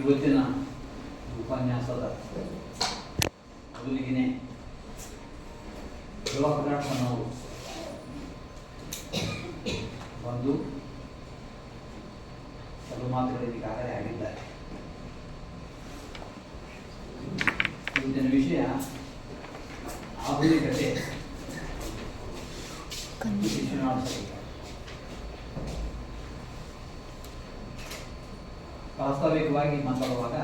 ಇವತ್ತಿನ ಉಪನ್ಯಾಸದ ಮೊದಲಿಗೆ ಯುವಕರನ್ನು ಒಂದು ಕೆಲವು ಮಾತುಗಳು ಈಗಾಗಲೇ ಆಗಿದ್ದಾರೆ. ಇವತ್ತಿನ ವಿಷಯ ಆಧುನಿಕತೆ ಶಿಕ್ಷಣಾಂಶ. ವಾಸ್ತವಿಕವಾಗಿ ಮಾತಾಡುವಾಗ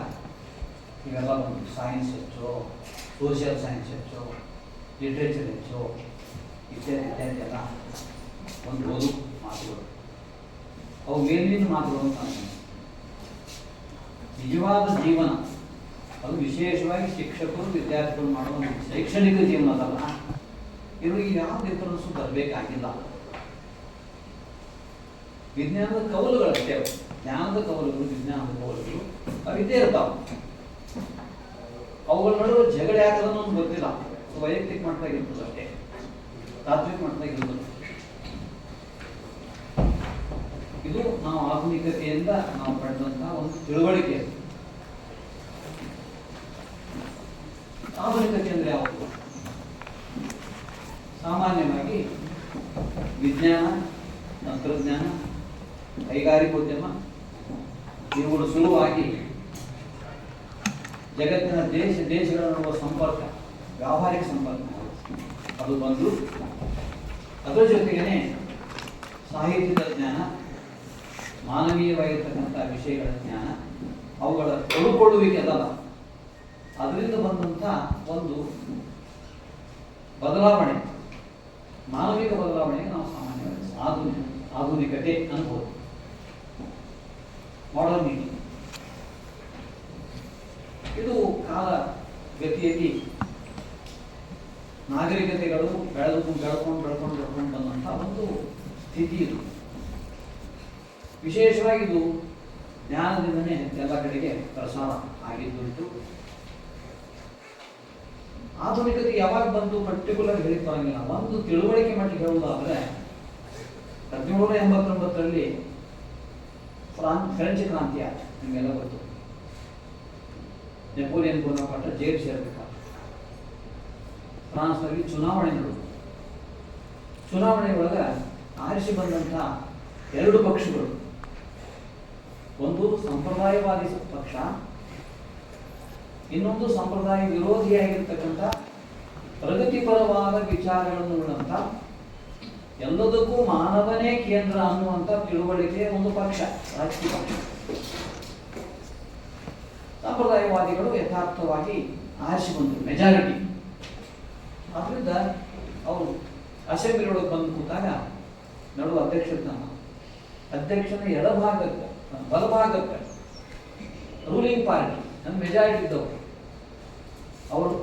ಇವೆಲ್ಲ ಒಂದು ಸೈನ್ಸ್ ಹೆಚ್ಚು, ಸೋಷಿಯಲ್ ಸೈನ್ಸ್ ಹೆಚ್ಚು, ಲಿಟ್ರೇಚರ್ ಹೆಚ್ಚು, ಇತ್ಯಾದಿ ಇತ್ಯಾದಿ ಎಲ್ಲ ಒಂದು ಓದು ಮಾತುಗಳು. ಅವು ಮೇಲಿನ ಮಾತುಗಳು ಅಂತ ನಿಜವಾದ ಜೀವನ ಅದು ವಿಶೇಷವಾಗಿ ಶಿಕ್ಷಕರು ವಿದ್ಯಾರ್ಥಿಗಳು ಮಾಡುವ ಶೈಕ್ಷಣಿಕ ಜೀವನದಲ್ಲ. ಇವರಿಗೆ ಯಾವ ಡಿಫರೆನ್ಸು ಬರಬೇಕಾಗಿಲ್ಲ. ವಿಜ್ಞಾನದ ಕವಲುಗಳಷ್ಟೇ, ಜ್ಞಾನದ ಕವಲುಗಳು, ವಿಜ್ಞಾನದ ಕವಲುಗಳು ಅವಿದ್ದೇ ಇರ್ತಾವೆ. ಅವುಗಳ ನಡುವೆ ಜಗಳ ಯಾಕದನ್ನು ಒಂದು ಗೊತ್ತಿಲ್ಲ. ವೈಯಕ್ತಿಕ ಮಟ್ಟದಾಗಿರ್ತದೆ ಅಷ್ಟೇ, ತಾತ್ವಿಕ ಮಟ್ಟದಾಗಿರ್ತದೆ. ಇದು ನಾವು ಆಧುನಿಕತೆಯಿಂದ ನಾವು ಪಡೆದಂತಹ ಒಂದು ತಿಳುವಳಿಕೆ. ಆಧುನಿಕತೆ ಅಂದರೆ ಯಾವುದು? ಸಾಮಾನ್ಯವಾಗಿ ವಿಜ್ಞಾನ, ತಂತ್ರಜ್ಞಾನ, ಕೈಗಾರಿಕೋದ್ಯಮ ಇವುಗಳು ಸುಲಭವಾಗಿ ಜಗತ್ತಿನ ದೇಶಗಳ ನಡುವ ಸಂಪರ್ಕ, ವ್ಯಾವಹಾರಿಕ ಸಂಪರ್ಕ ಅದು ಬಂದು ಅದರ ಜೊತೆಗೇನೆ ಸಾಹಿತ್ಯದ ಜ್ಞಾನ, ಮಾನವೀಯವಾಗಿರ್ತಕ್ಕಂಥ ವಿಷಯಗಳ ಜ್ಞಾನ, ಅವುಗಳ ತೊಡಕೊಳ್ಳುವಿಕೆ ಅದಲ್ಲ, ಅದರಿಂದ ಬಂದಂಥ ಒಂದು ಬದಲಾವಣೆ, ಮಾನವಿಕ ಬದಲಾವಣೆಗೆ ನಾವು ಸಾಮಾನ್ಯವಾಗಿ ಆಧುನಿಕತೆ ಅನ್ಬೋದು. ಮಾಡರ್ನಿಟಿ ಇದು ಕಾಲ ಗತಿಯಲ್ಲಿ ನಾಗರಿಕತೆಗಳು ಬೆಳ್ಕೊಂಡು ಬಂದಂಥ ಒಂದು ಸ್ಥಿತಿ. ಇದು ವಿಶೇಷವಾಗಿ ಇದು ಜ್ಞಾನದಿಂದನೇ ಎಲ್ಲ ಕಡೆಗೆ ಪ್ರಸಾರ ಆಗಿದ್ದುಂಟು. ಆಧುನಿಕತೆ ಯಾವಾಗ ಬಂದು ಪರ್ಟಿಕ್ಯುಲರ್ ಹೇಳಿಕೊಳ್ಳಂಗಿಲ್ಲ. ಒಂದು ತಿಳುವಳಿಕೆ ಮಟ್ಟಿಗೆ ಹೇಳುವುದಾದರೆ 1789ರಲ್ಲಿ ಫ್ರೆಂಚ್ ಕ್ರಾಂತಿ ಆಯ್ತು. ನಿಮಗೆಲ್ಲ ಗೊತ್ತು. ನೆಪೋಲಿಯನ್ ಬೋನಾಪಾರ್ಟ್ ಜೈಲು ಸೇರಬೇಕಾದ ಫ್ರಾನ್ಸ್ನಲ್ಲಿ ಚುನಾವಣೆ ನಡೆದು, ಚುನಾವಣೆಯೊಳಗೆ ಆರಿಸಿ ಬಂದಂಥ ಎರಡು ಪಕ್ಷಗಳು, ಒಂದು ಸಂಪ್ರದಾಯವಾದಿ ಪಕ್ಷ, ಇನ್ನೊಂದು ಸಂಪ್ರದಾಯ ವಿರೋಧಿಯಾಗಿರ್ತಕ್ಕಂಥ ಪ್ರಗತಿಪರವಾದ ವಿಚಾರಗಳನ್ನು ಉಳ್ಳಂಥ, ಎಲ್ಲದಕ್ಕೂ ಮಾನವನೇ ಕೇಂದ್ರ ಅನ್ನುವಂಥ ತಿಳುವಳಿಕೆ ಒಂದು ಪಕ್ಷ, ರಾಜಕೀಯ ಪಕ್ಷ. ಸಂಪ್ರದಾಯವಾದಿಗಳು ಯಥಾರ್ಥವಾಗಿ ಆರಿಸಿ ಬಂದರು, ಮೆಜಾರಿಟಿ. ಆದ್ರಿಂದ ಅವರು ಅಸೆಂಬ್ಲಿಯೊಳಗೆ ಬಂದು ಕೂತಾಗ ನಡುವ ಅಧ್ಯಕ್ಷನ ಎಡಭಾಗಕ್ಕೆ, ಬಲಭಾಗಕ್ಕೆ ರೂಲಿಂಗ್ ಪಾರ್ಟಿ ನನ್ನ ಮೆಜಾರಿಟಿ ಇದ್ದವರು, ಅವರು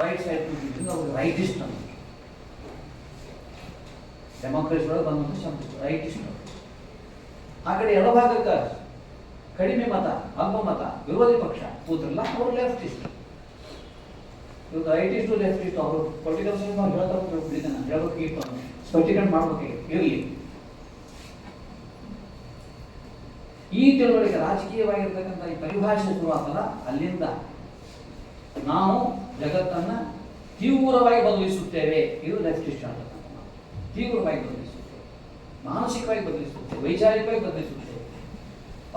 ರೈಟ್ ಸೈಡ್ ಕೂತಿದ್ದರಿಂದ ಅವರು ರೈಟಿಸ್ಟ್ ಅಂತ. ಡೆಮಾಕ್ರಸಿ ಒಳಗೆ ಬಂದಂಥ ಶಬ್ದ ರೈಟಿಸ್ಟ್. ಆ ಕಡೆ ಎಡಭಾಗಕ್ಕೆ ಕಡಿಮೆ ಮತ, ಅಲ್ಪ ಮತ, ವಿರೋಧಿ ಪಕ್ಷ ಕೂತ್ರಲ್ಲ, ಅವರು ಲೆಫ್ಟಿಸ್ಟ್. ಇವಾಗ ರೈಟಿಸ್ಟು ಲೆಫ್ಟಿಸ್ಟ್ ಅವರು ಪೊಲಿಟಿಕಲ್ ಸೈನ್ಸ್ ನಾವು ಹೇಳ್ತಾ ಹೇಳೋಕ್ಕಿತ್ತು, ಸ್ಪಷ್ಟೀಕರಣ ಮಾಡ್ಬೇಕಾಗಿತ್ತು. ಇರಲಿ, ಈ ತಿಳುವಳಿಕೆ ರಾಜಕೀಯವಾಗಿರ್ತಕ್ಕಂಥ ಈ ಪರಿಭಾಷೆ ಶುರು ಆಗ್ತಲ್ಲ, ಅಲ್ಲಿಂದ ನಾವು ಜಗತ್ತನ್ನು ತೀವ್ರವಾಗಿ ಬದಲಿಸುತ್ತೇವೆ. ಇದು ಲೆಫ್ಟಿಸ್ಟ್ ಅಂತ. ತೀವ್ರವಾಗಿ ಬದಲಿಸುತ್ತೇವೆ, ಮಾನಸಿಕವಾಗಿ ಬದಲಿಸುತ್ತೇವೆ, ವೈಚಾರಿಕವಾಗಿ ಬದಲಿಸುತ್ತೇವೆ,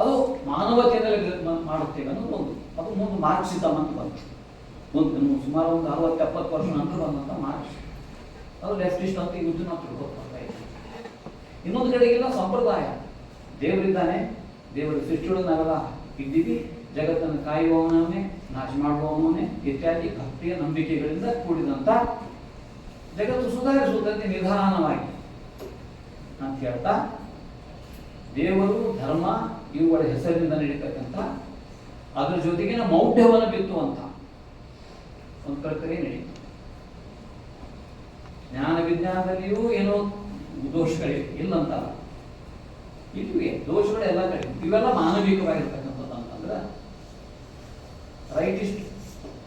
ಅದು ಮಾನವತೆಯಲ್ಲಿ ಮಾಡುತ್ತೇವೆ ಅನ್ನೋದು ಒಂದು. ಅದು ಮುಂದೆ ಮಾರ್ಕ್ಸಿಸಮ್ ಅಂತ ಬಂತು. ಮುಂದೆ ಸುಮಾರು ಒಂದು 60-70 ವರ್ಷ ನಂತರ ಬಂದಂಥ ಮಾರ್ಕ್ಸ್, ಅದು ಲೆಫ್ಟಿಸ್ಟ್ ಅಂತ ಇವತ್ತು ನಾವು ತಿಳ್ಕೊಳ್ತಾ ಇದ್ದೀವಿ. ಇನ್ನೊಂದು ಕಡೆಗೆಲ್ಲ ಸಂಪ್ರದಾಯ, ದೇವರಿದ್ದಾನೆ, ದೇವರ ಸೃಷ್ಟಿಯೊಳಗೆ ನಾವೆಲ್ಲ ಇದ್ದೀವಿ, ಜಗತ್ತನ್ನು ಕಾಯುವವನೇ, ನಾಶ ಮಾಡುವವನೇ ಇತ್ಯಾದಿ ಭಕ್ತಿಯ ನಂಬಿಕೆಗಳಿಂದ ಕೂಡಿದಂಥ ಜಗತ್ತು ಸುಧಾರಿಸುವುದಂತೆ ನಿಧಾನವಾಗಿ ಅಂತ ಹೇಳ್ತಾ, ದೇವರು, ಧರ್ಮ ಇವುಗಳ ಹೆಸರಿನಿಂದ ನಡೀತಕ್ಕಂಥ, ಅದರ ಜೊತೆಗಿನ ಮೌಢ್ಯವನ್ನು ಬಿತ್ತುವಂಥ ಒಂದು ಪ್ರಕ್ರಿಯೆ ನಡೀತು. ಜ್ಞಾನ ವಿಜ್ಞಾನದಲ್ಲಿಯೂ ಏನೋ ದೋಷಗಳಿವೆ, ಇಲ್ಲಂತಲ್ಲ, ಇದುವೆ ದೋಷಗಳು ಎಲ್ಲ ಕಡೆ. ಇವೆಲ್ಲ ಮಾನವಿಕವಾಗಿರ್ತಕ್ಕಂಥದ್ದು ಅಂತಂದ್ರೆ ರೈಟಿಸ್ಟ್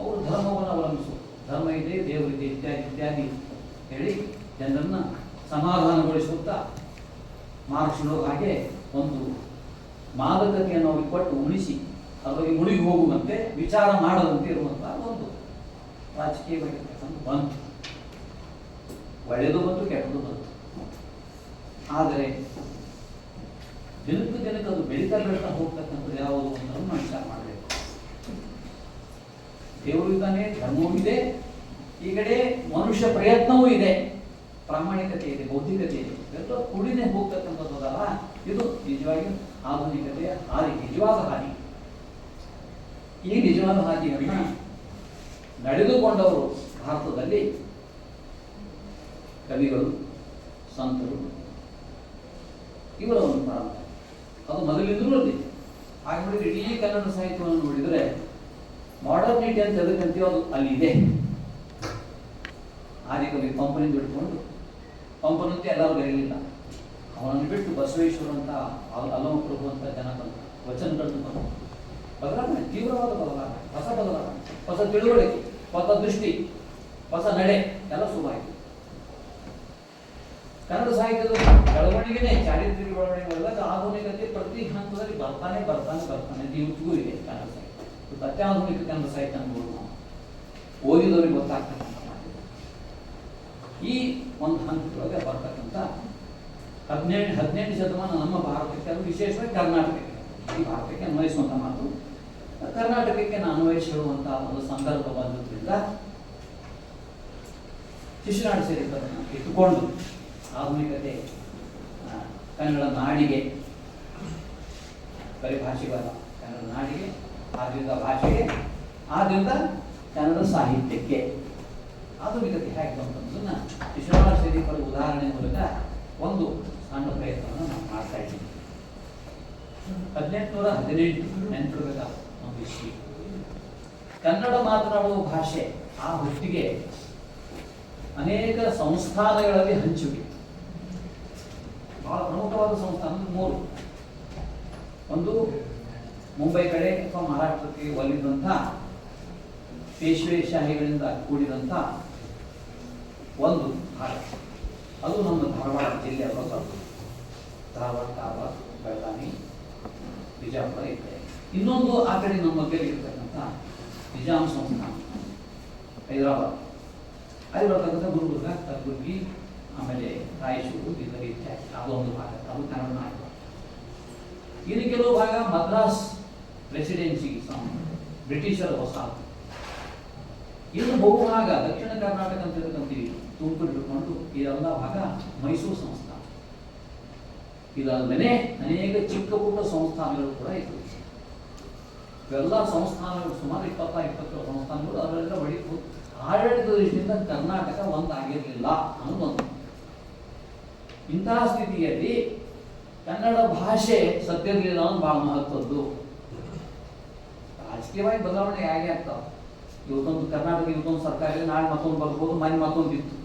ಅವರು ಧರ್ಮವನ್ನು ಅವಲಂಬಿಸುವುದು, ಧರ್ಮ ಇದೆ, ದೇವರಿದೆ ಇತ್ಯಾದಿ ಇತ್ಯಾದಿ ಹೇಳಿ ಜನರನ್ನ ಸಮಾಧಾನಗೊಳಿಸುತ್ತಾ ಮಾರ್ಕ್ಸ್ ಹಾಗೆ ಒಂದು ಮಾದಕತೆಯನ್ನು ಅವ್ರಿಗೆ ಕೊಟ್ಟು ಉಳಿಸಿ ಅದರಲ್ಲಿ ಮುಳುಗಿ ಹೋಗುವಂತೆ ವಿಚಾರ ಮಾಡದಂತೆ ಇರುವಂತಹ ಒಂದು ರಾಜಕೀಯವಾಗಿರ್ತಕ್ಕಂಥ ಬಂತು. ಒಳ್ಳೆಯದು ಬಂತು, ಕೆಟ್ಟದು ಬಂತು. ಆದರೆ ದಿನಕ್ಕೂ ದಿನಕ್ಕೆ ಅದು ಬೆಳೀತಾ ಹೋಗ್ತಕ್ಕಂಥದ್ದು ಯಾವುದು ಅನ್ನೋದು ನಾವು ವಿಚಾರ ಮಾಡಬೇಕು. ದೇವರು ಇದ್ದಾನೆ, ಧರ್ಮವೂ ಇದೆ, ಈ ಕಡೆ ಮನುಷ್ಯ ಪ್ರಯತ್ನವೂ ಇದೆ, ಪ್ರಾಮಾಣಿಕತೆ ಇದೆ, ಬೌದ್ಧಿಕತೆ ಇದೆ, ಎಲ್ಲ ಕೂಡಿನೇ ಹೋಗ್ತಕ್ಕಂಥದ್ದಲ್ಲ. ಇದು ನಿಜವಾಗಿ ಆಧುನಿಕತೆಯ ಹಾದಿ, ನಿಜವಾದ ಹಾದಿ. ಈ ನಿಜವಾದ ಹಾದಿಯನ್ನ ನಡೆದುಕೊಂಡವರು ಭಾರತದಲ್ಲಿ ಕವಿಗಳು, ಸಂತರು, ಇವರ ಒಂದು ಪರಂಪರೆ ಅದು ಮೊದಲಿಂದಲೂ ಅಲ್ಲಿ. ಹಾಗೆ ಇಡೀ ಕನ್ನಡ ಸಾಹಿತ್ಯವನ್ನು ನೋಡಿದರೆ ಮಾಡರ್ನಿಟಿ ಅಂತ ಎದಕ್ಕಂತೀವೋ ಅದು ಅಲ್ಲಿ ಇದೆ. ಆದಿಕವಿ ಪಂಪನಿಂದ ಹಿಡ್ಕೊಂಡು, ಪಂಪನಂತೆ ಎಲ್ಲರೂ ಬರಲಿಲ್ಲ, ಅವನನ್ನು ಬಿಟ್ಟು ಬಸವೇಶ್ವರ ಅಂತ ಅಲ್ಲಮಪ್ರಭು ಅಂತ ಜನ ಬಂದ ವಚನಗಳನ್ನು ಬಂದ ಬದಲಾವಣೆ, ತೀವ್ರವಾದ ಬದಲಾವಣೆ, ಹೊಸ ಬದಲಾವಣೆ, ಹೊಸ ತಿಳುವಳಿಕೆ, ಹೊಸ ದೃಷ್ಟಿ, ಹೊಸ ನಡೆ ಎಲ್ಲ ಶುರುವಾಯಿತು. ಕನ್ನಡ ಸಾಹಿತ್ಯದ ಬೆಳವಣಿಗೆನೇ ಚಾರಿತ್ರಿಕ ಬೆಳವಣಿಗೆ ಆಧುನಿಕತೆ ಪ್ರತಿ ಹಂತದಲ್ಲಿ ಬರ್ತಾನೆ ಇವತ್ತಿಗೂ ಇದೆ ಕನ್ನಡ ಸಾಹಿತ್ಯ. ಅತ್ಯಾಧುನಿಕ ಕನ್ನಡ ಸಾಹಿತ್ಯ ಅನ್ಬೋದು ನಾವು ಓದಿದವರಿಗೆ ಗೊತ್ತಾಗ್ತಕ್ಕಂಥ ಈ ಒಂದು ಹಂತದೊಳಗೆ ಬರ್ತಕ್ಕಂಥ 18ನೇ ಶತಮಾನ ನಮ್ಮ ಭಾರತಕ್ಕೆ, ಅದು ವಿಶೇಷವಾಗಿ ಕರ್ನಾಟಕಕ್ಕೆ, ಈ ಭಾರತಕ್ಕೆ ಅನ್ವಯಿಸುವಂಥ ಮಾತು, ಕರ್ನಾಟಕಕ್ಕೆ ಅನ್ವಯಿಸಿ ಹೇಳುವಂತಹ ಒಂದು ಸಂದರ್ಭ ಬಂದಿದ್ದರಿಂದ ಶಿಶುನಾಳ ಸೇರಿದ್ದನ್ನು ಇಟ್ಟುಕೊಂಡು ಆಧುನಿಕತೆ ಕನ್ನಡ ನಾಡಿಗೆ, ಬರೀ ಭಾಷೆಗಲ್ಲ, ಕನ್ನಡ ನಾಡಿಗೆ, ಆದ್ರಿಂದ ಭಾಷೆಗೆ, ಆದ್ರಿಂದ ಕನ್ನಡ ಸಾಹಿತ್ಯಕ್ಕೆ ಆಧುನಿಕತೆ ಹೇಗೆ ಬಂತಂದನ್ನ ಶಿಶುನಾಳ ಸೇರಿಪರ ಉದಾಹರಣೆ ಮೂಲಕ ಒಂದು ಸಣ್ಣ ಪ್ರಯತ್ನವನ್ನು ನಾವು ಮಾಡ್ತಾ ಇದ್ದೀವಿ. 1818 ನೆನಪಿಡಬೇಕಾದ ಒಂದು ವಿಷಯ, ಕನ್ನಡ ಮಾತನಾಡುವ ಭಾಷೆ ಆ ಹೊತ್ತಿಗೆ ಅನೇಕ ಸಂಸ್ಥಾನಗಳಲ್ಲಿ ಹಂಚುಗೆ. ಬಹಳ ಪ್ರಮುಖವಾದ ಸಂಸ್ಥಾನ 3. ಒಂದು ಮುಂಬೈ ಕಡೆ ಅಥವಾ ಮಹಾರಾಷ್ಟ್ರಕ್ಕೆ ಒಲಿದಂಥ ಪೇಶ್ವೆ ಶಾಹಿಗಳಿಂದ ಕೂಡಿದಂಥ ಒಂದು ಭಾಗ, ಅದು ನಮ್ಮ ಧಾರವಾಡ ಜಿಲ್ಲೆಯ ಧಾರವಾಡ, ಬೆಳಗಾವಿ, ಬಿಜಾಪುರ ಇದ್ದಾರೆ. ಇನ್ನೊಂದು ಆ ಕಡೆ ನಮ್ಮ ಮಧ್ಯದಲ್ಲಿ ಇರತಕ್ಕಂಥ ನಿಜಾಂ ಸಂಸ್ಥಾನ ಹೈದರಾಬಾದ್, ಅಲ್ಲಿ ಬರ್ತಕ್ಕಂಥ ಗುಲ್ಬರ್ಗ, ಕಲಬುರ್ಗಿ, ಆಮೇಲೆ ರಾಯಚೂರು, ಬೀದರ್ ಇತ್ಯಾದಿ ಅದೊಂದು ಭಾಗ, ಅದು ಕನ್ನಡ ನಾಡು. ಇನ್ನು ಕೆಲವು ಭಾಗ ಮದ್ರಾಸ್ ಪ್ರೆಸಿಡೆನ್ಸಿ, ಬ್ರಿಟಿಷರ ವಸಾಹತು. ಇನ್ನು ಬಹುಭಾಗ ದಕ್ಷಿಣ ಕರ್ನಾಟಕ ಅಂತ ಹೇಳ್ಕೊಂತೀವಿ, ತುಮಕೂರು ಹಿಡ್ಕೊಂಡು ಇದೆಲ್ಲ ಭಾಗ ಮೈಸೂರು ಸಂಸ್ಥಾನ. ಇದಲ್ಲದೆ ಅನೇಕ ಚಿಕ್ಕ ಪುಟ್ಟ ಸಂಸ್ಥಾನಗಳು ಕೂಡ ಇತ್ತು. ಇವೆಲ್ಲ ಸಂಸ್ಥಾನಗಳು ಸುಮಾರು 20 ಸಂಸ್ಥಾನಗಳು, ಅದರೆಲ್ಲ ಬಳಿತು ಆಡಳಿತ ದೃಷ್ಟಿಯಿಂದ ಕರ್ನಾಟಕ ಒಂದಾಗಿರಲಿಲ್ಲ ಅನ್ನೋದೊಂದು. ಇಂತಹ ಸ್ಥಿತಿಯಲ್ಲಿ ಕನ್ನಡ ಭಾಷೆ ಸತ್ತಿರಲಿಲ್ಲ ಅನ್ನೋದು ಬಹಳ ಮಹತ್ವದ್ದು. ರಾಜಕೀಯವಾಗಿ ಬದಲಾವಣೆ ಹೇಗೆ ಆಗ್ತಾವ, ಇವತ್ತೊಂದು ಕರ್ನಾಟಕ, ಇವತ್ತೊಂದು ಸರ್ಕಾರ ಇದೆ, ನಾಳೆ ಮತ್ತೊಂದು ಬರ್ಬೋದು, ಮನೆ ಮತ್ತೊಂದು ಇತ್ತು.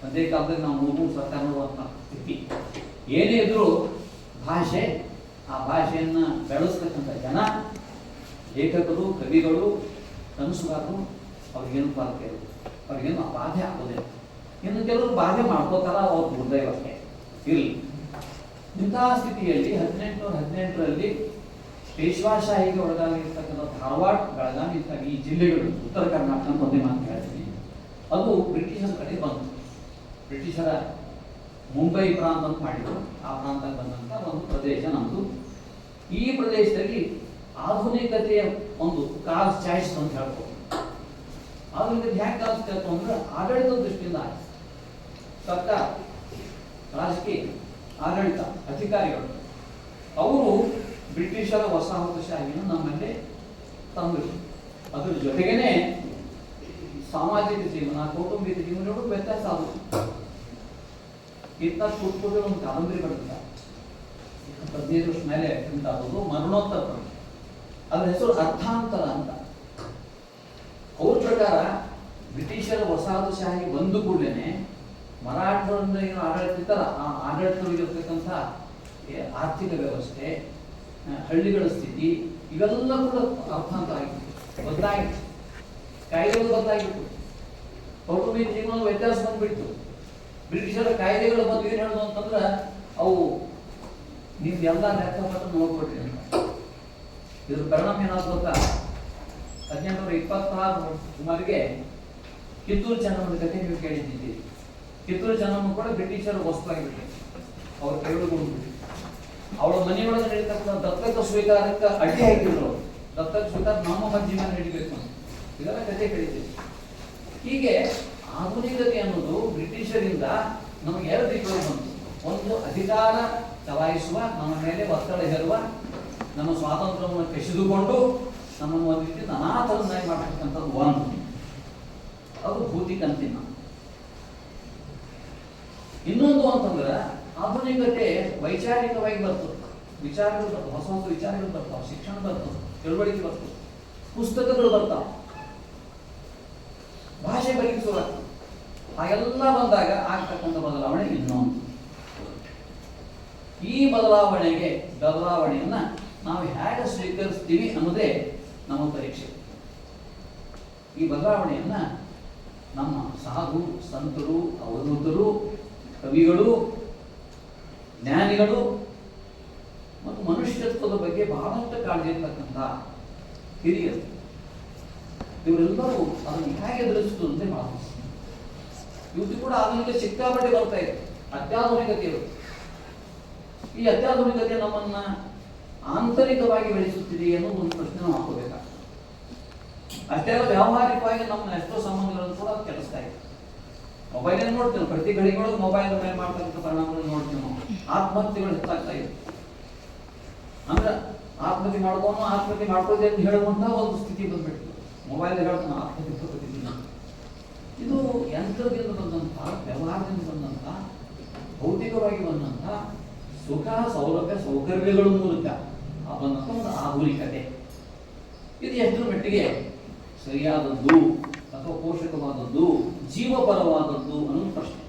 ಒಂದೇ ಕಾಲದಲ್ಲಿ ನಾವು 3 ಸರ್ಕಾರ ನೋಡುವಂಥ ಸ್ಥಿತಿ. ಏನೇ ಇದ್ರೂ ಭಾಷೆ, ಆ ಭಾಷೆಯನ್ನು ಬೆಳೆಸ್ತಕ್ಕಂಥ ಜನ, ಲೇಖಕರು, ಕವಿಗಳು, ಕನಸುಗಾರರು, ಅವ್ರಿಗೇನು ಕೊರತೆ ಇರುತ್ತೆ, ಅವ್ರಿಗೇನು ಬಾಧೆ ಆಗೋದಿಲ್ಲ. ಇನ್ನು ಕೆಲವರು ಬಾಧೆ ಮಾಡ್ಕೋತಾರ, ಅವ್ರ ಹೃದಯವಕ್ಕೆ ಇರಲಿ. ಇಂತಹ ಸ್ಥಿತಿಯಲ್ಲಿ 1818ರಲ್ಲಿ ಪೇಶ್ವಾಶಾಹಿಗೆ ಒಳಗಾಗಿರ್ತಕ್ಕಂಥ ಧಾರವಾಡ, ಬೆಳಗಾವಿ ಇತ್ಯಾದಿ ಈ ಜಿಲ್ಲೆಗಳು, ಉತ್ತರ ಕರ್ನಾಟಕ ಅಂತ ಒಂದೇ ಮಾತು ಹೇಳ್ತೀನಿ, ಅದು ಬ್ರಿಟಿಷರ ಕಡೆ ಬಂತು. ಬ್ರಿಟಿಷರ ಮುಂಬೈ ಪ್ರಾಂತ ಅಂತ ಮಾಡಿದ್ರು, ಆ ಪ್ರಾಂತಕ್ಕೆ ಬಂದಂಥ ಒಂದು ಪ್ರದೇಶ ನಮ್ಮದು. ಈ ಪ್ರದೇಶದಲ್ಲಿ ಆಧುನಿಕತೆಯ ಒಂದು ಕಾಲ್ ಚಾಯ್ಸ್ ಅಂತ ಹೇಳ್ಬೋದು. ಆಧುನಿಕತೆ ಹ್ಯಾಕೆ ಕಾಲ್ಸ್ತಾಯಿತ್ತು ಅಂದ್ರೆ ಆಡಳಿತ ದೃಷ್ಟಿಯಿಂದ ಸರ್ಕಾರ, ರಾಜಕೀಯ ಆಡಳಿತ ಅಧಿಕಾರಿಗಳು ಅವರು ಬ್ರಿಟಿಷರ ವಸಾಹತುಶಾಹಿಯನ್ನು ನಮ್ಮಲ್ಲಿ ತಂದರು. ಅದ್ರ ಜೊತೆಗೇನೆ ಸಾಮಾಜಿಕ ಜೀವನ, ಕೌಟುಂಬಿಕ ಜೀವನಗಳು ವ್ಯತ್ಯಾಸ ಆದವು. ಇಂಥ ಪುಟ್ಟ ಒಂದು ಕಾದಂಬರಿ ಬರ್ತದೆ, 15 ವರ್ಷ ಮೇಲೆ ಇಂಥದ್ದು ಮರಣೋತ್ತರ. ಅದ್ರ ಹೆಸರು ಅರ್ಥಾಂತರ ಅಂತ. ಅವ್ರ ಪ್ರಕಾರ ಬ್ರಿಟಿಷರ ವಸಾಹತುಶಾಹಿ ಬಂದು ಕೂಡಲೇ ಮರಾಠರಿಂದ ಏನು ಆಡಳಿತ ಇರ್ತಾರ, ಆ ಆಡಳಿತದಲ್ಲಿರ್ತಕ್ಕಂಥ ಆರ್ಥಿಕ ವ್ಯವಸ್ಥೆ, ಹಳ್ಳಿಗಳ ಸ್ಥಿತಿ, ಇವೆಲ್ಲ ಕೂಡ ಅರ್ಥಾಂತರ ಆಗಿತ್ತು, ಬದಲಾಗಿತ್ತು. ಕಾಯ್ದೆಗಳು ಬದಲಾಗಿತ್ತು, ಕೌಟುಂಬಿಕ ಜೀವನ ವ್ಯತ್ಯಾಸ ಬಂದ್ಬಿಡ್ತು. ಬ್ರಿಟಿಷರ ಕಾಯ್ದೆಗಳು ಬಂದು ಏನು ಹೇಳೋದು ಅಂತಂದ್ರೆ ಅವು ನೀವು ಎಲ್ಲ ಲೆಕ್ಕಪತ್ರ ನೋಡ್ಕೊಡ್ರಿ ಅಂತ. ಇದ್ರ ಪರಿಣಾಮ ಏನಾದ್ರು ಗೊತ್ತಾ? 1826 ಸುಮಾರಿಗೆ ಕಿತ್ತೂರು ಚೆನ್ನಮ್ಮನ ಕಥೆ ನೀವು ಕೇಳಿದ್ದೀರಿ. ಕಿತ್ತೂರು ಚೆನ್ನಮ್ಮ ಕೂಡ ಬ್ರಿಟಿಷರ ವಸ್ತುವಾಗಿಬಿಟ್ಟು ಅವ್ರ ಕೈಗೊಳ್ಗೊಂಡ್ಬಿಟ್ಟು ಅವಳ ಮನೆಯೊಳಗೆ ನಡೀತಕ್ಕಂಥ ದತ್ತಕ ಸ್ವೀಕಾರಕ್ಕೆ ಅಡ್ಡಿ ಹಾಕಿದ್ರು. ದತ್ತಕ ಸ್ವೀಕಾರ ನಮ್ಮ ಮಜ್ಜಿನ ನಡೀಬೇಕು ಅಂತ ಇದೆಲ್ಲ ಕಥೆ ಕೇಳಿದ್ದೀವಿ. ಹೀಗೆ ಆಧುನಿಕತೆ ಅನ್ನೋದು ಬ್ರಿಟಿಷರಿಂದ ನಮಗೆ 2 ರೀತಿಯಲ್ಲಿ ಬಂತು. ಒಂದು, ಅಧಿಕಾರ ಚಲಾಯಿಸುವ, ನಮ್ಮ ಮೇಲೆ ಒತ್ತಡ ಹೇರುವ, ನಮ್ಮ ಸ್ವಾತಂತ್ರ್ಯವನ್ನು ಕಸಿದುಕೊಂಡು ನಮ್ಮನ್ನು ಒಂದು ರೀತಿ ಅನಾಥರನ್ನಾಗಿ ಮಾಡತಕ್ಕಂಥದ್ದು ಒಂದು. ಅದು ಭೌತಿಕ ಅಂತಿಮ. ಇನ್ನೊಂದು ಅಂತಂದ್ರೆ ಆಧುನಿಕತೆ ವೈಚಾರಿಕವಾಗಿ ಬರ್ತದೆ. ವಿಚಾರಗಳು ಬರ್ತವೆ, ಹೊಸ ಹೊಸ ವಿಚಾರಗಳು ಬರ್ತಾವೆ, ಶಿಕ್ಷಣ ಬರ್ತದೆ, ತಿಳುವಳಿಕೆ ಬರ್ತದೆ, ಪುಸ್ತಕಗಳು ಬರ್ತಾವೆ, ಭಾಷೆ ಬಗ್ಗೆ ಶುರುವಾಗ್ತದೆ. ಹಾಗೆಲ್ಲ ಬಂದಾಗ ಆಗ್ತಕ್ಕಂಥ ಬದಲಾವಣೆ ಇನ್ನೊಂದು. ಈ ಬದಲಾವಣೆಯನ್ನ ನಾವು ಹೇಗೆ ಸ್ವೀಕರಿಸ್ತೀವಿ ಅನ್ನೋದೇ ನಮ್ಮ ಪರೀಕ್ಷೆ. ಈ ಬದಲಾವಣೆಯನ್ನ ನಮ್ಮ ಸಾಧು ಸಂತರು, ಅವಧೂತರು, ಕವಿಗಳು, ಜ್ಞಾನಿಗಳು ಮತ್ತು ಮನುಷ್ಯತ್ವದ ಬಗ್ಗೆ ಬಹಳಷ್ಟು ಕಾಳಜಿ ಇರ್ತಕ್ಕಂಥ ಹಿರಿಯರು, ಇವರೆಲ್ಲರೂ ಅದನ್ನು ಹೇಗೆ ಎದುರಿಸುವುದು ಅಂತ ಬಹಳ ಇವತ್ತು ಕೂಡ ಆಧುನಿಕ ಸಿಕ್ಕಾಪಟ್ಟೆ ಬರ್ತಾ ಇದೆ. ಅತ್ಯಾಧುನಿಕತೆಯರು, ಈ ಅತ್ಯಾಧುನಿಕತೆ ನಮ್ಮನ್ನ ಆಂತರಿಕವಾಗಿ ಬೆಳೆಸುತ್ತಿದೆ ಅನ್ನೋದು ಒಂದು ಪ್ರಶ್ನೆ ನಾವು ಹಾಕೋಬೇಕಾಗ್ತದೆ. ಅಷ್ಟೇ ಅಲ್ಲ, ವ್ಯಾವಹಾರಿಕವಾಗಿ ನಮ್ಮ ಎಷ್ಟೋ ಸಂಬಂಧಗಳನ್ನು ಕೂಡ ಕೆಲಸ್ತಾ ಇದೆ. ಮೊಬೈಲ್ ನೋಡ್ತೀವಿ, ಪ್ರತಿ ಗಳಿಗೆಯೊಳಗೆ ಮೊಬೈಲ್ ಮೇಲೆ ಮಾಡ್ತಕ್ಕಂಥ ಪರಿಣಾಮಗಳನ್ನು ನೋಡ್ತೀವಿ ನಾವು. ಆತ್ಮಹತ್ಯೆಗಳು ಹೆಚ್ಚಾಗ್ತಾ ಇದೆ. ಅಂದ್ರೆ ಆತ್ಮಹತ್ಯೆ ಮಾಡ್ಕೋದೆ ಅಂತ ಹೇಳುವಂತ ಒಂದು ಸ್ಥಿತಿ ಬಂದ್ಬಿಟ್ಟು ಮೊಬೈಲ್ ಹೇಳ್ತಾನೆ ಆತ್ಮಹತ್ಯೆ ಮಾಡ್ಕೋತಿದ್ದೀನಿ. ಇದು ಯಂತ್ರದಿಂದ ಬಂದಂತ, ವ್ಯವಹಾರದಿಂದ ಬಂದಂತ, ಭೌತಿಕವಾಗಿ ಬಂದಂತ ಸುಖ ಸೌಲಭ್ಯ ಸೌಕರ್ಯಗಳ ಮೂಲಕ ಬಂದಂತ ಒಂದು ಆಧುನಿಕತೆ. ಇದು ಎಷ್ಟರ ಮಟ್ಟಿಗೆ ಸರಿಯಾದದ್ದು ಅಥವಾ ಪೋಷಕವಾದದ್ದು, ಜೀವಪರವಾದದ್ದು ಅನ್ನೋ ಪ್ರಶ್ನೆ.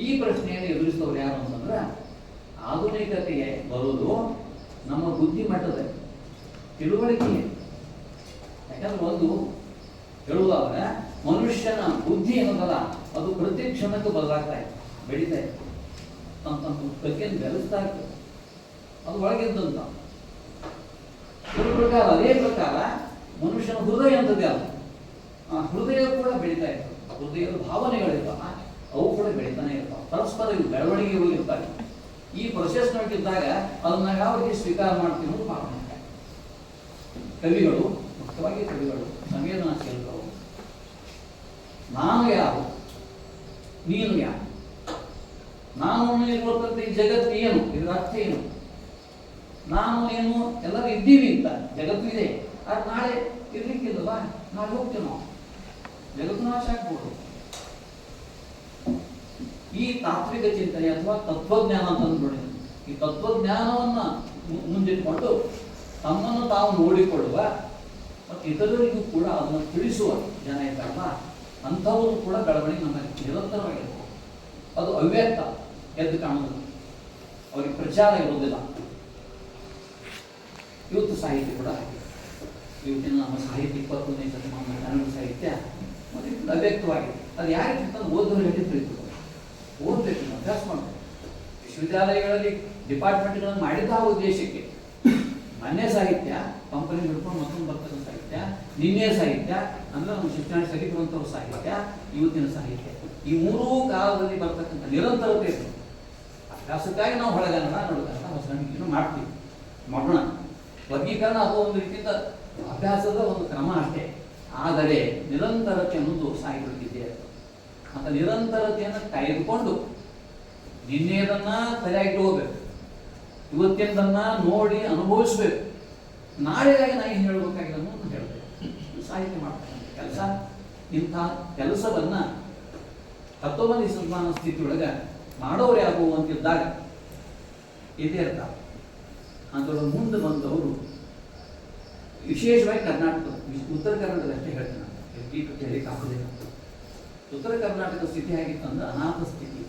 ಈ ಪ್ರಶ್ನೆಯನ್ನು ಎದುರಿಸಿದವರು ಯಾರು ಅಂತಂದ್ರೆ, ಆಧುನಿಕತೆಗೆ ಬರುವುದು ನಮ್ಮ ಬುದ್ಧಿಮಟ್ಟದ ತಿಳುವಳಿಕೆ. ಯಾಕಂದ್ರೆ ಒಂದು ಹೇಳುವುದಾದ್ರೆ ಮನುಷ್ಯನ ಬುದ್ಧಿ ಅನ್ನೋದಲ್ಲ, ಅದು ಪ್ರತಿ ಕ್ಷಣಕ್ಕೂ ಬದಲಾಗ್ತಾ ಇದೆ, ಬೆಳೀತಾ ಇದೆ, ತಮ್ಮ ಪ್ರಜ್ಞೆಯನ್ನು ಬೆಳೆಸ್ತಾ ಇರ್ತದೆ. ಅದು ಒಳಗಿದ್ದಂತ ಅದೇ ಪ್ರಕಾರ ಮನುಷ್ಯನ ಹೃದಯ ಅಂತದೇ ಅಲ್ಲ, ಆ ಹೃದಯ ಕೂಡ ಬೆಳೀತಾ ಇರ್ತದೆ. ಹೃದಯದ ಭಾವನೆಗಳಿರ್ತಾವ, ಅವು ಕೂಡ ಬೆಳೀತಾನೆ ಇರ್ತಾವೆ, ಪರಸ್ಪರ ಬೆಳವಣಿಗೆ ಇರ್ತಾರೆ. ಈ ಪ್ರೊಸೆಸ್ ನಡೀತಿದ್ದಾಗ ಅದನ್ನ ಯಾವ ರೀತಿ ಸ್ವೀಕಾರ ಮಾಡ್ತೀವಿ ಅನ್ನೋದು ಭಾವನೆ. ಕವಿಗಳು, ಮುಖ್ಯವಾಗಿ ಕವಿಗಳು ಸಂವೇದನಾಶೀಲರು. ನಾನು ಯಾರು, ನೀನು ಯಾರು, ನಾನು ಇರುವಂತ ಈ ಜಗತ್ತು ಏನು, ಇದರ ಅರ್ಥ ಏನು, ನಾನು ಏನು, ಎಲ್ಲರೂ ಇದ್ದೀವಿ ಅಂತ ಜಗತ್ತು ಇದೆ. ಆದ್ರೆ ನಾಳೆ ಇರ್ಲಿಕ್ಕಿಲ್ಲವಾ, ನಾಳೆ ಹೋಗ್ತೀವಿ ನಾವು, ಜಗತ್ತು ನಾಶ ಆಗ್ಬೋದು. ಈ ತಾತ್ವಿಕ ಚಿಂತನೆ ಅಥವಾ ತತ್ವಜ್ಞಾನ ಅಂತ ನೋಡಿ, ಈ ತತ್ವಜ್ಞಾನವನ್ನ ಮುಂದಿಟ್ಕೊಂಡು ತಮ್ಮನ್ನು ತಾವು ನೋಡಿಕೊಳ್ಳುವ ಮತ್ತು ಇತರರಿಗೂ ಕೂಡ ಅದನ್ನು ತಿಳಿಸುವ ಜನ ಇದ್ದಾರಲ್ಲ, ಅಂಥವರು ಕೂಡ ಬೆಳವಣಿಗೆ ನಮ್ಮಲ್ಲಿ ನಿರಂತರವಾಗಿರ್ಬೋದು. ಅದು ಅವ್ಯಕ್ತ ಎದ್ದು ಕಾಣುವುದು, ಅವರಿಗೆ ಪ್ರಚಾರ ಇರುವುದಿಲ್ಲ. ಇವತ್ತು ಸಾಹಿತ್ಯ ಕೂಡ ಹಾಗೆ. ಇವತ್ತಿನ ನಮ್ಮ ಸಾಹಿತ್ಯ 21ನೇ ಶತಮಾನದ ಕನ್ನಡ ಸಾಹಿತ್ಯ ಮತ್ತು ಅವ್ಯಕ್ತವಾಗಿದೆ. ಅದು ಯಾರಿಗೆ ಓದೋರು ಹೇಳಿ ತಿಳಿತದೆ, ಓದಬೇಕು, ಅಭ್ಯಾಸ ಮಾಡಬೇಕು. ವಿಶ್ವವಿದ್ಯಾಲಯಗಳಲ್ಲಿ ಡಿಪಾರ್ಟ್ಮೆಂಟ್ಗಳನ್ನು ಮಾಡಿದ್ದ ಆ ಉದ್ದೇಶಕ್ಕೆ. ಮೊನ್ನೆ ಸಾಹಿತ್ಯ ಕಂಪನಿ ಹಿಡ್ಕೊಂಡು ಮತ್ತೊಂದು ಬರ್ತಕ್ಕಂಥ ಸಾಹಿತ್ಯ, ನಿನ್ನೆ ಸಾಹಿತ್ಯ ಅಂದ್ರೆ ನಮ್ಮ ಶಿಕ್ಷಣ ಸರಿಪಡುವಂಥವ್ರ ಸಾಹಿತ್ಯ, ಇವತ್ತಿನ ಸಾಹಿತ್ಯ, ಈ ಮೂರೂ ಕಾಲದಲ್ಲಿ ಬರ್ತಕ್ಕಂಥ ನಿರಂತರತೆ ಇದೆ. ಅಭ್ಯಾಸಕ್ಕಾಗಿ ನಾವು ಹೊಳಗನ್ನಡ ನೋಡಗನ್ನಡ ಹೊಸಗನ್ನಡ ಮಾಡ್ತೀವಿ, ಮಾಡೋಣ. ವರ್ಗೀಕರಣ ಅಥವಾ ಒಂದು ರೀತಿಯಿಂದ ಅಭ್ಯಾಸದ ಒಂದು ಕ್ರಮ ಅಷ್ಟೇ. ಆದರೆ ನಿರಂತರತೆ ಅನ್ನೋದು ಸಾಹಿತ್ಯಕ್ಕೆ ಅಂತ ನಿರಂತರತೆಯನ್ನು ಕಾಯ್ದುಕೊಂಡು ನಿನ್ನೆದನ್ನ ಸರಿಯಾಗಿ ಹೋಗ್ಬೇಕು, ಇವತ್ತಿನದನ್ನ ನೋಡಿ ಅನುಭವಿಸ್ಬೇಕು. ನಾಳೆಗಾಗಿ ನಾ ಏನು ಹೇಳ್ಬೇಕಾಗಿಲ್ಲ ಅಂತ ಹೇಳ್ಬೇಕು. ಸಾಹಿತ್ಯ ಮಾಡ್ತಕ್ಕಂಥ ಕೆಲಸ, ಇಂಥ ಕೆಲಸವನ್ನ 19ನೇ ಶತಮಾನ ಸ್ಥಿತಿಯೊಳಗೆ ಮಾಡೋರು ಯಾರು ಅಂತಿದ್ದಾಗ ಇದೇ ಅರ್ಥ. ಅದರ ಮುಂದೆ ಬಂದವರು ವಿಶೇಷವಾಗಿ ಕರ್ನಾಟಕ, ಉತ್ತರ ಕರ್ನಾಟಕ ಅಷ್ಟೇ ಹೇಳ್ತೇನೆ, ಹೇಳಿಕ್ಕೆ ಆಗೋದಿಲ್ಲ. ಉತ್ತರ ಕರ್ನಾಟಕ ಸ್ಥಿತಿ ಆಗಿತ್ತಂದ್ರೆ ಅನಾಥ ಸ್ಥಿತಿ.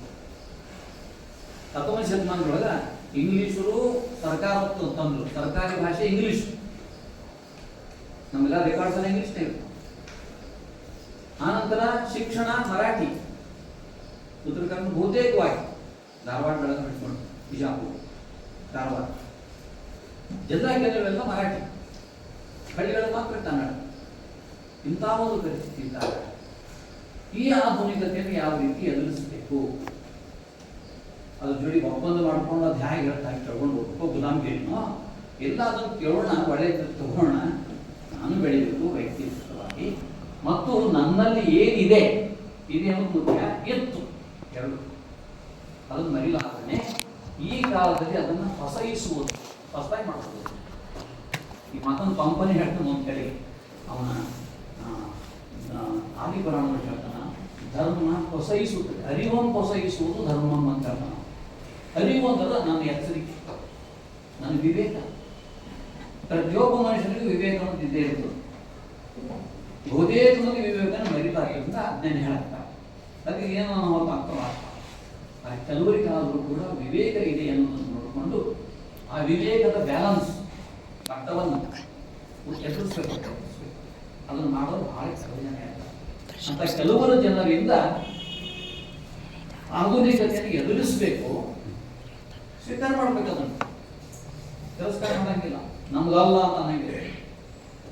19ನೇ ಶತಮಾನದೊಳಗೆ ಇಂಗ್ಲಿಷರು ಸರ್ಕಾರ ತಂದ್ರು, ಸರ್ಕಾರಿ ಭಾಷೆ ಇಂಗ್ಲಿಷ್, ನಮ್ಮೆಲ್ಲ ರೆಕಾರ್ಡ್ಸ್ ಎಲ್ಲ ಇಂಗ್ಲಿಷ್ನೇ ಇರ್ತವೆ. ಆನಂತರ ಶಿಕ್ಷಣ ಮರಾಠಿ, ಉತ್ತರ ಕನ್ನಡ ಬಹುತೇಕವಾಗಿ ಧಾರವಾಡ, ಬೆಳಗಾವಿ, ಬಿಜಾಪುರ ಕಾರವಾರ. ಜಿಲ್ಲಾ ಕೇಂದ್ರಗಳೆಲ್ಲ ಮರಾಠಿ, ಹಳ್ಳಿಗಳಲ್ಲಿ ಮಾತ್ರ ಕನ್ನಡ. ಇಂಥ ಒಂದು ಪರಿಸ್ಥಿತಿ ಇದ್ದಾಗ ಈ ಆಧುನಿಕತೆಯನ್ನು ಯಾವ ರೀತಿ ಎದುರಿಸಬೇಕು, ಅದ್ರ ಜೋಡಿ ಒಪ್ಪಂದ ಮಾಡ್ಕೊಂಡು ಅದು ಹೇಗೆ ಹೇಳ್ತಾ ಕೇಳ್ಕೊಂಡು ಹೋಗ್ಬೇಕು, ಗುಲಾಮ್ಗಿರಿನೋ ಎಲ್ಲ ಅದನ್ನು ಕೇಳೋಣ, ಒಳ್ಳೆಯದು ತಗೋಣ. ನಾನು ಬೆಳಿಬೇಕು ವ್ಯಕ್ತಿಗತವಾಗಿ, ಮತ್ತು ನನ್ನಲ್ಲಿ ಏನಿದೆ ಇದೆ ಅನ್ನೋದು ಮುಖ್ಯ. ಎತ್ತು ಎರಡು ಅದನ್ನು ಮರಿಲಾಗನೆ ಈ ಕಾಲದಲ್ಲಿ ಅದನ್ನು ಹೊಸಯಿಸುವುದು, ಹೊಸದಾಗಿ ಮಾಡ್ಬೋದು. ಈ ಮತ್ತೊಂದು ಕಂಪನಿ ಹೇಳ್ತಾನೆ ಒಂದು ಕಡೆ, ಅವನ ಆದಿಪುರಾಣಗಳು ಹೇಳ್ತಾನ, ಧರ್ಮ ಹೊಸಯಿಸುತ್ತದೆ, ಅರಿವನ್ನು ಹೊಸಯಿಸುವುದು ಧರ್ಮ ಅಂತ ಹೇಳ್ತಾನ. ಅರಿವು ಅಂದ್ರೆ ನನ್ನ ಎಚ್ಚರಿಕೆ, ನನ್ನ ವಿವೇಕ. ಪ್ರತಿಯೊಬ್ಬ ಮನುಷ್ಯನಿಗೂ ವಿವೇಕ ಅನ್ನೋದಿದ್ದೇ ಇರ್ತದೆ. ಬಹುತೇಕನಲ್ಲಿ ವಿವೇಕನ ಮರಿಲಾಗಿಂದ ಅಜ್ಞಾನ ಹೇಳುತ್ತಾರೆ. ಅದಕ್ಕೆ ಏನೋ ನಾವು ಅರ್ಥವಾಗ್ತದೆ. ಕೆಲವರಿಗಾದರೂ ಕೂಡ ವಿವೇಕ ಇದೆ ಅನ್ನೋದನ್ನು ನೋಡಿಕೊಂಡು ಆ ವಿವೇಕದ ಬ್ಯಾಲೆನ್ಸ್ ಮಟ್ಟವನ್ನು ಎದುರಿಸಬೇಕು. ಅದನ್ನು ಮಾಡೋದು ಬಹಳ ಪ್ರಯೋಜನ ಆಗ್ತದೆ. ಅಂತ ಕೆಲವರು ಜನರಿಂದ ಆಧುನಿಕತೆಯನ್ನು ಎದುರಿಸಬೇಕು, ಸ್ವೀಕಾರ ಮಾಡ್ಬೇಕು. ಅದನ್ನು ತಿರಸ್ಕಾರ ಮಾಡಂಗಿಲ್ಲ. ನಮ್ದಲ್ಲ ಅಂತ ಅನ್ನಂಗಿಲ್ಲ.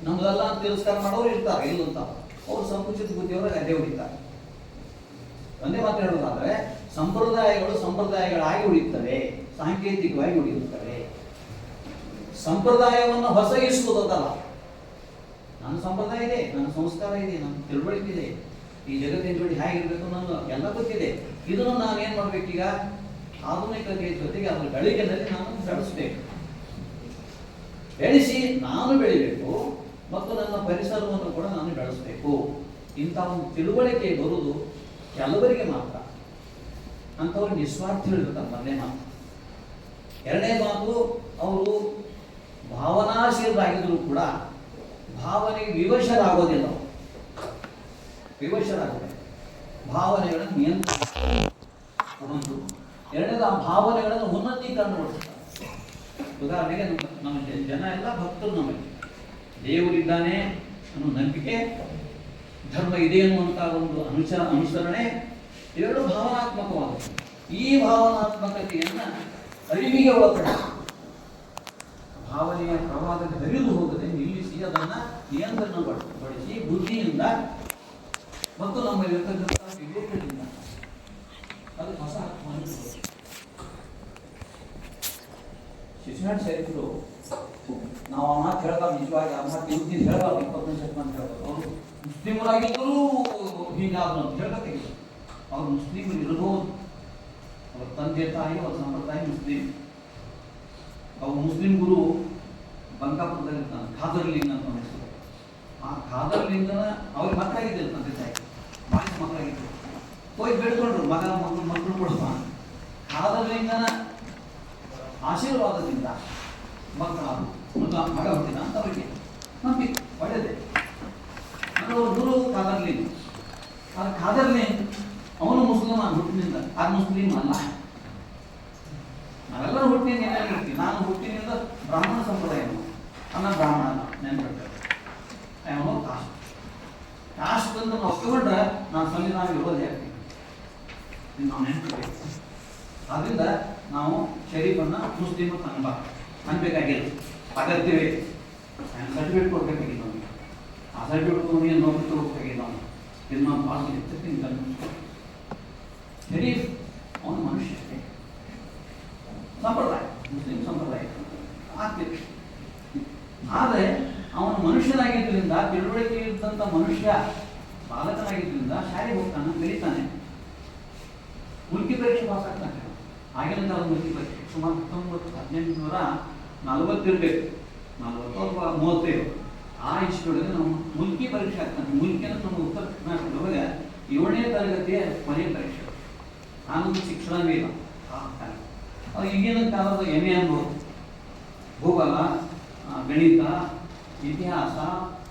ನಮ್ದಲ್ಲ ಅಂತ ತಿರಸ್ಕಾರ ಮಾಡೋರು ಇರ್ತಾರೆ, ಇಲ್ಲಂತ ಅವ್ರು ಸಂಕುಚಿತ ಬುದ್ಧಿಯವರು ಅದೇ ಹೊಡಿತಾರೆ. ಒಂದೇ ಮಾತು ಹೇಳೋದಾದ್ರೆ, ಸಂಪ್ರದಾಯಗಳು ಸಂಪ್ರದಾಯಗಳಾಗಿ ಉಳಿಯುತ್ತವೆ, ಸಾಂಕೇತಿಕವಾಗಿ ಉಳಿಯುತ್ತವೆ. ಸಂಪ್ರದಾಯವನ್ನು ಹೊಸಗಿಸುವುದಲ್ಲ. ನನ್ನ ಸಂಪ್ರದಾಯ ಇದೆ, ನನ್ನ ಸಂಸ್ಕಾರ ಇದೆ, ನನ್ನ ತಿಳುವಳಿಕೆ ಇದೆ, ಈ ಜಗತ್ತಿನ ಜೋಡಿ ಹೇಗಿರ್ಬೇಕು ಅನ್ನೋದು ಎಲ್ಲ ಗೊತ್ತಿದೆ. ಇದನ್ನು ನಾನು ಏನ್ ಮಾಡ್ಬೇಕೀಗ, ಆಧುನಿಕತೆಯ ಜೊತೆಗೆ ಅದರ ಗಳಿಗೆನಲ್ಲಿ ನಾನು ಬೆಳೆಸಬೇಕು. ಬೆಳೆಸಿ ನಾನು ಬೆಳಿಬೇಕು ಮತ್ತು ನನ್ನ ಪರಿಸರವನ್ನು ಕೂಡ ನಾನು ಬೆಳೆಸಬೇಕು. ಇಂಥ ಒಂದು ತಿಳುವಳಿಕೆ ಬರುವುದು ಕೆಲವರಿಗೆ ಮಾತ್ರ. ಅಂಥವ್ರು ನಿಸ್ವಾರ್ಥಿಗಳಿರ್ತಾರೆ. ಮೊದಲೇ ಮಾತು. ಎರಡನೇ ಮಾತು, ಅವರು ಭಾವನಾಶೀಲರಾಗಿದ್ದರೂ ಕೂಡ ಭಾವನೆಗೆ ವಿವಶರಾಗೋದಿಲ್ಲ. ವಿವಶರಾಗುತ್ತೆ, ಭಾವನೆಗಳನ್ನು ನಿಯಂತ್ರಣ. ಒಂದು ಎರಡನೇದು, ಆ ಭಾವನೆಗಳನ್ನು ಉನ್ನತೀಕರಣಗೊಳಿಸ್ತಾರೆ. ಉದಾಹರಣೆಗೆ ನಮ್ಮ ಜನ ಎಲ್ಲ ಭಕ್ತರು, ನಮಗೆ ದೇವರಿದ್ದಾನೆ ಅನ್ನೋ ನಂಬಿಕೆ, ಧರ್ಮ ಇದೆ ಅನ್ನುವಂಥ ಒಂದು ಅನುಸರಣೆ, ಇವೆರಡು ಭಾವನಾತ್ಮಕವಾದದ್ದು. ಈ ಭಾವನಾತ್ಮಕತೆಯನ್ನು ಅರಿವಿಗೆ ಒಳಪಡಿಸಿ, ಭಾವನೆಯ ಪ್ರವಾಹದಲ್ಲಿ ಹರಿದು ಹೋಗದೆ ನಿಲ್ಲಿಸಿ ಅದನ್ನು ನಿಯಂತ್ರಣಗೊಳಿಸಿ ಬುದ್ಧಿಯಿಂದ ಮತ್ತು ನಮ್ಮಲ್ಲಿರ್ತಕ್ಕಂಥ ವಿವೇಕದಿಂದ ಅದು ಹೊಸ ಆತ್ಮವನ್ನು. ಶಿಶುನಾಳ್ ಶರೀಫರು ನಾವು ಆ ಮಾತು ಹೇಳ್ತಾರೆ, ನಿಜವಾಗಿ ಆ ಮಾತು ಯುದ್ಧ ಹೇಳ್ಬಾರ್ದು. 20ನೇ ಶತಮಾನ ಹೇಳ್ತಾರೆ. ಅವರು ಮುಸ್ಲಿಮರಾಗಿದ್ದರೂ ಹೀಗಾದ್ರು ಅಂತ ಹೇಳ್ಬೇಕಾಗಿತ್ತು. ಅವ್ರು ಮುಸ್ಲಿಮರು ಇರ್ಬೋದು, ಅವ್ರ ತಂದೆ ತಾಯಿ ಅವ್ರ ಸಂಪ್ರದಾಯ ಮುಸ್ಲಿಂ. ಅವ್ರ ಮುಸ್ಲಿಂ ಗುರು ಬಂಕಾಪುರದಲ್ಲಿ ಇರ್ತಾನೆ, ಖಾದರ್ಲಿಂಗ ಅಂತ ಹೆಸರು. ಆ ಖಾದರ್ಲಿಂಗನ ಅವ್ರಿಗೆ ಮಕ್ಕಳಾಗಿದ್ದಿಲ್ಲ, ತಂದೆ ತಾಯಿ ಬಾಯಿ ಮಕ್ಕಳಾಗಿದ್ದರು. ಹೋಗಿ ಬೇಡ್ಕೊಂಡ್ರು, ಮಕ್ಕಳು ಕೊಡ್ತಾನೆ. ಖಾದರ್ಲಿಂಗನ ಆಶೀರ್ವಾದದಿಂದ ಮಗ ಹುಟ್ಟಿದ ಅಂತ ಅವರಿಗೆ ನಂಬಿಕೆ ಒಳ್ಳೆಯದೇ. ಅವರು ಗುರು ಖಾದರ್ಲಿಂಗ್. ಆದ್ರೆ ಖಾದರ್ಲಿಂಗ್ ಅವನು ಮುಸ್ಲಿಂ ಹುಟ್ಟಿನಿಂದ, ಅದು ಮುಸ್ಲಿಂ ಅಲ್ಲ. ನಾವೆಲ್ಲರೂ ಹುಟ್ಟಿನಿಂದ ಏನಾಗಿರ್ತೀವಿ. ನಾನು ಹುಟ್ಟಿನಿಂದ ಬ್ರಾಹ್ಮಣ ಸಂಪ್ರದಾಯ ಅನ್ನ ಬ್ರಾಹ್ಮಣ ನೆನ್ಬಿಡ್ತೇವೆ. ಅವನು ಕಾಸ್ಟ್. ಕಾಸ್ಟ್ ಅಂತ ನಾವು ಒಪ್ಪಿಕೊಂಡ್ರೆ ನಾನು ಸಂವಿಧಾನ ವಿರೋಧಿ ಆಗ್ತೀವಿ. ನಾವು ನೆನ್ಪಿಡ್ಬೇಕು. ಆದ್ರಿಂದ ನಾವು ಶರೀಫನ್ನು ಮುಸ್ಲಿಮ್ ಅನ್ಬೇಕಾಗಿಲ್ಲ. ಅಗತ್ಯವೇ ಸರ್ಟಿಫಿಕೇಟ್ ಕೊಡ್ಬೇಕಾಗಿಲ್ಲ ನಮಗೆ. ಆ ಸರ್ಟಿಫಿಕೇಟ್ ನಮಗೆ ನೌಕರಿ ತಗೋಬೇಕಾಗಿಲ್ಲ. ನಾವು ಇದು ನಾವು ಭಾಳ ಎಚ್ಚರಿಕೆಯಿಂದ ಶರೀಫ್ ಅವನು ಮನುಷ್ಯ, ಸಂಪ್ರದಾಯ ಮುಸ್ಲಿಂ ಸಂಪ್ರದಾಯ ಆಗ್ತಿದೆ. ಆದರೆ ಅವನು ಮನುಷ್ಯನಾಗಿದ್ದರಿಂದ, ತಿಳುವಳಿಕೆ ಇದ್ದಂಥ ಮನುಷ್ಯ ಬಾಲಕನಾಗಿದ್ದರಿಂದ ಶಾಲೆಗೆ ಹೋಗ್ತಾನೆ, ಬೆಳೀತಾನೆ, ಮುಲ್ಕಿ ಪರೀಕ್ಷೆ ಪಾಸ್ ಆಗ್ತಾನೆ. ಆಗಿನ ಕಾಲದ ಮುಲ್ಕಿ ಪರೀಕ್ಷೆ ಸುಮಾರು 1840 ಇರಬೇಕು, 40 ಅಥವಾ 35. ಆ ಇಷ್ಟೊಳಗೆ ನಾವು ಮುಲ್ಕಿ ಪರೀಕ್ಷೆ ಆಗ್ತಾನೆ. ಮುಲ್ಕಿ ಅಂದ್ರೆ ನಮ್ಮ ಉತ್ತರ ಕರ್ನಾಟಕದೊಳಗೆ 7ನೇ ತರಗತಿಯ ಕೊನೆಯ ಪರೀಕ್ಷೆ. ಆನಂದ ಶಿಕ್ಷಣವೇ ಇಲ್ಲ ಆಗ್ತಾನೆ. ಅದು ಈಗಿನ ಕಾಲದ MA ಅನ್ಬೋದು. ಭೂಗೋಳ, ಗಣಿತ, ಇತಿಹಾಸ,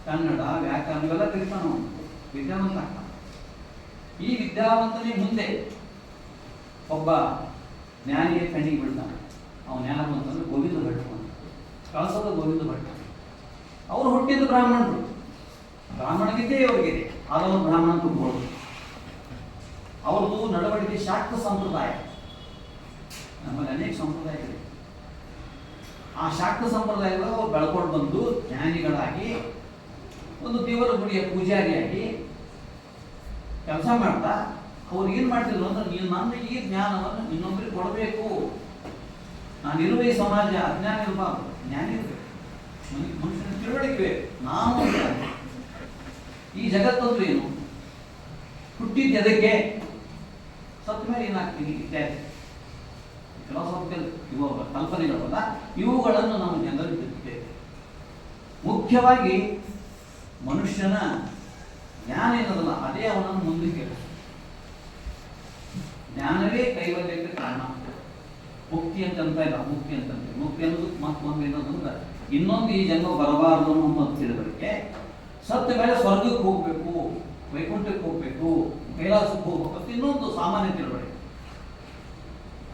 ಕನ್ನಡ, ವ್ಯಾಕರಣ ಇವೆಲ್ಲ ಕಲಿತಾನ, ವಿದ್ಯಾವಂತ ಆಗ್ತಾನೆ. ಈ ವಿದ್ಯಾವಂತನೇ ಮುಂದೆ ಒಬ್ಬ ಜ್ಞಾನಿಯ ಕಣ್ಣಿಗೆ ಬಿಡ್ತಾನೆ. ಅವನು ಯಾರು ಅಂತಂದ್ರೆ ಗೋವಿಂದ ಭಟ್ರು ಅಂತ, ಕಳಸದ ಗೋವಿಂದ ಭಟ್ರು. ಅವರು ಹುಟ್ಟಿದ್ದು ಬ್ರಾಹ್ಮಣರು, ಬ್ರಾಹ್ಮಣಗಿದ್ದೇ ಅವರಿಗಿದೆ, ಆದವರು ಬ್ರಾಹ್ಮಣ ತುಂಬೋದು. ಅವ್ರದ್ದು ನಡವಳಿಕೆ ಶಾಕ್ತ ಸಂಪ್ರದಾಯ. ನಮ್ಮಲ್ಲಿ ಅನೇಕ ಸಂಪ್ರದಾಯಗಳಿವೆ. ಆ ಶಾಕ್ತ ಸಂಪ್ರದಾಯಗಳು ಅವ್ರು ಬೆಳ್ಕೊಂಡು ಬಂದು ಜ್ಞಾನಿಗಳಾಗಿ ಒಂದು ದೇವರ ಗುಡಿಯ ಪೂಜಾರಿಯಾಗಿ ಕೆಲಸ ಮಾಡ್ತಾ ಅವ್ರು ಏನು ಮಾಡ್ತಿದ್ರು ಅಂದ್ರೆ, ನೀವು ನನ್ನ ಈ ಜ್ಞಾನವನ್ನು ಇನ್ನೊಬ್ಬರಿಗೆ ಕೊಡಬೇಕು, ನಾನಿರುವ ಈ ಸಮಾಜ ಅಜ್ಞಾನ ಇರಬಾರ್ದು, ಜ್ಞಾನ ಇರಬೇಕು, ಮನುಷ್ಯನ ತಿಳುವಳಿಕೆ ನಾವು ಈ ಜಗತ್ತಂದ್ರೆ ಏನು, ಹುಟ್ಟಿದ್ದು ಎದಕ್ಕೆ, ಸತ್ತ ಮೇಲೆ ಏನಾಗ್ತೀನಿ ಇತ್ಯಾದಿ ಫಿಲಾಸಫಿಕಲ್ ಇವು ಕಲ್ಪನೆಗಳಲ್ಲ, ಇವುಗಳನ್ನು ನಾವು ಜನರಿಗೆ ಬಿಟ್ಟಿದ್ದೇವೆ. ಮುಖ್ಯವಾಗಿ ಮನುಷ್ಯನ ಜ್ಞಾನ ಏನದಲ್ಲ ಅದೇ ಅವನನ್ನು ಮುಂದಕ್ಕೆ, ಜ್ಞಾನವೇ ಕೈವಲ್ಯಕ್ಕೆ ಕಾರಣ. ಮುಕ್ತಿ ಅಂತಂತ ಇಲ್ಲ, ಮುಕ್ತಿ ಅಂತಂದ್ರೆ ಮುಕ್ತಿ ಅನ್ನೋದು ಮತ್ತೊಂದು ಏನಂದ್ರೆ ಇನ್ನೊಂದು ಈ ಜನ್ಮ ಬರಬಾರದು ಅನ್ನೋ ತಿಳುವಳಿಕೆ. ಸತ್ತ ಮೇಲೆ ಸ್ವರ್ಗಕ್ಕೆ ಹೋಗ್ಬೇಕು, ವೈಕುಂಠಕ್ಕೆ ಹೋಗ್ಬೇಕು, ಕೈಲಾಸಕ್ಕೆ ಹೋಗ್ಬೇಕು ಇನ್ನೊಂದು ಸಾಮಾನ್ಯ ತಿಳುವಳಿಕೆ.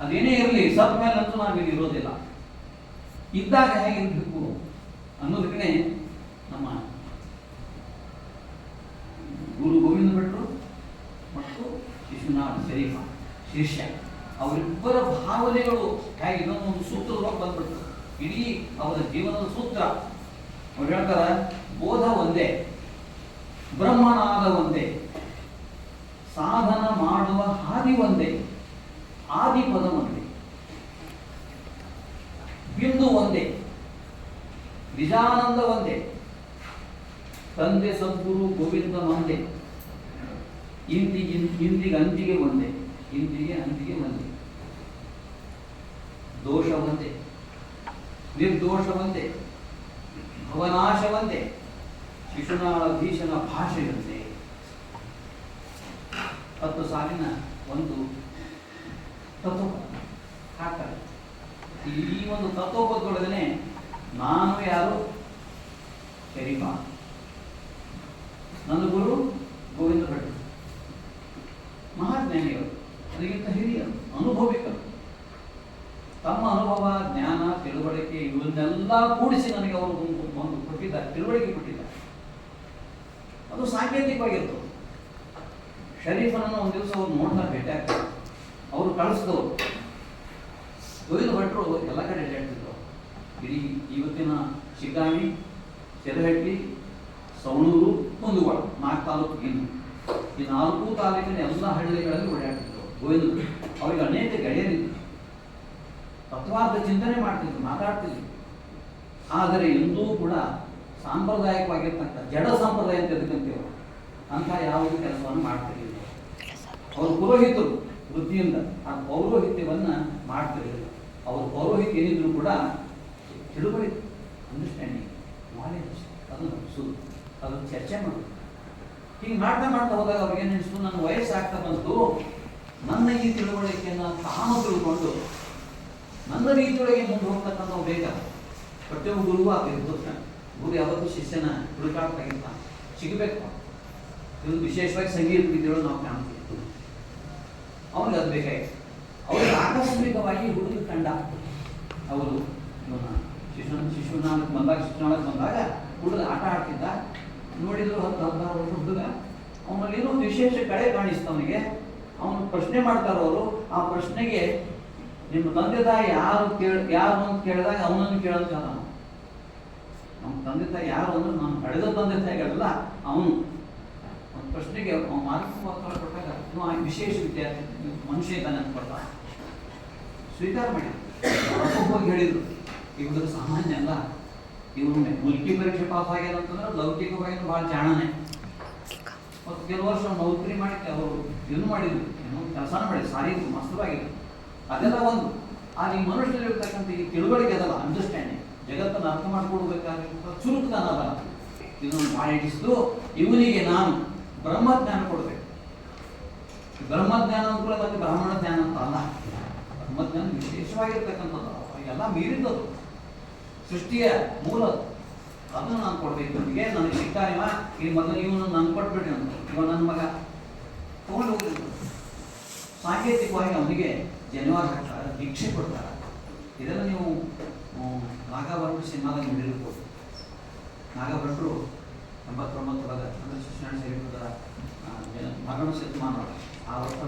ಅದೇನೇ ಇರಲಿ ಸತ್ತ ಮೇಲೆ ಅಂತೂ ನಾವಿಲ್ಲಿ ಇರೋದಿಲ್ಲ. ಇದ್ದಾಗ ಹೇಗಿರ್ಬೇಕು ಅನ್ನೋದಕ್ಕೆ ನಮ್ಮ ಗುರು ಗೋವಿಂದ ಭಟ್ರು ಮತ್ತು ಶಿಶುನಾಳ ಶರೀಫ ಶಿಷ್ಯ ಅವರಿಬ್ಬರ ಭಾವನೆಗಳು ಹೇಗೆ ಇನ್ನೊಂದು ಒಂದು ಸೂತ್ರದೊಳಗೆ ಬಂದ್ಬಿಟ್ರು. ಇಡೀ ಅವರ ಜೀವನದ ಸೂತ್ರ. ಅವ್ರು ಹೇಳ್ತಾರ, ಬೋಧ ಒಂದೇ, ಬ್ರಹ್ಮನಾದ ಒಂದೇ, ಸಾಧನ ಮಾಡುವ ಹಾದಿ ಒಂದೇ, ಆದಿಪದ ಒಂದೇ, ಬಿಂದು ಒಂದೇ, ನಿಜಾನಂದ ಒಂದೇ, ತಂದೆ ಸದ್ಗುರು ಗೋವಿಂದ ಒಂದೇ, ಇಂದಿಗೆ ಅಂತಿಗೆ ಒಂದೇ, ಇಂದಿಗೆ ಅಂತಿಗೆ ಒಂದೇ, ದೋಷ ಒಂದೇ, ನಿರ್ದೋಷ ಒಂದೇ, ಭವನಾಶ ಒಂದೇ, ಶಿಶುನಾಳಧೀಶನ ಭಾಷೆ ಒಂದೇ. 10 ಸಾಲಿನ ಒಂದು ತತ್ವ ಹಾಕ್ತಾರೆ. ಈ ಒಂದು ತತ್ವಪದೊಳಗನೆ ನಾನು ಯಾರು, ಶರೀಫ, ನನ್ನ ಗುರು ಗೋವಿಂದ ಭಟ್ರು, ಮಹಾಜ್ಞಾನಿಗಳು, ಅದಕ್ಕಿಂತ ಹಿರಿಯರು, ಅನುಭವಿಕರು. ತಮ್ಮ ಅನುಭವ, ಜ್ಞಾನ, ತಿಳುವಳಿಕೆ ಇವನ್ನೆಲ್ಲ ಕೂಡಿಸಿ ನನಗೆ ಅವರು ಒಂದು ಕೊಟ್ಟಿದ್ದಾರೆ, ತಿಳುವಳಿಕೆ ಕೊಟ್ಟಿದ್ದಾರೆ. ಅದು ಸಾಂಕೇತಿಕವಾಗಿರ್ತದೆ. ಶರೀಫನನ್ನು ಒಂದು ದಿವಸ ಅವ್ರು ನೋಡ್ತಾ ಭೇಟಿ ಆಗ್ತಾರೆ. ಅವರು ಕಳಿಸಿದವರು ಗೋವಿಂದ ಭಟ್ರು ಎಲ್ಲ ಕಡೆ ಹೇಳ್ತಿದ್ರು. ಇಡೀ ಇವತ್ತಿನ ಶಿಗ್ಗಾಮಿ, ಚೆರಹಟ್ಟಿ, ಸವಣೂರು, ಕುಂದಗೋಳ 4 ತಾಲೂಕು, ಇನ್ನು ಈ 4 ತಾಲೂಕಿನ ಎಲ್ಲ ಹಳ್ಳಿಗಳಲ್ಲಿ ಓಡಾಡ್ತಿದ್ರು ಗೋವಿಂದ ಭಟ್ರು. ಅವರಿಗೆ ಅನೇಕ ಗೆಳೆಯರಿದ್ರು, ತತ್ವಾರ್ಥ ಚಿಂತನೆ ಮಾಡ್ತಿದ್ರು, ಮಾತಾಡ್ತಿದ್ರು. ಆದರೆ ಎಂದೂ ಕೂಡ ಸಾಂಪ್ರದಾಯಿಕವಾಗಿರ್ತಕ್ಕಂಥ ಜಡ ಸಂಪ್ರದಾಯ ಅಂತ ಎದಕ್ಕಂತೀವರು ಅಂತ ಯಾವುದೇ ಕೆಲಸವನ್ನು ಮಾಡ್ತಿರಲಿಲ್ಲ. ಅವರು ಪುರೋಹಿತರು ವೃತ್ತಿಯಿಂದ ಆ ಪೌರೋಹಿತ್ಯವನ್ನು ಮಾಡ್ತಿರಲಿಲ್ಲ. ಅವರು ಪೌರೋಹಿತ್ಯ ಏನಿದ್ರು ಕೂಡ ತಿಳುವಳಿಕೆ, ಅಂಡರ್ಸ್ಟ್ಯಾಂಡಿಂಗ್, ನಾಲೆಜ್ ಅದನ್ನು ನಡೆಸೋದು, ಅದನ್ನು ಚರ್ಚೆ ಮಾಡೋದು. ಹೀಗೆ ಮಾಡ್ತಾ ಮಾಡ್ತಾ ಹೋದಾಗ ಅವ್ರಿಗೆ ಏನಿಸ್ತು, ನನ್ನ ವಯಸ್ಸಾಗ್ತಾ ಬಂತು, ನನ್ನ ಈ ತಿಳುವಳಿಕೆಯನ್ನು ತಾನು ತಿಳ್ಕೊಂಡು ನನ್ನ ರೀತಿಯೊಳಗೆ ಮುಂದೆ ಹೋಗ್ತಕ್ಕಂಥ ಬೇಗ ಪ್ರತಿಯೊಬ್ಬ ಗುರುವು ಆಗಿರ್ತಾನೆ. ಗುರು ಯಾವತ್ತೂ ಶಿಷ್ಯನ ಹುಡುಕಾಡ್ತಾಗಿರ್ತಾನೆ, ಸಿಗಬೇಕು. ಇದು ವಿಶೇಷವಾಗಿ ಸಂಗೀತ ವಿದ್ಯೆಯೊಳಗೆ ನಾವು ಕಾಣ್ತೀವಿ. ಅವನಿಗೆ ಅದು ಬೇಕಾಗಿತ್ತು. ಅವ್ರಿಗೆ ಆಕಸ್ಮಿಕವಾಗಿ ಹುಡುಗ ಕಂಡ. ಅವರು ಶಿಶುನಾಳಕ್ಕೆ ಬಂದಾಗ ಹುಡುಗ ಆಟ ಆಡ್ತಿದ್ದ. ನೋಡಿದ್ರು 10-16 ವರ್ಷ ಹುಡುಗ. ಅವನಲ್ಲಿ ಏನೋ ಒಂದು ವಿಶೇಷ ಕಳೆ ಕಾಣಿಸ್ತು ಅವನಿಗೆ. ಅವನು ಪ್ರಶ್ನೆ ಮಾಡ್ತಾರ ಅವರು. ಆ ಪ್ರಶ್ನೆಗೆ ನಿಮ್ಮ ತಂದೆ ತಾಯಿ ಯಾರು ಅಂತ ಕೇಳಿದಾಗ ಅವನನ್ನು ಕೇಳಂತ. ನಮ್ಮ ತಂದೆ ತಾಯಿ ಯಾರು ಅಂದ್ರೆ ನಾನು ಪಡೆದ ತಂದೆ ತಾಯಿಗಳಲ್ಲ ಅವನು. ಒಂದು ಪ್ರಶ್ನೆಗೆ ಮಾರ್ಕ್ ಕೊಟ್ಟಾಗ ವಿಶೇಷ ವಿದ್ಯಾರ್ಥಿ ಮನುಷ್ಯ ಇದ್ದಾನೆ ಅಂತ ಕೊಡ್ತಾ ಸ್ವೀಕಾರ ಮಾಡಿ ಹೋಗಿ ಹೇಳಿದ್ರು, ಇವರು ಸಾಮಾನ್ಯ ಅಲ್ಲ, ಇವರು ಮುಲ್ಕಿ ಪರೀಕ್ಷೆ ಪಾಸ್ ಆಗ್ಯಾರ ಅಂತಂದ್ರೆ ಲೌಕಿಕವಾಗಿ ಭಾಳ ಜಾಣನೆ. ಮತ್ತು ಕೆಲವು ವರ್ಷ ನೌಕರಿ ಮಾಡಿ ಅವರು ಇದನ್ನು ಮಾಡಿದ್ರು, ಏನೋ ಕೆಲಸನ ಮಾಡಿದ್ರು, ಸಾರಿ ಮಸ್ತವಾಗಿದ್ರು. ಅದೆಲ್ಲ ಒಂದು ಆ ನಿಮ್ಮ ಮನುಷ್ಯರಲ್ಲಿರ್ತಕ್ಕಂಥ ಈ ತಿಳುವಳಿಕೆ ಅದಲ್ಲ, ಅಂಡರ್ಸ್ಟ್ಯಾಂಡಿಂಗ್, ಜಗತ್ತನ್ನು ಅರ್ಥ ಮಾಡ್ಕೊಡ್ಬೇಕಾಗಿರುವ ಚುರುಕುತನ ಅದಲ್ಲ. ಇದನ್ನು ಮಾಡಿಡಿಸಿದ್ದು ಇವನಿಗೆ ನಾನು ಬ್ರಹ್ಮಜ್ಞಾನ ಕೊಡಬೇಕು. ಬ್ರಹ್ಮಜ್ಞಾನ ಕೂಡ ಮತ್ತೆ ಬ್ರಾಹ್ಮಣ ಜ್ಞಾನ ಅಂತ ಅಲ್ಲ. ಬ್ರಹ್ಮಜ್ಞಾನ ವಿಶೇಷವಾಗಿರ್ತಕ್ಕಂಥದ್ದು, ಎಲ್ಲ ಮೀರಿದ್ದದು, ಸೃಷ್ಟಿಯ ಮೂಲ. ಅದನ್ನು ನಾನು ಕೊಡ್ಬೇಕು. ನನಗೆ ನನಗೆ ಸಿಗ್ತಾನಿವ ಈ ಮಗ, ಇವನು ನಾನು ಕೊಟ್ಬಿಟ್ರಿ ಅಂತ. ಇವಾಗ ನನ್ನ ಮಗ ತಗೊಂಡು ಹೋಗಿದ್ರು. ಸಾಂಕೇತಿಕವಾಗಿ ಅವನಿಗೆ ಜನಿವಾರ ಹಾಕ್ತಾರೆ, ದೀಕ್ಷೆ ಕೊಡ್ತಾರೆ. ಇದೆಲ್ಲ ನೀವು ನಾಗಭಟ್ರು ಸಿನಿಮಾದಾಗ ನೋಡಿರ್ಬೋದು. ನಾಗಭಟ್ರು 89 ಅಂದರೆ ಶಿಶುನಾಳ ಶರೀಫರ ಮಗನ ಶತಮಾನ ಆ ವರ್ಷ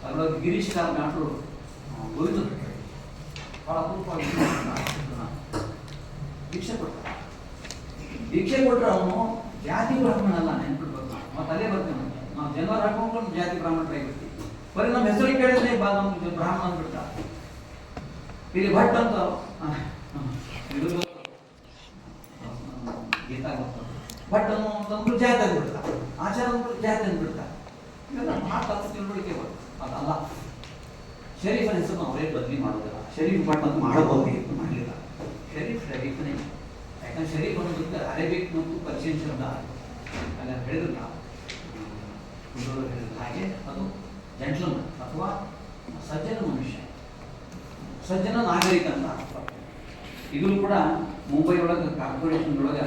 ಅದರೊಳಗೆ ಗಿರೀಶ್ ಕಾರ್ನಾಟರು ಗೋವಿಂದ ಭಟ್ರು ಬಹಳ ಅಪರೂಪವಾಗಿ ದೀಕ್ಷೆ ಕೊಟ್ಟ. ದೀಕ್ಷೆ ಕೊಟ್ಟರೆ ಅವನು ಜಾತಿ ಬ್ರಾಹ್ಮಣ ಅಲ್ಲ, ನೆನ್ಪಿಡ್ಬೇಕು. ಮತ್ತೆ ಅಲ್ಲೇ ಬರ್ತೀವಿ ನಾವು ಜನವರ ಹಾಕೊಂಡು ಜಾತಿ ಬ್ರಾಹ್ಮಣರಾಗಿರ್ತೀವಿ. ಬರೀ ನಮ್ಮ ಹೆಸರು ಕೇಳಿದ್ರೆ ನಮ್ಗೆ ಬ್ರಾಹ್ಮಣ ಅಂದ್ಬಿಡ್ತ. ಇಲ್ಲಿ ಭಟ್ ಅಂತ ಗೀತಾ ಭಟ್ ಅಂತಂದ್ರು ಜಾತಿ ಅಂದ್ಬಿಡ್ತ, ಆಚಾರ ಅಂದ್ಬಿಟ್ಟು ಜಾತಿ ಅಂದ್ಬಿಡ್ತ. ಇವೆಲ್ಲ ಭಾಳ ತಿಳುವಳಿಕೆ ಬರ್ತದೆ. ಅದಲ್ಲ, ಶರೀಫನ ಹೆಸರು ಅವರೇ ಬದಲಿ ಮಾಡೋದಿಲ್ಲ. ಶರೀಫ್ ಭಟ್ ಅಂತ ಮಾಡಬಹುದಿತ್ತು, ಮಾಡಲಿಲ್ಲ. ಶರೀಫನೇ. ಯಾಕಂದ್ರೆ ಶರೀಫ್ ಅನ್ನೋದಕ್ಕೆ ಅರೇಬಿಕ್ ಮತ್ತು ಪರ್ಷಿಯನ್ ಶಬ್ದ ಅಲ್ಲ ಹೇಳಿದ್ರಲ್ಲ, ಹೇಳಿದ್ರು. ಹಾಗೆ ಅದು ಜೆಂಟ್ಲ್ಮನ್ ಅಥವಾ ಸಜ್ಜನ ಮನುಷ್ಯ, ಸಜ್ಜನ ನಾಗರಿಕ ಅಂತ ಅರ್ಥ. ಇದು ಕೂಡ ಮುಂಬೈ ಒಳಗೆ ಕಾರ್ಪೊರೇಷನ್ ಒಳಗೆ,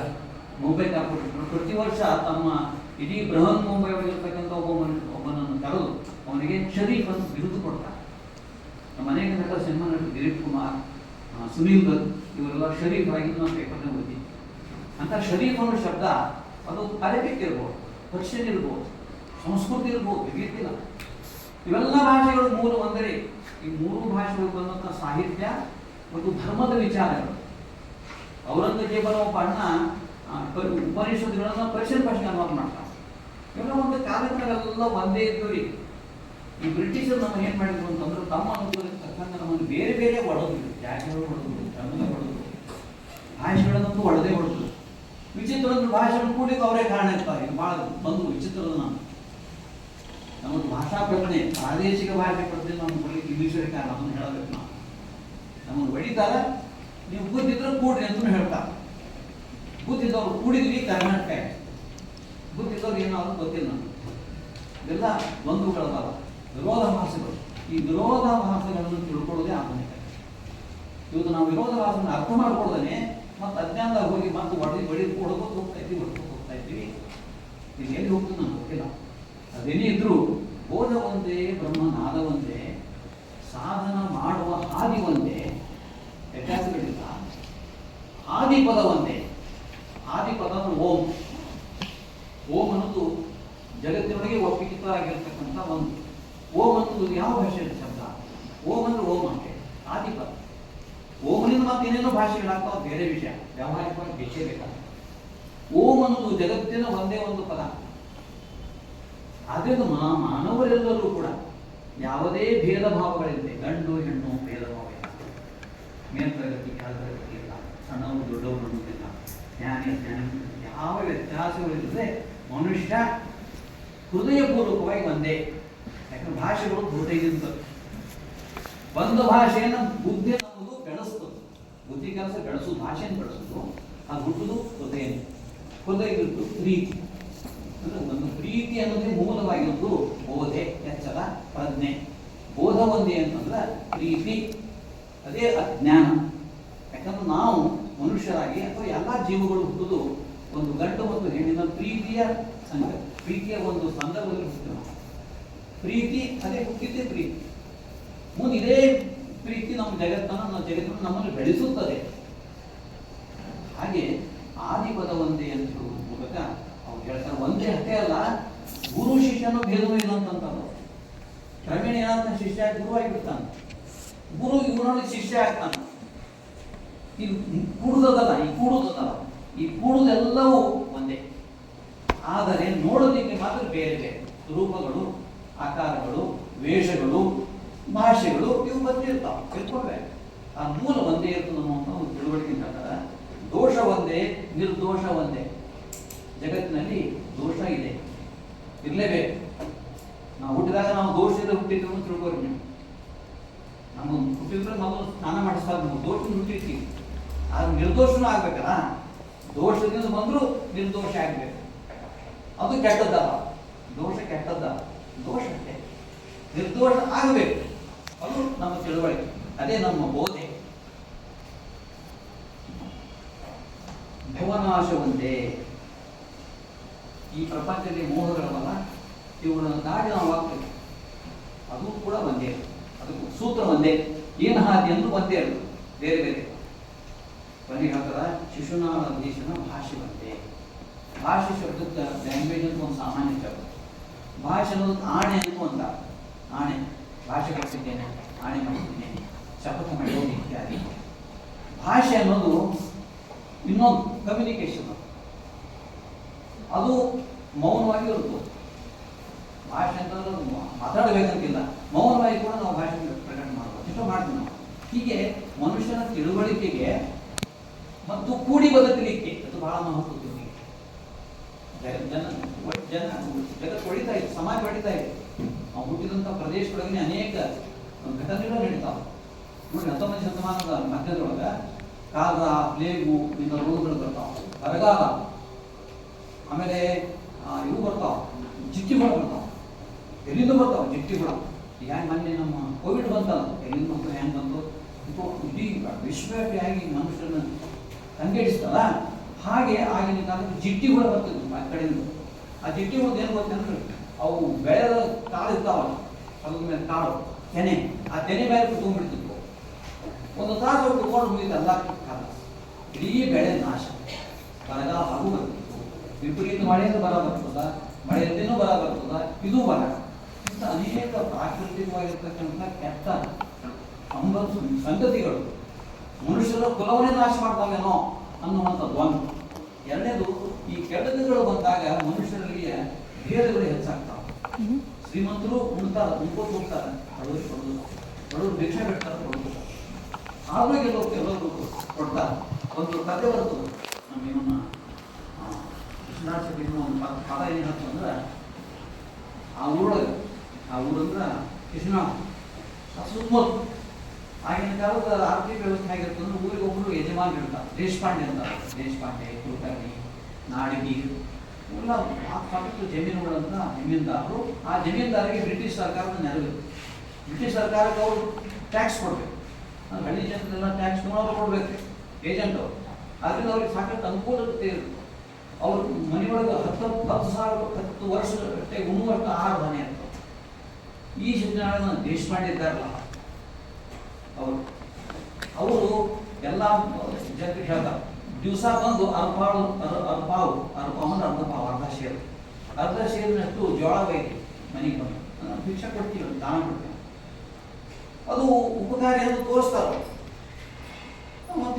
ಮುಂಬೈ ಕಾರ್ಪೊರೇಷನ್ ಪ್ರತಿ ವರ್ಷ ತಮ್ಮ ಇಡೀ ಬೃಹನ್ ಮುಂಬೈ ಒಳಗಿರ್ತಕ್ಕಂಥ ಒಬ್ಬನನ್ನು ಕರೆದು ಅವನಿಗೆ ಶರೀಫ್ ಅಂತ ಬಿರುದು ಕೊಡ್ತಾರೆ. ನಮ್ಮ ಅನೇಕ ನಟ ಸಿನಿಮಾ ನಟರು ದಿಲೀಪ್ ಕುಮಾರ್, ಸುನೀಲ್ ದತ್ ಇವರೆಲ್ಲ ಶರೀಫ್ ಆಗಿ ನಾವು ಪೇಪರ್ನ ಓದಿ. ಅಂತ ಶರೀಫ್ ಅನ್ನೋ ಶಬ್ದ ಅದು ಅರೇಬಿಕ್ ಇರ್ಬೋದು, ಪರ್ಷಿಯನ್ ಇರ್ಬೋದು, ಸಂಸ್ಕೃತ ಇರ್ಬೋದು, ವಿವಿಧಿಲ್ಲ. ಇವೆಲ್ಲ ಭಾಷೆಗಳು ಮೂರು ಒಂದರೆ. ಈ ಮೂರು ಭಾಷೆಗಳು ಬಂದಂಥ ಸಾಹಿತ್ಯ ಮತ್ತು ಧರ್ಮದ ವಿಚಾರಗಳು. ಔರಂಗಜೇಬನ ಒಬ್ಬ ಅಣ್ಣ ಉಪನಿಷತ್ತುಗಳನ್ನು ಪರ್ಷಿಯನ್ ಭಾಷೆಗೆ ಅನುವಾದ ಮಾಡ್ತಾರೆ. ಇವೆಲ್ಲ ಒಂದು ಕಾಲಕ್ಕೆಲ್ಲ ಒಂದೇ ಇದ್ದವ್ರಿ. ಈ ಬ್ರಿಟಿಷರು ನಮಗೆ ಏನು ಮಾಡಿದ್ರು ಅಂತಂದ್ರೆ ತಮ್ಮ ಅನುಕೂಲಕ್ಕೆ ತಕ್ಕಂಗೆ ನಮ್ಮನ್ನು ಬೇರೆ ಬೇರೆ ಒಡೆದ್ರು. ಜಾತಿಗಳು ಒಡೆದ್ರು, ಧರ್ಮದ ಒಡೆದ್ರು, ಭಾಷೆಗಳನ್ನಂತೂ ಒಡೆದೇ ಹೊಡೆದ್ರು. ವಿಚಿತ್ರ ಭಾಷೆಗಳು ಕೂಡಿಗೆ ಅವರೇ ಕಾರಣ ಇರ್ತಾರೆ. ಇದು ಭಾಳ ಬಂದು ವಿಚಿತ್ರದ ನಮ್ಮದು ಭಾಷಾ ಪ್ರಜ್ಞೆ, ಪ್ರಾದೇಶಿಕ ಭಾಷೆ ಪ್ರಜ್ಞೆ ನಮ್ಮ ಬಳಿಗೆ ಇಂಗ್ಲೀಷರೇ ಕಾರಣ. ಅದನ್ನು ಹೇಳಬೇಕು ನಾವು. ನಮ್ಮನ್ನು ಹೊಡಿತಾರ, ನೀವು ಕೂತಿದ್ರೆ ಕೂಡ್ರಿ ಅಂತ ಹೇಳ್ತಾರೆ. ಕೂತಿದ್ದವ್ರು ಕೂಡಿದ್ವಿ ಕರ್ನಾಟಕ, ಕೂತಿದ್ದವ್ರು ಏನಾದ್ರು ಗೊತ್ತಿಲ್ಲ ನಮ್ಗೆ. ಇವೆಲ್ಲ ದ್ವಂದ್ವಗಳದಾವ, ವಿರೋಧಾಭಾಸಗಳು. ಈ ವಿರೋಧಾಭಾಸಗಳನ್ನು ತಿಳ್ಕೊಳ್ಳೋದೇ ಆಧುನಿಕ. ಇವತ್ತು ನಾವು ವಿರೋಧಾಭಾಸವನ್ನು ಅರ್ಥ ಮಾಡ್ಕೊಳ್ಳೋದೇ ಮತ್ತು ಅಜ್ಞಾನದಾಗ ಹೋಗಿ ಮತ್ತೆ ಹೊಡೆದು ಹೋಗ್ತಾ ಇದ್ದೀವಿ. ಇದು ಎಲ್ಲಿ ಹೋಗ್ತದೆ ನಮ್ಗೆ ಗೊತ್ತಿಲ್ಲ. ಅದೇನೇ ಇದ್ರೂ ಬೋಧ ಒಂದೇ, ಬ್ರಹ್ಮನಾದ ಒಂದೇ, ಸಾಧನ ಮಾಡುವ ಹಾದಿ ಒಂದೇ, ವ್ಯತ್ಯಾಸಗಳಿಲ್ಲ. ಆದಿಪದ ಒಂದೇ. ಆದಿಪದ ಓಂ. ಓಂ ಅನ್ನೋದು ಜಗತ್ತಿನೊಳಗೆ ಒಪ್ಪಿತವಾಗಿರ್ತಕ್ಕಂಥ ಒಂದು. ಓಂ ಅನ್ನೋದು ಯಾವ ಭಾಷೆಯ ಶಬ್ದ? ಓಂ ಅಂದ್ರೆ ಓಂ ಅಂತೆ ಆದಿಪದ. ಓಮನಿಂದ ಮತ್ತೇನೇನೋ ಭಾಷೆಗಳಾಗ್ತಾವ, ಬೇರೆ ವಿಷಯ, ವ್ಯಾವಹಾರಿಕವಾಗಿ ಬೇಕೇ ಬೇಕಾಗ್ತದೆ. ಓಂ ಅನ್ನೋದು ಜಗತ್ತಿನ ಒಂದೇ ಒಂದು ಪದ. ಆದ್ದರಿಂದ ಮಾನವರೆಲ್ಲರೂ ಕೂಡ ಯಾವುದೇ ಭೇದ ಭಾವಗಳಿದೆ, ಗಂಡು ಹೆಣ್ಣು ಭೇದ ಭಾವ ಇಲ್ಲ, ಮೇಲ್ತರಗತಿ ಕೆಳತರಗತಿ ಇಲ್ಲ, ಸಣ್ಣವರು ದೊಡ್ಡವರು ಅನ್ನೋದಿಲ್ಲ, ಜ್ಞಾನಿ ಯಾವ ವ್ಯತ್ಯಾಸಗಳಿಲ್ಲದೆ ಮನುಷ್ಯ ಹೃದಯಪೂರ್ವಕವಾಗಿ ಒಂದೇ. ಯಾಕಂದ್ರೆ ಭಾಷೆಗಳು ಹೃದಯದಿಂದ ಒಂದು ಭಾಷೆಯನ್ನು ಬುದ್ಧಿ ಅನ್ನೋದು ಬೆಳೆಸ್ತದೆ. ಬುದ್ಧಿ ಕೆಲಸ ಬೆಳೆಸೋದು, ಭಾಷೆಯನ್ನು ಬೆಳೆಸೋದು. ಅದು ಹುಟ್ಟುದು ಹೃದಯದ್ದು ಪ್ರೀತಿ. ಅಂದ್ರೆ ಒಂದು ಪ್ರೀತಿ ಅನ್ನೋದೇ ಮೂಲವಾಗಿರೋದು ಬೋಧೆ, ಎಚ್ಚರ, ಪ್ರಜ್ಞೆ. ಬೋಧ ಒಂದೇ ಅಂತಂದ್ರೆ ಪ್ರೀತಿ, ಅದೇ ಅಜ್ಞಾನ. ಯಾಕಂದ್ರೆ ನಾವು ಮನುಷ್ಯರಾಗಿ ಅಥವಾ ಎಲ್ಲ ಜೀವಗಳು ಹುಟ್ಟುದು ಒಂದು ಗಂಡು ಮತ್ತು ಹೆಣ್ಣಿನ ಪ್ರೀತಿಯ ಪ್ರೀತಿಯ ಒಂದು ಸಂದರ್ಭದಲ್ಲಿ ಹುಟ್ಟುತ್ತೇವೆ ನಾವು. ಪ್ರೀತಿ ಅದೇ ಹುಟ್ಟಿದ್ದೇ ಪ್ರೀತಿ. ಮುಂದೆ ಇದೇ ಪ್ರೀತಿ ನಮ್ಮ ಜಗತ್ತನ್ನು ನಮ್ಮನ್ನು ಬೆಳೆಸುತ್ತದೆ. ಹಾಗೆ ಆದಿಪದ ಒಂದೇ ಅಂತ ಹೇಳುವ ಮೂಲಕ ಅವ್ರು ಹೇಳ್ತಾರೆ, ಒಂದೇ ಅಷ್ಟೇ ಅಲ್ಲ, ಗುರು ಶಿಷ್ಯನು ಭೇದವೂ ಇಲ್ಲ ಅಂತಂತಾರೆ. ಕ್ರಮೇಣ ಏನಾಗ್ತಾನೆ, ಶಿಷ್ಯ ಗುರುವಾಗಿರ್ತಾನೆ, ಗುರು ಇವನೊಳಗೆ ಶಿಷ್ಯ ಆಗ್ತಾನೆ. ಇದು ಕೂಡುದಲ್ಲ, ಈ ಕೂಡುದೆಲ್ಲವೂ ಒಂದೇ. ಆದರೆ ನೋಡೋದಕ್ಕೆ ಮಾತ್ರ ಬೇರೆ ಬೇರೆ ರೂಪಗಳು, ಆಕಾರಗಳು, ವೇಷಗಳು, ಭಾಷೆಗಳು ಇವು ಬಂದಿರ್ತಾವೆ, ತಿಳ್ಕೊಳ್ಬೇಕು. ಆ ಮೂಲ ಒಂದೇ ಇರ್ತದೆ ಅನ್ನುವಂಥ ಒಂದು ತಿಳುವಳಿಕೆ ಪ್ರಕಾರ. ದೋಷ ಒಂದೇ, ನಿರ್ದೋಷ ಒಂದೇ. ಜಗತ್ತಿನಲ್ಲಿ ದೋಷ ಇದೆ, ಇರಲೇಬೇಕು. ನಾವು ಹುಟ್ಟಿದಾಗ ನಾವು ದೋಷದಿಂದ ಹುಟ್ಟಿದ್ರು ಅಂತ ತಿಳ್ಕೊರಿ. ನೀವು ನಮ್ಮ ಹುಟ್ಟಿದ್ರೆ ನಾವು ಸ್ನಾನ ಮಾಡಿಸ್ತಾರೆ, ನಾವು ದೋಷದಿಂದ ಹುಟ್ಟಿರ್ತೀವಿ. ಆದ್ರೆ ನಿರ್ದೋಷನೂ ಆಗ್ಬೇಕಲ್ಲ. ದೋಷದಿಂದ ಬಂದರೂ ನಿರ್ದೋಷ ಆಗ್ಬೇಕು. ಅದು ಕೆಟ್ಟದ್ದಲ್ಲ, ದೋಷ ಕೆಟ್ಟದ್ದಲ್ಲ, ದೋಷ ನಿರ್ದೋಷ ಆಗಬೇಕು. ಅದು ನಮ್ಮ ತಿಳುವಳಿಕೆ, ಅದೇ ನಮ್ಮ ಬೋಧೆ. ಭವನಾಶ ಒಂದೇ. ಈ ಪ್ರಪಂಚದಲ್ಲಿ ಮೋಹಗಳವಲ್ಲ, ಇವುಗಳನ್ನು ದಾಟಿ ನಾವು ಆಗ್ತೇವೆ. ಅದು ಕೂಡ ಒಂದೇ, ಅದಕ್ಕೂ ಸೂತ್ರ ಒಂದೇ. ಏನು ಹಾದಿ ಅಂದ್ರೂ ಒಂದೇ, ಅದು ಬೇರೆ ಬೇರೆ. ಕೊನೆಗೆ ಹೇಳ್ತಾರ, ಶಿಶುನಾಳ ದೇಶನ ಭಾಷೆ ಒಂದೇ. ಭಾಷೆ ಶಬ್ದಕ್ಕೆ ಲ್ಯಾಂಗ್ವೇಜ್ ಅಂತ ಒಂದು ಸಾಮಾನ್ಯ ಶಬ್ದ. ಭಾಷೆ ಅನ್ನೋದು ಆಣೆ ಅಂತ ಆಣೆ, ಭಾಷೆ ಕಲಿಸಿದ್ದೇನೆ, ಆಣೆ ಮಾಡಿದ್ದೇನೆ, ಶಪಥ ಮಾಡಿದ್ದೇನೆ ಇತ್ಯಾದಿ. ಭಾಷೆ ಅನ್ನೋದು ಇನ್ನೊಂದು ಕಮ್ಯುನಿಕೇಶನ್, ಅದು ಮೌನವಾಗಿ ಇರುತ್ತೆ. ಭಾಷೆ ಅಂತಂದ್ರೆ ಮಾತಾಡಬೇಕಂತಿಲ್ಲ, ಮೌನವಾಗಿ ಕೂಡ ನಾವು ಭಾಷೆ ಪ್ರಕಟಣೆ ಮಾಡ್ಬೋದು, ಇಷ್ಟು ಮಾಡ್ತೀವಿ ನಾವು. ಹೀಗೆ ಮನುಷ್ಯನ ತಿಳುವಳಿಕೆಗೆ ಮತ್ತು ಕೂಡಿ ಬದುಕಲಿಕ್ಕೆ ಅದು ಬಹಳ ಮಹತ್ವದ್ದು. ಜಗತ್ತು ಹೊಡಿತಾ ಇದೆ, ಸಮಾಜ ಹೊಡಿತಾ ಇದೆ. ನಾವು ಹುಟ್ಟಿದಂಥ ಪ್ರದೇಶದೊಳಗೆ ಅನೇಕ ಘಟನೆಗಳು ನಡೀತಾವೆ ನೋಡಿ. 19ನೇ ಶತಮಾನದ ಮಧ್ಯದೊಳಗೆ ಕಾಲ, ಪ್ಲೇಗು ಇಂಥ ರೋಗಗಳು ಬರ್ತಾವೆ, ಬರಗಾಲ, ಆಮೇಲೆ ಇವು ಬರ್ತಾವೆ, ಜಿಟ್ಟಿಗಳು ಬರ್ತಾವೆ. ಎಲ್ಲಿಂದ ಬರ್ತಾವೆ ಜಿಟ್ಟಿಗಳು? ಹ್ಯಾಂಗೆ ಮೊನ್ನೆ ನಮ್ಮ ಕೋವಿಡ್ ಬಂತಲ್ಲ, ಎಲ್ಲಿಂದ ಬಂತು, ಹೆಂಗೆ ಬಂತು, ಇಡೀ ವಿಶ್ವವ್ಯಾಪಿಯಾಗಿ ಮನುಷ್ಯರನ್ನ ಕಂಗೆಡಿಸ್ತಲ್ಲ. ಹಾಗೆ ಆಗಿನ ಕಾಲಕ್ಕೆ ಜಿಟ್ಟಿಗಳು ಬರ್ತಿದ್ವು ಆ ಕಡೆಯಿಂದ. ಆ ಜಿಟ್ಟಿಗಳು ಏನು ಗೊತ್ತಂದ್ರೆ, ಅವು ಬೆಳೆದ ಕಾಳು ಇರ್ತಾವಲ್ಲ, ಅದ್ರ ಮೇಲೆ ಕಾಳು, ತೆನೆ, ಆ ತೆನೆ ಮೇಲೆ ಕುತ್ಕೊಂಡ್ಬಿಡ್ತಿದ್ವು. ಒಂದು ತಾಸು ಅವ್ರು ಕುತ್ಕೊಂಡು ಮುಗಿತಲ್ಲ ಕಾಲ, ಇಡೀ ಬೆಳೆ ನಾಶ, ಬರಗಾಲ ಹಾಗೂ ಬರ್ತಿತ್ತು. ವಿಪರೀತ ಮಳೆಯಿಂದ ಬರ ಬರ್ತದ, ಮಳೆಯಿಂದನೂ ಬರ ಬರ್ತದ, ಇದು ಬರ. ಇಂಥ ಅನೇಕ ಪ್ರಾಕೃತಿಕವಾಗಿರ್ತಕ್ಕಂಥ ಕೆಟ್ಟ ಸಂಗತಿಗಳು ಮನುಷ್ಯರ ಕುಲವನ್ನೇ ನಾಶ ಮಾಡ್ತಾವೇನೋ ಅನ್ನುವಂಥದ್ದು ಒಂದು. ಎರಡನೇದು, ಈ ಕೆಡಕುಗಳು ಬಂದಾಗ ಮನುಷ್ಯರಲ್ಲಿ ಭೇದಗಳು ಹೆಚ್ಚಾಗ್ತಾವೆ. ಶ್ರೀಮಂತರು ಉಣ್ತಾರೆ, ಉಣ್ಕೋತ ಹೋಗ್ತಾರೆ, ಬಡವರು ಕೊಡೋದು, ಬಡವರು ಭಿಕ್ಷೆ ಬಿಡ್ತಾರೆ, ಕೊಡೋದು, ಆರೋಗ್ಯ ಕೆಲವರು ಕೊಡ್ತಾರೆ. ಒಂದು ಕಥೆ ಬರ್ತದೆ ನಮ್ಮ ಕೃಷ್ಣಾರ್ಚಕ ಒಂದು ಪದ ಏನು ಹೇಳ್ತಂದ್ರೆ, ಆ ಊರೊಳಗೆ, ಆ ಊರಂದ್ರೆ ಕೃಷ್ಣ ಸುತ್ತಮುತ್ತ ಆಗಿನ ಕಾಲದ ಆರ್ಥಿಕ ವ್ಯವಸ್ಥೆ ಆಗಿರ್ತಂದ್ರೆ ಊರಿಗೊಬ್ಬರು ಯಜಮಾನ್ ಇರ್ತಾರೆ. ದೇಶಪಾಂಡೆ ಅಂತಾರೆ, ದೇಶಪಾಂಡೆ, ಕುಲಕರ್ಣಿ, ನಾಡಗಿ ಎಲ್ಲ ಸಾಕಷ್ಟು ಜಮೀನುಗಳನ್ನ ಜಮೀನ್ದಾರರು. ಆ ಜಮೀನ್ದಾರಿಗೆ ಬ್ರಿಟಿಷ್ ಸರ್ಕಾರದ ನೆರವು. ಬ್ರಿಟಿಷ್ ಸರ್ಕಾರಕ್ಕೆ ಅವರು ಟ್ಯಾಕ್ಸ್ ಕೊಡ್ಬೇಕು, ಹಳ್ಳಿ ಜನರೆಲ್ಲ ಟ್ಯಾಕ್ಸ್ ಅವರು ಕೊಡ್ಬೇಕು, ಏಜೆಂಟ್ ಅವರು. ಅದರಿಂದ ಅವ್ರಿಗೆ ಸಾಕಷ್ಟು ಅನುಕೂಲತೆ ಇರುತ್ತೆ. ಅವ್ರ ಮನೆಯೊಳಗೆ 10 ವರ್ಷಗಟ್ಟೆ ಉಣ್ಣುವಷ್ಟು ಆಹಾರ ಧಾನ್ಯ ಇರ್ತವೆ. ಈ ಶಿಕ್ಷಣ ದೇಶಪಾಂಡೆ ಇದ್ದಾರಲ್ಲ ಅವರು ಎಲ್ಲ ಜನರಿಗೆ ಹೇಳ್ತಾರೆ, ದಿವಸ ಬಂದು ಅರ್ಪಾವು ಅರ್ಧ ಶೇರಿನಷ್ಟು ಜೋಳ ಒಯ್ದು ಮನೆಗೆ ಬಂದು ಭಿಕ್ಷೆ ಕೊಡ್ತೀವಿ, ದಾನ ಕೊಡ್ತೀವಿ. ಅದು ಉಪಕಾರಿ ಅಂತ ತೋರಿಸ್ತಾರೆ. ಮತ್ತು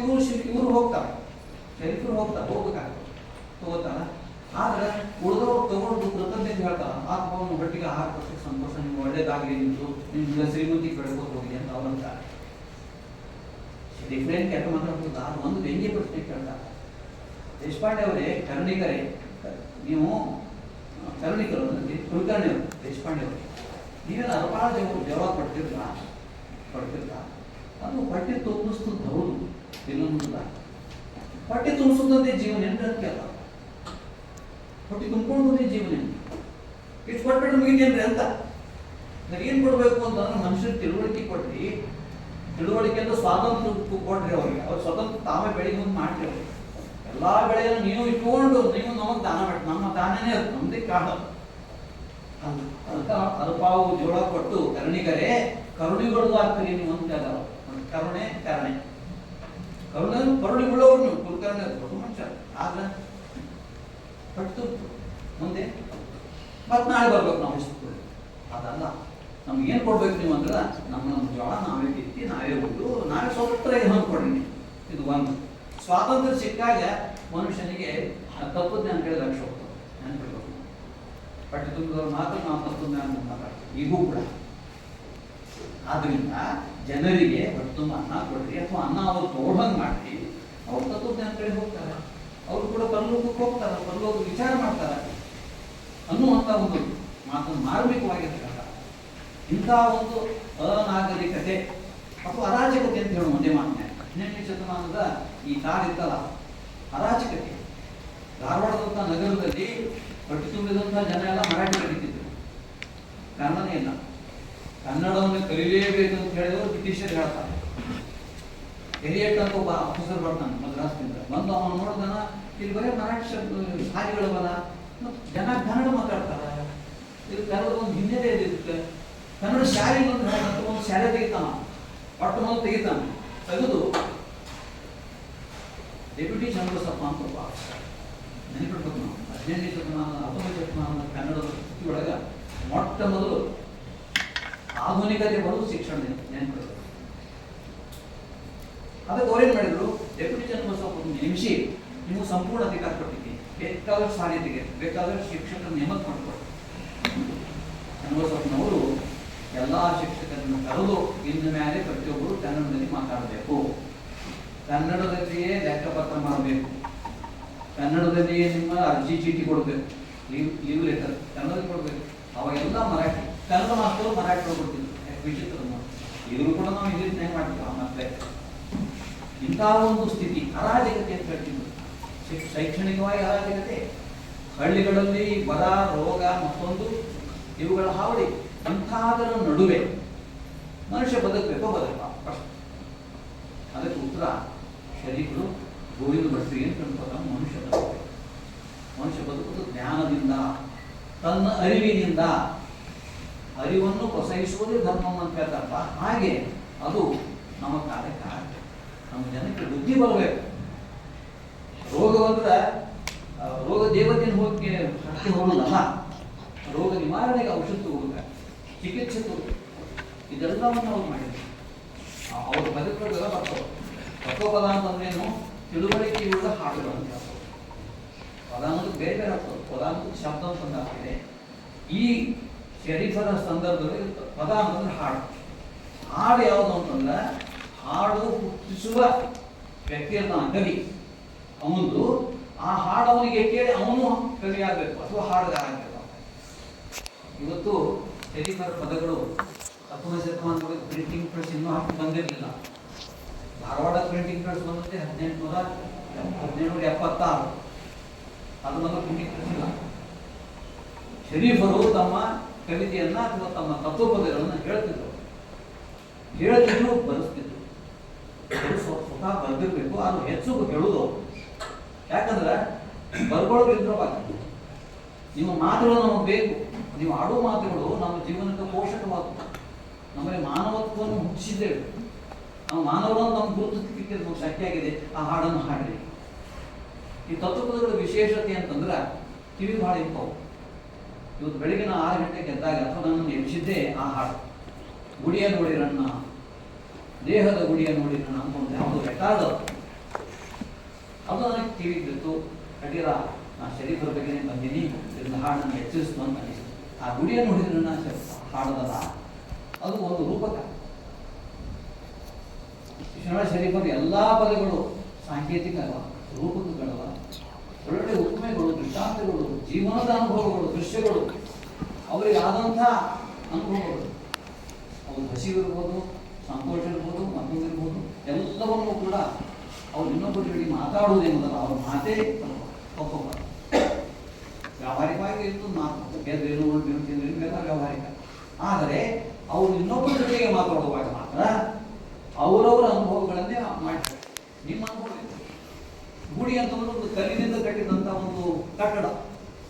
ಇವರು ಹೋಗ್ತಾರೆ, ಶರೀಫರು ಹೋಗ್ತಾರೆ, ಹೋಗ್ಬೇಕಾಗ್ತದೆ, ತಗೋತಾರ. ಆದ್ರೆ ಉಳಿದವ್ರು ತಗೊಂಡು ಕೃತಜ್ಞತೆ ಹೇಳ್ತಾರೆ, ಆತ್ಮವನ್ನು ಹೊಟ್ಟಿಗೆ ಆಹಾರ ಕೊಟ್ಟು ಸಂತೋಷ, ನಿಮ್ಗೆ ಒಳ್ಳೇದಾಗಲಿ, ನಿಮ್ಗೆ ಶ್ರೀಮಂತಿ ಬೆಳ್ಕೊಂಡು ಹೋಗಿ ಅಂತ ಅವ್ರು ಅಂತಾರೆ. ಡಿಫ್ರೆಂಟ್ ಕೆಟ್ಟ ಮಾತಾಡ್ತದ. ಅದು ಒಂದು ವ್ಯಂಗ್ಯ ಪ್ರಶ್ನೆ ಕೇಳ್ತಾರೆ. ದೇಶಪಾಂಡೆ ಅವರೇ, ಕರ್ಣಿಕರೇ, ನೀವು ಕರ್ಣಿಕರು ಕುಲಕರ್ಣಿ ಅವರು, ದೇಶಪಾಂಡೆ ಅವರು, ನೀವೇನು ಅರ್ಪಾಳ ಜವಾಬ ಕೊಡ್ತಿರ್ಲ, ಅದು ಹೊಟ್ಟೆ ತುಂಬಿಸ್ತದ. ಹೌದು, ಇನ್ನೊಂದಿಲ್ಲ, ಹೊಟ್ಟೆ ತುಂಬಿಸುತ್ತದೆ ಜೀವನ ಅಂತ ಕೇಳ. ಹೊಟ್ಟೆ ತುಂಬಿಕೊಳ್ಳೋದೇ ಜೀವನ, ಇಷ್ಟು ಕೊಟ್ಬಿಟ್ಟು ಮುಗಿತೇನ್ರಿ ಅಂತ. ಏನು ಕೊಡ್ಬೇಕು ಅಂತಂದ್ರೆ ಮನುಷ್ಯರು ತಿಳುವಳಿಕೆ ಕೊಡ್ರಿ, ತಿಳುವಳಿಕೆ ಅಂತ ಸ್ವಾತಂತ್ರ್ಯ ಕೊಡ್ರಿ ಅವ್ರಿಗೆ. ಅವ್ರು ಸ್ವತಂತ್ರ ತಾವೇ ಬೆಳಿಗ್ಗೆ ಮುಂದೆ ಮಾಡ್ರಿ. ಅವ್ರಿಗೆ ಎಲ್ಲ ಬೆಳೆಯನ್ನು ನೀವು ಇಟ್ಕೊಂಡು ನೀವು ನಮಗೆ ದಾನ ಮಾಡಿ, ನಮ್ಮ ದಾನನೇ ಅದು, ನಮ್ದೇ ಕಾಳ ಅಂತ ಅಲ್ಪಾವು ಜೋಳ ಕೊಟ್ಟು ಕರುಣಿಗರೇ ಕರುಣಿಗಳು ಆಗ್ತೀರಿ ನೀವು ಅಂತ ಹೇಳಿದಾರ. ಕರುಣೆ ಕರುಣಿಗಳವ್ರು ನೀವು ಕುಲಕರ್ಣಿ ದೊಡ್ಡ ಮನುಷ್ಯ. ಆದ್ರೆ ಪಟ್ಟು ಮುಂದೆ ಮತ್ತೆ ನಾಳೆ ಬರ್ಬೇಕು ನಾವು ಇಷ್ಟು. ಅದಲ್ಲ, ನಮ್ಗೆ ಏನು ಕೊಡ್ಬೇಕು ನೀವು ಅಂದ್ರೆ, ನಮ್ಮ ಜೋಳ ನಾವೇ ಕಿತ್ತಿ, ನಾವೇ ಉಂಡು, ನಾವೇ ಸ್ವತಂತ್ರ ಹೊಂದ್ಕೊಡ್ರಿ. ಇದು ಒಂದು. ಸ್ವಾತಂತ್ರ್ಯ ಸಿಕ್ಕಾಗ ಮನುಷ್ಯನಿಗೆ ತತ್ವಜ್ಞಾನ ಕೇಳಿ ಲಕ್ಷ್ಯ ಹೋಗ್ತದೆ, ನೆನ್ಪಿಡ್ಬೇಕು. ಪಟ್ಟಿ ತುಂಬಿದವ್ರು ಮಾತ್ರ ನಾವು ತತ್ವಜ್ಞಾನ ಮಾತಾಡ್ತೀವಿ ಈಗೂ ಕೂಡ. ಆದ್ರಿಂದ ಜನರಿಗೆ ಹೊಟ್ಟೆ ತುಂಬ ಅನ್ನ ಕೊಡ್ರಿ, ಅಥವಾ ಅನ್ನ ಅವ್ರು ತಗೊಳ್ದಂಗೆ ಮಾಡ್ರಿ, ಅವ್ರು ತತ್ವಜ್ಞಾನ ಕಡೆ ಹೋಗ್ತಾರೆ. ಅವರು ಕೂಡ ಪರಲೋಕಕ್ಕೆ ಹೋಗ್ತಾರೆ, ಪರಲೋಕ ವಿಚಾರ ಮಾಡ್ತಾರೆ ಅನ್ನುವಂಥ ಒಂದು ಮಾತನ್ನು ಮಾರ್ಮಿಕವಾಗಿರ್ತಾರೆ. ಇಂಥ ಒಂದು ಅನಾಗರಿಕತೆ ಅಥವಾ ಅರಾಜಕತೆ ಅಂತ ಹೇಳೋ ಒಂದೇ ಮಾತನ್ನ 18ನೇ ಶತಮಾನದ ಈ ಕಾಲಿತ್ತಲ್ಲ, ಅರಾಜಕತೆ. ಧಾರವಾಡದಂಥ ನಗರದಲ್ಲಿ ಹೊಟ್ಟೆ ತುಂಬಿದಂಥ ಜನ ಎಲ್ಲ ಮರಾಠಿ ಕಲಿತಿದ್ರು, ಕನ್ನಡನೇ ಇಲ್ಲ. ಕನ್ನಡವನ್ನು ಕಲಿಯಲೇಬೇಕು ಅಂತ ಹೇಳಿದವರು ಬ್ರಿಟಿಷರು ಹೇಳ್ತಾರೆ. ಎಲಿಯಟ್ ಅಂತ ಒಬ್ಬ ಆಫೀಸರ್ ಬರ್ತಾನೆ ಮದ್ರಾಸ್ನಿಂದ, ಬಂದು ಅವನು ನೋಡಿದನ, ಇಲ್ಲಿ ಬರೀ ಮರಾಠಿ ಶಾಲೆಗಳವಲ್ಲ, ಮತ್ತು ಜನ ಕನ್ನಡ ಮಾತಾಡ್ತಾರೆ, ಇದು ಕನ್ನಡದ ಒಂದು ಹಿನ್ನೆಲೆ ಇರುತ್ತೆ. ಕನ್ನಡ ಶಾಲೆ ಒಂದು ಶಾಲೆ ತೆಗಿತಾನ, ಒಟ್ಟು ಮೊದಲು ತೆಗಿತಾನೆ, ತೆಗೆದು ಡೆಪ್ಯೂಟಿ ಚಂದ್ರಸಪ್ಪ ಅಂತ ಒಬ್ಬ ಆಫೀಸರ್. ನೆನಪಿಡ್ಬೇಕು ನಾವು, 18ನೇ ಶತಮಾನ 19ನೇ ಶತಮಾನದ ಕನ್ನಡದ ಸ್ಥಿತಿಯೊಳಗೆ ಮೊಟ್ಟ ಮೊದಲು ಆಧುನಿಕತೆ ಬರೋದು ಶಿಕ್ಷಣ. ನೆನಪಿಡ್ಬೇಕು. ಅದಕ್ಕೆ ಅವರೇನು ಮಾಡಿದ್ರು, ಡೆಪ್ಯೂಟಿ ಚನ್ನಬಸಪ್ಪ ನೇಮಿಸಿ ನಿಮಗೆ ಸಂಪೂರ್ಣ ಅಧಿಕಾರ ಕೊಟ್ಟಿದ್ದೀನಿ, ಬೇಕಾದಷ್ಟು ಸಾಧ್ಯತೆಗೆ ಬೇಕಾದಷ್ಟು ಶಿಕ್ಷಕರ ನೇಮಕ ಮಾಡಿಕೊಟ್ಟು. ಚನ್ನಬಸಪ್ಪನವರು ಎಲ್ಲ ಶಿಕ್ಷಕರನ್ನು ಕರೆದು ಇನ್ನು ಮೇಲೆ ಪ್ರತಿಯೊಬ್ಬರು ಕನ್ನಡದಲ್ಲಿ ಮಾತಾಡಬೇಕು, ಕನ್ನಡದಲ್ಲಿಯೇ ಲೆಕ್ಕಪತ್ರ ಮಾಡಬೇಕು, ಕನ್ನಡದಲ್ಲಿಯೇ ನಿಮ್ಮ ಅರ್ಜಿ ಚೀಟಿ ಕೊಡಬೇಕು, ಲೀವ್ ಲೆಟರ್ ಕನ್ನಡದಲ್ಲಿ ಕೊಡಬೇಕು. ಅವಾಗೆಲ್ಲ ಮರಾಠಿ, ಕನ್ನಡ ಮಾಸ್ತರು ಮರಾಠಿ ಕೊಡ್ತಿದ್ರು. ವಿಚಿತ್ರ ಇದ್ರು ಕೂಡ ನಾವು ಇಂಗ್ಲೀಷ್ನಾಗ ಮಾಡ್ತೀವಿ. ಮತ್ತೆ ಇಂತಹ ಒಂದು ಸ್ಥಿತಿ, ಅರಾಜಕತೆ ಅಂತ ಹೇಳ್ತಿದ್ರು. ಶೈಕ್ಷಣಿಕವಾಗಿ ಅರಾಜಕತೆ, ಹಳ್ಳಿಗಳಲ್ಲಿ ಬರ, ರೋಗ, ಮತ್ತೊಂದು ಇವುಗಳ ಹಾವಳಿ. ಇಂಥದರ ನಡುವೆ ಮನುಷ್ಯ ಬದುಕಬೇಕೋ ಪ್ರಶ್ನೆ. ಅದಕ್ಕೆ ಉತ್ತರ ಶರೀಫರು ಗೋವಿಂದ ಭಟ್ರಿಗೆ ಏನು ತಿಳ್ಕೊತ, ಮನುಷ್ಯ ಬದುಕುವುದು ಜ್ಞಾನದಿಂದ, ತನ್ನ ಅರಿವಿನಿಂದ. ಅರಿವನ್ನು ಪ್ರಸವಿಸುವುದೇ ಧರ್ಮ ಅಂತ ಹೇಳ್ತಾರಲ್ಲ, ಹಾಗೆ ಅದು ನಮ್ಮ ಕಾಲಕ್ಕೆ ನಮ್ಮ ಜನಕ್ಕೆ ಬುದ್ಧಿ ಬರಬೇಕು. ರೋಗ ಬಂದ್ರೆ ರೋಗ ದೇವತೆಯನ್ನು ಹೋಗಿ ಹತ್ತಿ ಹೋಗೋದಲ್ಲ, ರೋಗ ನಿವಾರಣೆಗೆ ಔಷಧ ತಗೋಬೇಕು, ಚಿಕಿತ್ಸೆ ತಗೋಬೇಕು. ಇದೆಲ್ಲವನ್ನು ಅವ್ರು ಮಾಡಿದ್ರು. ಅವ್ರ ಬದುಕುಗಳೆಲ್ಲ ಬರ್ತವೆ. ತತ್ವಪದ ಅಂತಂದ್ರೇನು, ತಿಳುವಳಿಕೆ ಇವುಗಳ ಹಾಡುಗಳು ಅಂತ ಹೇಳ್ತಾರೆ. ಪದ ಅನ್ನೋದು ಬೇರೆ ಬೇರೆ ಆಗ್ತದೆ. ಪದ ಅನ್ನೋದು ಶಬ್ದ ಅಂತಂದು ಆಗ್ತಿದೆ. ಈ ಶರೀಫರ ಸಂದರ್ಭದಲ್ಲಿ ಪದ ಅಂತಂದ್ರೆ ಹಾಡು. ಹಾಡು ಯಾವುದು ಅಂತಂದ್ರೆ, ಹಾಡು ಹುಟ್ಟಿಸುವ ವ್ಯಕ್ತಿ ಇರ್ತಾನ ಕವಿ. ಅವನು ಆ ಹಾಡು ಅವನಿಗೆ ಕೇಳಿ ಅವನು ಕವಿ ಆಗಬೇಕು ಅಥವಾ ಹಾಡುಗಾರ ಆಗಬೇಕು. ಇವತ್ತು ಶರೀಫರ ಪದಗಳು 19ನೇ ಶತಮಾನದಲ್ಲಿ ಪ್ರಿಂಟಿಂಗ್ ಪ್ರೆಸ್ ಇನ್ನೂ ಹಾಕಿ ಬಂದಿರಲಿಲ್ಲ. ಧಾರವಾಡ ಪ್ರಿಂಟಿಂಗ್ ಪ್ರೆಸ್ ಬಂದತೆ 1776. ಅದು ನಮ್ಮ ಪ್ರಿಂಟಿಂಗ್ ಪ್ರೆಸ್ ಇಲ್ಲ. ಶರೀಫರು ತಮ್ಮ ಕವಿತೆಯನ್ನ ಅಥವಾ ತಮ್ಮ ತತ್ವಪದಗಳನ್ನು ಹೇಳ್ತಿದ್ರು, ಬರೆಸ್ತಿದ್ರು. ಸ್ವತಃ ಬರೆದಿರ್ಬೇಕು, ಅದು ಹೆಚ್ಚು ಹೇಳುವುದು. ಯಾಕಂದ್ರೆ ಬರ್ಕೊಳ್ಳೋದ್ರಿಂದ್ರವಾಗ ನಿಮ್ಮ ಮಾತುಗಳು ನಮಗೆ ಬೇಕು. ನೀವು ಆಡೋ ಮಾತುಗಳು ನಮ್ಮ ಜೀವನಕ್ಕೆ ಪೋಷಕವಾದವು. ನಮ್ಮಲ್ಲಿ ಮಾನವತ್ವವನ್ನು ಹುಟ್ಟಿಸಿದ್ದೇವೆ. ನಾವು ಮಾನವರನ್ನು ನಮ್ಮ ಗುರುತಿಸಲಿಕ್ಕೆ ನಮ್ಗೆ ಶಕ್ತಿ ಆಗಿದೆ. ಆ ಹಾಡನ್ನು ಹಾಡಿರಿ. ಈ ತತ್ವಪದಗಳ ವಿಶೇಷತೆ ಅಂತಂದ್ರೆ ಕಿವಿ ಭಾಳ ಇಂಪವು. ಇವತ್ತು ಬೆಳಗ್ಗೆ 6 ಗಂಟೆಗೆ ಎದ್ದಾಗ ಅಥವಾ ನನ್ನನ್ನು ಎಬ್ಬಿಸಿದ್ದೇ ಆ ಹಾಡು. ಗುಡಿಯ ನೋಡಿರಣ್ಣ, ದೇಹದ ಗುಡಿಯ ನೋಡಿರಣ್ಣ ಅಂತ ಯಾವುದೋ ರೆಕಾರ್ಡ್ ಅದು ನನಗೆ ಕಿವಿಗೆ ಬಿತ್ತು. ಕಟೀರ ನಾ ಶರೀಫರ ಬಗ್ಗೆ ಬಂದೀನಿ, ಇದನ್ನ ಹಾಡು ನನಗೆ ಎಚ್ಚರಿಸ್ತು ಅಂತ ಅನಿಸ್ತು. ಆ ಗುಡಿಯ ನೋಡಿದ್ರಣ್ಣ ಹಾಡದಲ್ಲ, ಅದು ಒಂದು ರೂಪಕ. ಶರೀಫರ ಎಲ್ಲ ಪದಗಳು ಸಾಂಕೇತಿಕ ಅಲ್ಲ, ರೂಪಕಗಳಲ್ಲ, ಒಳ್ಳೊಳ್ಳೆ ಉಪಮೆಗಳು, ದೃಷ್ಟಾಂತಗಳು, ಜೀವನದ ಅನುಭವಗಳು, ದೃಶ್ಯಗಳು, ಅವರಿಗೆ ಆದಂಥ ಅನುಭವಗಳು. ಅವ್ರು ಹಸಿವಿರ್ಬೋದು, ಸಂತೋಷ ಇರ್ಬೋದು, ಮತ್ತೊಂದಿರ್ಬೋದು, ಎಲ್ಲವನ್ನೂ ಕೂಡ ಅವ್ರು ಇನ್ನೊಬ್ಬರಿಗೆ ಮಾತಾಡುವುದೇನದಲ್ಲ, ಅವ್ರ ಮಾತೇ ತಪ್ಪಬಾರ. ವ್ಯಾವಹಾರಿಕವಾಗಿ ಇತ್ತು ಮಾತು ಗೆದ್ರೇನು ಎಲ್ಲ ವ್ಯಾವಹಾರಿಕ. ಆದರೆ ಅವರು ಇನ್ನೊಬ್ಬರ ಜೊತೆಗೆ ಮಾತಾಡುವಾಗ ಮಾತ್ರ ಅವರವರ ಅನುಭವಗಳನ್ನೇ ಮಾಡ್ತಾರೆ. ನಿಮ್ಮ ಅನುಭವ ಗುಡಿ ಅಂತಂದ್ರೆ ಒಂದು ಕಲ್ಲಿನಿಂದ ಕಟ್ಟಿದಂಥ ಒಂದು ಕಟ್ಟಡ.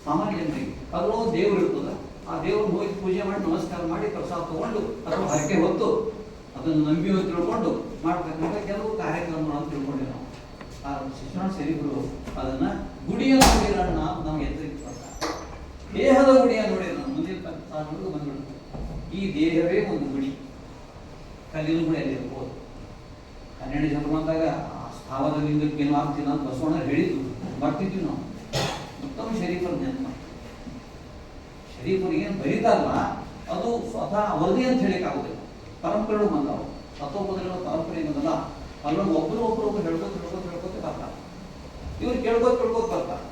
ಸಾಮಾನ್ಯ ಜನರಿಗೆ ಅದರೊಳಗೆ ದೇವರು ಇರ್ತದೆ. ಆ ದೇವ್ರನ್ನ ಹೋಗಿ ಪೂಜೆ ಮಾಡಿ ನಮಸ್ಕಾರ ಮಾಡಿ ಪ್ರಸಾದ ತಗೊಂಡು ಅಥವಾ ಹರಕೆ ಹೊತ್ತು ಅದನ್ನು ನಂಬಿ ಹೋಗಿ ತಿಳ್ಕೊಂಡು ಮಾಡ್ತಕ್ಕಂಥ ಕೆಲವು ಕಾರ್ಯಕ್ರಮಗಳನ್ನು ತಿಳ್ಕೊಂಡೆ ನಾವು. ಆ ಶಿಕ್ಷಣ ಶರೀಫರು ಅದನ್ನ ಗುಡಿಯ ನೋಡಿರಣ್ಣ ನಮ್ಗೆ ಎಚ್ಚರಿಕೆ ಕೊಡ್ತಾರೆ. ದೇಹದ ಗುಡಿಯ ನೋಡಿರೋಣ ಮುಂದಿನ ಬಂದ್ಬಿಡ್ತು. ಈ ದೇಹವೇ ಒಂದು ಗುಡಿ, ಕಲ್ಲಿನ ಗುಡಿಯಲ್ಲಿ ಇರ್ಬೋದು. 12ನೇ ಶತಮಾನದಾಗ ಸ್ಥಾವರ ಲಿಂಗಕ್ಕೆ ಏನು ಆಗ್ತಿಲ್ಲ ಅಂತ ಬಸವಣ್ಣ ಹೇಳಿದ್ದು ಬರ್ತಿದ್ವಿ ನಾವು. ಉತ್ತಮ ಶರೀಫರ ನೆನಪು. ಶರೀಫರು ಏನು ಬರೀತಾರಲ್ಲ ಅದು ಸ್ವತಃ ಅವರದೇ ಅಂತ ಹೇಳಿಕ್ಕಾಗೋದಿಲ್ಲ. ಪರಂಪರೆಗಳು ಬಂದವು, ತತ್ವಪದಗಳ ಪರಂಪರೆ ಏನದಲ್ಲ, ಅಲ್ಲೊಂದು ಒಬ್ಬರು ಹೇಳ್ಕೋತ ಬರ್ತಾರೆ. ಇವ್ರು ಕೇಳ್ಕೋತ ಬರ್ತಾರೆ.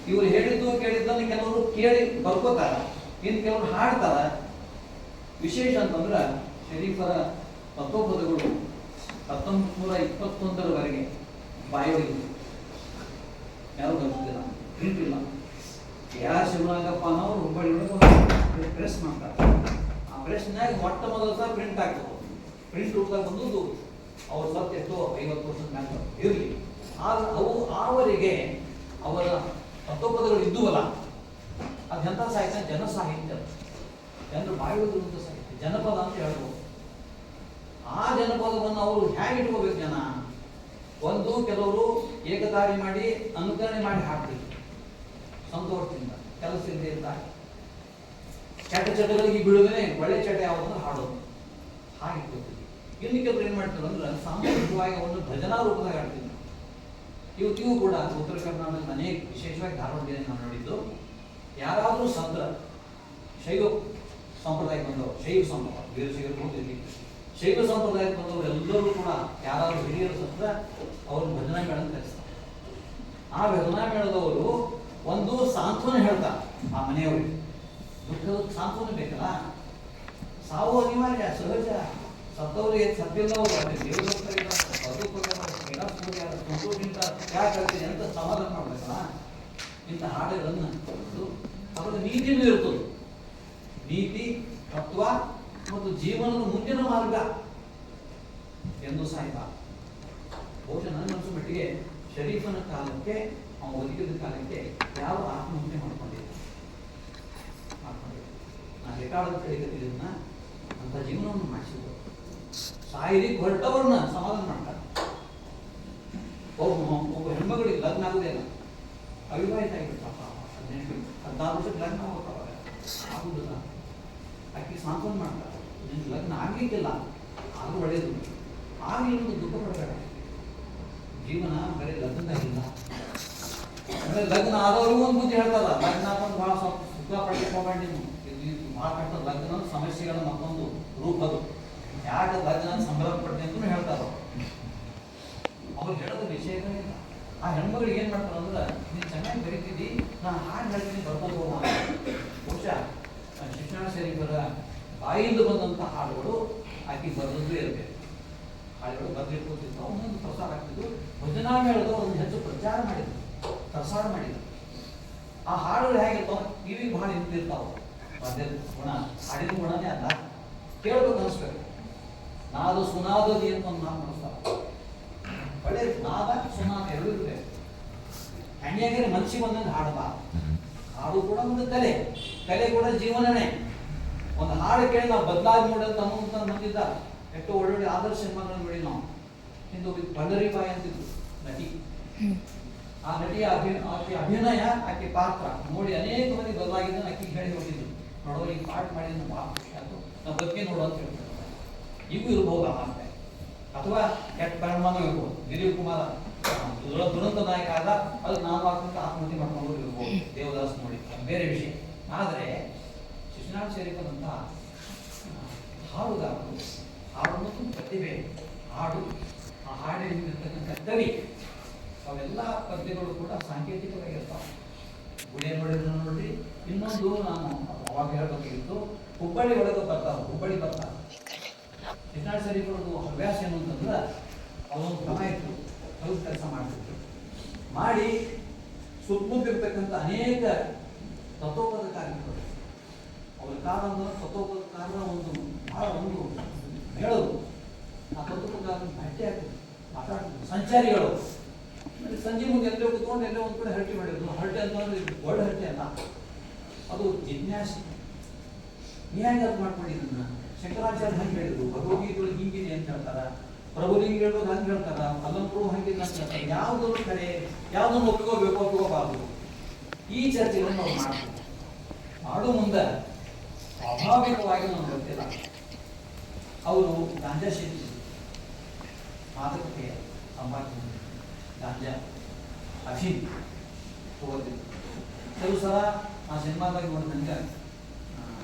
ಇವ್ರು ಹೇಳಿದ್ದು ಕೇಳಿದ್ದನ್ನು ಕೆಲವರು ಕೇಳಿ ಬರ್ಕೋತಾರ, ಇನ್ನು ಕೆಲವರು ಹಾಡ್ತಾರ. ವಿಶೇಷ ಅಂತಂದ್ರೆ ಶರೀಫರ ತತ್ವಪದಗಳು 1921ರವರೆಗೆ ಬಾಯೋಡಿದ್ರು. ಯಾರು ಬರ್ತಿಲ್ಲ, ಪ್ರಿಂಟ್ ಇಲ್ಲ. ಯಾರು ಶಿವನಾಗಪ್ಪ ಅನ್ನೋರು ಹುಬ್ಬಳ್ಳಿ ಪ್ರೆಸ್ ಮಾಡ್ತಾರೆ. ಆ ಪ್ರೆಸ್ನಾಗ ಮೊಟ್ಟ ಮೊದಲ ಸಲ ಪ್ರಿಂಟ್ ಆಗ್ತದೆ. ಪ್ರಿಂಟ್ ರೂಪದಾಗ ಬಂದು ಅವ್ರ ಸತ್ತು ಎಷ್ಟೋ 50 ವರ್ಷದ ಮ್ಯಾಲ ಇರಲಿ. ಆದ್ರೆ ಅವು ಆವರಿಗೆ ಅವರ ತತ್ವಪದಗಳು ಇದ್ದುವಲ್ಲ, ಅದೆಂಥ ಸಾಹಿತ್ಯ, ಜನಸಾಹಿತ್ಯ, ಜನರು ಬಾಯೋಡಿರುವಂಥ ಸಾಹಿತ್ಯ, ಜನಪದ ಅಂತ ಹೇಳ್ಬೋದು. ಆ ಜನಪದವನ್ನು ಅವರು ಹೇಗೆ ಇಟ್ಕೋಬೇಕು ಜನ? ಒಂದು ಕೆಲವರು ಏಕತಾರಿ ಮಾಡಿ ಅನುಕರಣೆ ಮಾಡಿ ಹಾಕ್ತೀವಿ ಸಂತೋಷದಿಂದ, ಕೆಲಸದಿಂದ ಇರ್ತಾರೆ. ಕೆಟ್ಟ ಚಟಗಳಿಗೆ ಬೀಳುವುದೇ ಒಳ್ಳೆ ಚಟ ಯಾವುದಂದ್ರೆ ಹಾಡೋದು, ಹಾಗೆ ಇಟ್ಕೋತೀವಿ. ಇನ್ನು ಕೆಲವರು ಏನು ಮಾಡ್ತಾರೆ ಅಂದ್ರೆ ಸಾಮೂಹಿಕವಾಗಿ ಒಂದು ಭಜನಾ ರೂಪದಾಗ ಆಡ್ತೀನಿ. ಇವತ್ತಿಗೂ ಕೂಡ ಉತ್ತರ ಕರ್ನಾಟಕದ ಅನೇಕ, ವಿಶೇಷವಾಗಿ ಧಾರವಾಡದಲ್ಲಿ ನಾವು ನೋಡಿದ್ದು, ಯಾರಾದರೂ ಸಂದ್ರ ಶೈವ ಸಂಪ್ರದಾಯಕ್ಕೆ ಬಂದವರು, ಶೈವ ಸಂಪ್ರದಾಯ ವೀರಶೈವರು ಹೋಗಿರ್ಲಿ, ಶೈವ ಸಂಪ್ರದಾಯಕ್ಕೆ ಬಂದವರು ಎಲ್ಲರೂ ಕೂಡ ಯಾರಾದರೂ ಹಿರಿಯರು ಸತ್ರ ಅವ್ರನ್ನ ಭಜನಾ ಮೇಳ ಅಂತ ಕರೆಸ್ತಾರೆ. ಆ ಭಜನಾ ಮೇಳದವರು ಒಂದು ಸಾಂತ್ವನ ಹೇಳ್ತಾರೆ ಆ ಮನೆಯವರಿಗೆ. ದುಃಖದ ಸಾಂತ್ವನ ಬೇಕಲ್ಲ, ಸಾವು ಅನಿವಾರ್ಯ, ಸಹಜ. ಸತ್ತವ್ರಿಗೆ ಸತ್ತಿಲ್ಲವರು ಅಲ್ಲಿ ದೇವದೂತರಿಲ್ಲ, ಸಂತೋಷದಿಂದ ಯಾಕೆ ಹೇಳ್ತೀನಿ ಅಂತ ಸಮಾಧಾನ ಮಾಡ್ಬೇಕಲ್ಲ. ಇಂಥ ಹಾಡುಗಳನ್ನು ಅವರ ನೀತಿನೂ ಇರ್ತದೆ. ನೀತಿ, ತತ್ವ ಮತ್ತು ಜೀವನದ ಮುಂದಿನ ಮಾರ್ಗ ಎಂದು ಸಾಹಿತ್ಯ. ಬಹುಶಃ ನನ್ನ ಮನಸ್ಸು ಮಟ್ಟಿಗೆ ಶರೀಫನ ಕಾಲಕ್ಕೆ, ಅವನು ಬದುಕಿದ ಕಾಲಕ್ಕೆ ಯಾವ ಆತ್ಮಹತ್ಯೆ ಮಾಡ್ಕೊಂಡಿದ್ದ. ನಾನು ಬೇಕಾದ ಕಲಿಕತ್ತಿದ್ದನ್ನ ಅಂತ ಜೀವನವನ್ನು ಮಾಡಿಸಿದ್ರು. ಸಾಯಿರಿ ಹೊರಟವ್ರನ್ನ ಸಮಾಧಾನ ಮಾಡ್ತಾರೆ. ಒಬ್ಬ ಹೆಣ್ಮಗಳಿಗೆ ಲಗ್ನ ಆಗುವುದಿಲ್ಲ, ಅವಿವಾಹಿತ ಆಗಿಬಿಟ್ಟ, 18-16 ವರ್ಷಕ್ಕೆ ಲಗ್ನ ಹೋಗ್ತಾವ, ಆಗುದಿಲ್ಲ. ಆಕೆ ಸಾಂತ್ವನ ಮಾಡ್ತಾರೆ, ನಿನ್ನ ಲಗ್ನ ಆಗ್ಲಿಕ್ಕಿಲ್ಲ, ಆದ್ರೂ ಒಳ್ಳೇದು, ಆಗಲಿ ಒಂದು ದುಃಖ ಪಡಬೇಡ. ಜೀವನ ಬರೀ ಲಗ್ನದಾಗಿಲ್ಲ. ಲಗ್ನ ಆದವ್ರಿಗೂ ಒಂದು ಬುದ್ಧಿ ಹೇಳ್ತಲ್ಲ, ಲಗ್ನ ಆತಂದು ಭಾಳ ಸುಖ ಪಡ್ಲಿಕ್ಕೆ ಹೋಗ್ಬೇಡಿ ನೀವು. ಭಾಳ ಕಷ್ಟ. ಲಗ್ನ ಸಮಸ್ಯೆಗಳ ಮತ್ತೊಂದು ರೂಪ ಅದು. ಯಾಕೆ ಲಗ್ನ ಸಂಭ್ರಮ ಪಡ್ತೀನಿ ಅಂತೂ ಹೇಳ್ತಾರ. ಅವ್ರು ಹೇಳೋದು ವಿಷಯಗಳಿಲ್ಲ. ಆ ಹೆಣ್ಮಗಳಿಗೆ ಏನು ಮಾಡ್ತಾರೆ ಅಂದ್ರೆ, ನೀನು ಚೆನ್ನಾಗಿ ಬರೀತಿದ್ದಿ, ನಾನು ಹಾಡು ಹೇಳ್ತೀನಿ, ಬರ್ಕೊಂಡು ಹೋಗೋಣ. ಬಹುಶಃ ಶಿಕ್ಷಣ ಶರೀಫರ ಬಾಯಿಂದ ಬಂದಂಥ ಹಾಡುಗಳು ಆಕೆ ಬರೆದದ್ದು ಇರಬೇಕು. ಹಾಡುಗಳು ಬರೆದಿಟ್ಕೊತಿದ್ದು ಒಂದೊಂದು ಪ್ರಸಾರ ಆಗ್ತಿದ್ದು. ಭಜನಾ ಮೇಳದ ಒಂದು ಹೆಚ್ಚು ಪ್ರಚಾರ ಮಾಡಿದ್ರು, ಪ್ರಸಾರ ಮಾಡಿದ್ರು. ಆ ಹಾಡುಗಳು ಹೇಗಿರ್ತಾವ, ಕಿವಿಗೆ ಭಾಳ ನಿಂತಿರ್ತಾವ. ಪದ್ಯದ ಗುಣ, ಹಾಡಿನ ಗುಣನೇ ಅಲ್ಲ, ಕೇಳ್ಬೇಕು ಅನಿಸ್ಬೇಕು. ನಾದು ಸುನಾದದಿ ಅಂತ ಒಂದು ಮಾತು ಮಾಡಿಸ್ತಾರ. ಒಳ್ಳೆ ನಾದ ಸುನಾದ ಎರಡೂ ಇರಬೇಕು. ಹೆಣ್ಣಿಯಾಗಿರೋ ಮನಸ್ಸಿಗೆ ಒಂದೊಂದು ಹಾಡಬಾರ. ಹಾಡು ಕೂಡ ಒಂದು ಕಲೆ, ಕಲೆ ಕೂಡ ಜೀವನನೇ. ಒಂದು ಹಾಡು ಕೇಳಿ ನಾವು ಬದಲಾಗಿ ನೋಡೋದು ತಮ್ಮ ಬಂದಿದ್ದ ಎಷ್ಟೋ ಒಳ್ಳೊಳ್ಳೆ ಆದರ್ಶ ಸಿನಿಮಾಗಳನ್ನು ನೋಡಿ ನಾವು. ಇಂದು ಪಂಡರಿಬಾಯಿ ಅಂತಿದ್ರು ನಟಿ. ಆ ನಟಿಯ ಆಕೆ ಅಭಿನಯ, ಆಕೆ ಪಾತ್ರ ನೋಡಿ ಅನೇಕ ಮಂದಿ ಬದಲಾಗಿದ್ದನ್ನು ಆಕೆಗೆ ಹೇಳಿ ಹೋಗಿದ್ರು. ನೋಡೋ ಈಗ ಪಾಠ ಮಾಡಿದ ನಮ್ಮ ಭಾಳ ಖುಷಿ ಆಯ್ತು, ನಾವು ಬದುಕಿ ನೋಡು ಅಂತ ಹೇಳ್ತಾರೆ. ಈಗೂ ಇರ್ಬೋದು ಆ ಮಾತೆ, ಅಥವಾ ಕೆಟ್ಟ ಪರಿಣಾಮ ಇರ್ಬೋದು. ದಿಲೀಪ್ ಕುಮಾರ ದುರಂತ ನಾಯಕ ಆದ, ಅದಕ್ಕೆ ನಾನು ಆಗ್ತಂತ ಆತ್ಮಹತ್ಯೆ ಮಾಡ್ಕೊಂಡು ಇರ್ಬೋದು, ದೇವದಾಸ್ ನೋಡಿ, ಬೇರೆ ವಿಷಯ. ಆದರೆ ಶಿಶುನಾಳ ಶರೀಫನಂತ ಹಾಡುಗಾರರು, ಹಾಡು ಮತ್ತು ಪ್ರತಿಭೆ, ಹಾಡು, ಆ ಹಾಡಿನಿರ್ತಕ್ಕಂಥ ಕವಿ, ಅವೆಲ್ಲ ಪದ್ಯಗಳು ಕೂಡ ಸಾಂಕೇತಿಕವಾಗಿರ್ತಾವೆ. ಗುಡಿಯ ನೋಡಿದ್ರು ನೋಡ್ರಿ. ಇನ್ನೊಂದು ನಾನು ಅವಾಗ ಹೇಳಬೇಕಾಗಿತ್ತು, ಹುಬ್ಬಳ್ಳಿ ಒಳಗೆ ಬರ್ತಾವೆ, ಹುಬ್ಬಳ್ಳಿ ಬರ್ತಾರೆ. ಶಿಶುನಾಳ ಶರೀಫರದು ಹವ್ಯಾಸ ಏನು ಅಂತಂದ್ರೆ, ಅವರೊಂದು ಕ್ರಮ ಇತ್ತು, ಕೆಲಸ ಕೆಲಸ ಮಾಡ್ತಿದ್ರು. ಮಾಡಿ ಸುತ್ತಮುತ್ತಿರ್ತಕ್ಕಂಥ ಅನೇಕ ತತ್ವಪದಕಾರರು, ಅವ್ರ ಕಾಲ ಅಂದ್ರೆ ತತ್ವಪದಕಾರರ ಒಂದು ಭಾಳ ಒಂದು ಹೇಳೋದು. ಆ ತತ್ವಪದಕಾರನ ಭೇಟಿ ಆಗ್ತದೆ, ಮಾತಾಡ್ತಿದ್ರು. ಸಂಚಾರಿಗಳು ಸಂಜೆ ಮುಂದೆ ಎಲ್ಲೋ ಕೂತ್ಕೊಂಡು ಎಲ್ಲೋ ಒಂದು ಕಡೆ ಹರಟೆ ಮಾಡಿದ್ರು. ಹರಟೆ ಅಂತಂದ್ರೆ ಒಳ್ಳೆ ಹರಟೆ ಅಲ್ಲ, ಅದು ಜಿಜ್ಞಾಸೆ. ನೀ ಹೆಂಗೆ ಅರ್ಥ ಮಾಡ್ಕೊಂಡಿದ್ದನ್ನ ಶಂಕರಾಚಾರ್ಯ ಹಂಗೆ ಹೇಳಿದ್ರು, ಭಗವದ್ಗೀತೆಗಳು ಹಿಂಗಿದೆ ಅಂತ ಹೇಳ್ತಾರ, ಪ್ರಭುಲಿಂಗ ಹೇಳೋದು ಹಂಗೆ ಹೇಳ್ತಾರ, ಅಲ್ಲಂಪ್ರೂ ಹಂಗಿಲ್ಲ ಅಂತ ಹೇಳ್ತಾರೆ. ಯಾವುದನ್ನು ಕಡೆ ಯಾವುದನ್ನು ಒಪ್ಪಿಕೋಬೇಕು, ಒಪ್ಪಿಕೋಬಾರ್ದು, ಈ ಚರ್ಚೆಗಳನ್ನು ನಾವು ಮಾಡ್ತೀವಿ. ಮಾಡೋ ಮುಂದೆ ಸ್ವಾಭಾವಿಕವಾಗಿ ನಮ್ಗೆ ಗೊತ್ತಿಲ್ಲ. ಅವರು ಗಾಂಜಾ ಸೇರಿದ್ರು, ಮಾದಕತೆಯ ಸಂಪಾದನೆ, ಗಾಂಜಾ, ಅಫೀಮ್ ತಗೋತಿದ್ರು. ಕೆಲವು ಸಲ ಆ ಸಿನಿಮಾದಾಗ ನೋಡಿದಂಗೆ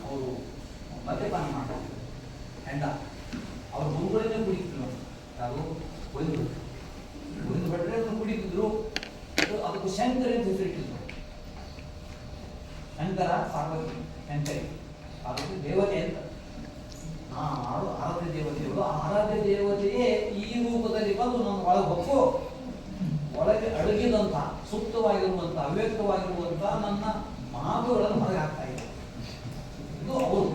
ಅವರು ಮದ್ಯಪಾನ ಮಾಡ್ತಾರೆ, ಹೆಂಡ ಅವ್ರ ಗುರುಗಳನ್ನೇ ಕುಡಿತಿದ್ರು. ಯಾರು ಒಂದು ಭಟ್ರೆ ಕುಡಿತಿದ್ರು. ಅದಕ್ಕೂ ಶಂಕರ ಅಂತ ಹೆಸರಿಟ್ಟಿದ್ರು. ಶಂಕರ ಪಾರ್ವತಿ, ಶಂಕರಿ ಪಾರ್ವತಿ ದೇವತೆ ಅಂತ. ಆರಾಧ್ಯ ದೇವತೆಗಳು, ಆರಾಧ್ಯ ದೇವತೆಯೇ ಈ ರೂಪದಲ್ಲಿ ಬಂದು ನಮ್ಮ ಒಳಗೆ ಹೊಕ್ಕು, ಒಳಗೆ ಅಡಗಿದಂತ ಸುಪ್ತವಾಗಿರುವಂತ ಅವ್ಯಕ್ತವಾಗಿರುವಂತ ನನ್ನ ಮಾತುಗಳನ್ನು ಹೊರಗೆ ಹಾಕ್ತಾ ಇದೆ. ಇದು ಅವರು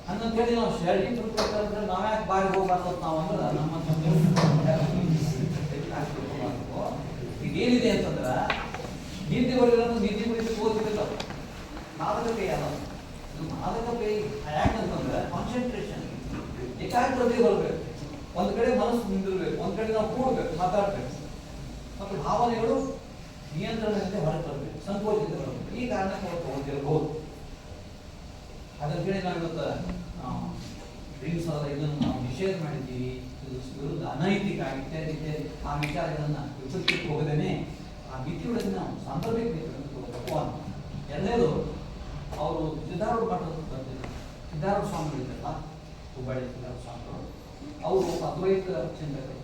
ಹಂಗಂತೇಳಿ ನಾವು ಶರೀರ ತಿಳ್ಕೊಳ್ತಾರೆ. ನಾವ್ಯಾಕೆ ಬಾರಿಗೆ ಹೋಗ್ಬಾರ್ದು ನಾವು ಅಂದ್ರೆ ನಮ್ಮ ಇದೇನಿದೆ ಅಂತಂದ್ರೆ, ನೀತಿ ಬರೆಯೋದು ನೀತಿ ಬರೀತಿ ಓದ್ತಿಲ್ಲ. ಮಾದಕ ಪೇಯ ಅಲ್ಲ, ಇದು ಮಾದಕ ಪೇಯ ಯಾಕಂತಂದ್ರೆ ಕಾನ್ಸಂಟ್ರೇಷನ್, ಏಕಾಗ್ರತೆ ಬರಬೇಕು. ಒಂದು ಕಡೆ ಮನಸ್ಸು ನಿಂದಿರ್ಬೇಕು, ಒಂದು ಕಡೆ ನಾವು ಕೂಡ್ಬೇಕು, ಮಾತಾಡ್ಬೇಕು, ಮತ್ತು ಭಾವನೆಗಳು ನಿಯಂತ್ರಣದಿಂದ ಹೊರಗೆ ಬರಬೇಕು, ಸಂಕೋಚದಿಂದ ಬರಬೇಕು. ಈ ಕಾರಣಕ್ಕೆ ಅವ್ರು ತಗೊಂಡಿರ್ಬೋದು. ಅದನ್ನು ಹೇಳಿ ನಾವು ಇವತ್ತು ಡ್ರಿಂಕ್ಸ್ ಅಲ್ಲ, ಇದನ್ನು ನಾವು ನಿಷೇಧ ಮಾಡಿದ್ದೀವಿ, ಇದು ವಿರುದ್ಧ ಅನೈತಿಕ ಇತ್ಯಾದಿ ಇತ್ಯಾದಿ ಆ ವಿಚಾರಗಳನ್ನು ವಿಪರೀತಕ್ಕೆ ಹೋಗದೇನೆ ಆ ಮಿತಿಯೊಳಗೆ ನಾವು ಸಾಂದರ್ಭಿಕ ಮಿತಿಗಳನ್ನು ತಗೋಬೇಕು ಅಂತ. ಎರಡನೇದು ಅವರು ಸಿದ್ಧಾರೂಢ ಮಠದ ಬರ್ತಿದ್ರು, ಸಿದ್ಧಾರೂಢ ಸ್ವಾಮಿಗಳಿದ್ದಲ್ಲ, ಹುಬ್ಬಳ್ಳಿ ಸಿದ್ಧಾರೂಢ ಸ್ವಾಮಿಗಳು, ಅವರು ಅದ್ವೈತ ಚಿಂತಕರು,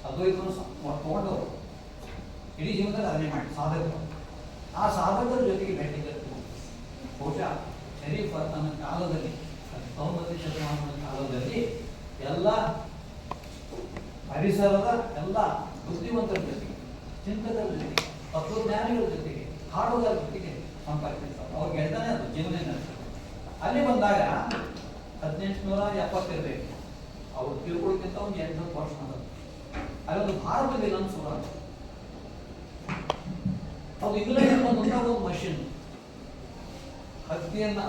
ಅದ್ವೈತವನ್ನು ತಗೊಂಡವರು ಇಡೀ ಜೀವನದಲ್ಲಿ ಅದನ್ನೇ ಮಾಡಿ ಸಾಧಕರು. ಆ ಸಾಧಕರ ಜೊತೆಗೆ ಭೇಟಿಗಟ್ಟು ಬಹುಶಃ ಶರೀಫ್ ತನ್ನ ಕಾಲದಲ್ಲಿ 19ನೇ ಶತಮಾನದ ಕಾಲದಲ್ಲಿ ಎಲ್ಲ ಪರಿಸರದ ಎಲ್ಲ ಬುದ್ಧಿವಂತರ ಜೊತೆಗೆ, ಚಿಂತಕರ ಜೊತೆಗೆ, ತತ್ವಜ್ಞಾನಿಗಳ ಜೊತೆಗೆ, ಹಾಡುಗಳ ಜೊತೆಗೆ ಸಂಪರ್ಕಿಸ್ತಾರೆ. ಅವ್ರು ಗೆಲ್ತಾನೆ ಅದು ಜೀವನ. ಅಲ್ಲಿ ಬಂದಾಗ 1870 ಅವ್ರು ತಿಳ್ಕೊಳ್ಳೋಕ್ಕಿಂತ ಒಂದು 8 ವರ್ಷ ಮಾಡೋದು. ಅಲ್ಲೊಂದು ಭಾರತದಲ್ಲಿ ಅನ್ಸುವ ಅದು ಇಂಗ್ಲೆಂಡ್ ಬಂದಂತಹ ಒಂದು ಮಷಿನ್, ಹತ್ತಿಯನ್ನು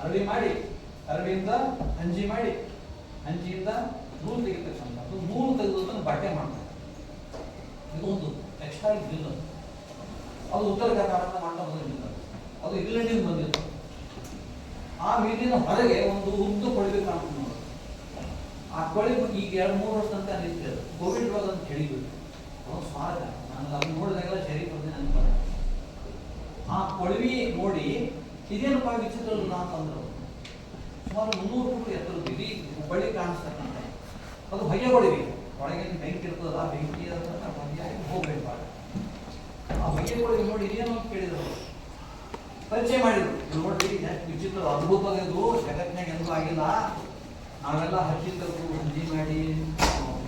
ಅರಳಿ ಮಾಡಿ, ಅರಳಿಯಿಂದ ಹಂಜಿ ಮಾಡಿ, ಹಂಜಿಯಿಂದ ನೂಲು ತೆಗಿತಕ್ಕಂಥದ್ದು, ನೂಲು ತೆಗೆದು ಬಟ್ಟೆ ಮಾಡ್ತಾರೆ. ಇದು ಒಂದು ಟೆಕ್ಸ್ಟೈಲ್ ಮಿಲ್. ಅದು ಉತ್ತರ ಕರ್ನಾಟಕದ ಮಂಟಪದಲ್ಲಿ ಅದು ಇಂಗ್ಲೆಂಡಿಂದ ಬಂದಿತ್ತು. ಆ ಮಿಲ್ಲಿನ ಹೊರಗೆ ಒಂದು ಉದ್ದು ಕೊಳವೆ ಕಾಣ್ತದೆ ನೋಡಿ. ಆ ಕೊಳವೆ ಈಗ 2-3 ವರ್ಷ ತನಕ ನಿಂತಿದೆ. ಕೋವಿಡ್ ರೋಗ ಅಂತ ಹೇಳಿಬಿಟ್ಟು ಅವನು ಸ್ವಾಗತ. ನನಗೆ ಅದನ್ನು ನೋಡಿದಾಗೆಲ್ಲ ಶರೀರ ನೆನಪು. ಆ ಕೊಳವಿ ನೋಡಿ ಇದೇನಪ್ಪ ವಿಚಿತ್ರ ಅಂತಂದ್ರು. ಸುಮಾರು 300 ಫೂಟ್ ಎತ್ತರದ್ದು ಇಡೀ ಬಳಿ ಕಾಣಿಸ್ತಕ್ಕಂಥ ಅದು ಹೊಯ್ಯ ಕೊಳವಿ. ಒಳಗೇನು ಬೆಂಕಿ ಇರ್ತದಲ್ಲ, ಬೆಂಕಿ ಹೊಯ್ಯಾಗಿ ಹೋಗ್ಬೇಕು. ಆ ಹೊಯ್ಯ ಕೊಳವಿ ನೋಡಿ ಇದೇನು ಅಂತ ಕೇಳಿದ್ರು, ಪರಿಚಯ ಮಾಡಿದ್ರು. ನೋಡ್ರಿ ಎಷ್ಟು ವಿಚಿತ್ರ ಅದ್ಭುತವಾಗಿದ್ದು, ಜಗತ್ತಿನಾಗ ಎಂದೂ ಆಗಿಲ್ಲ. ನಾವೆಲ್ಲ ಹಚ್ಚಿದ್ದಕ್ಕೂ ಹಂಜಿ ಮಾಡಿ,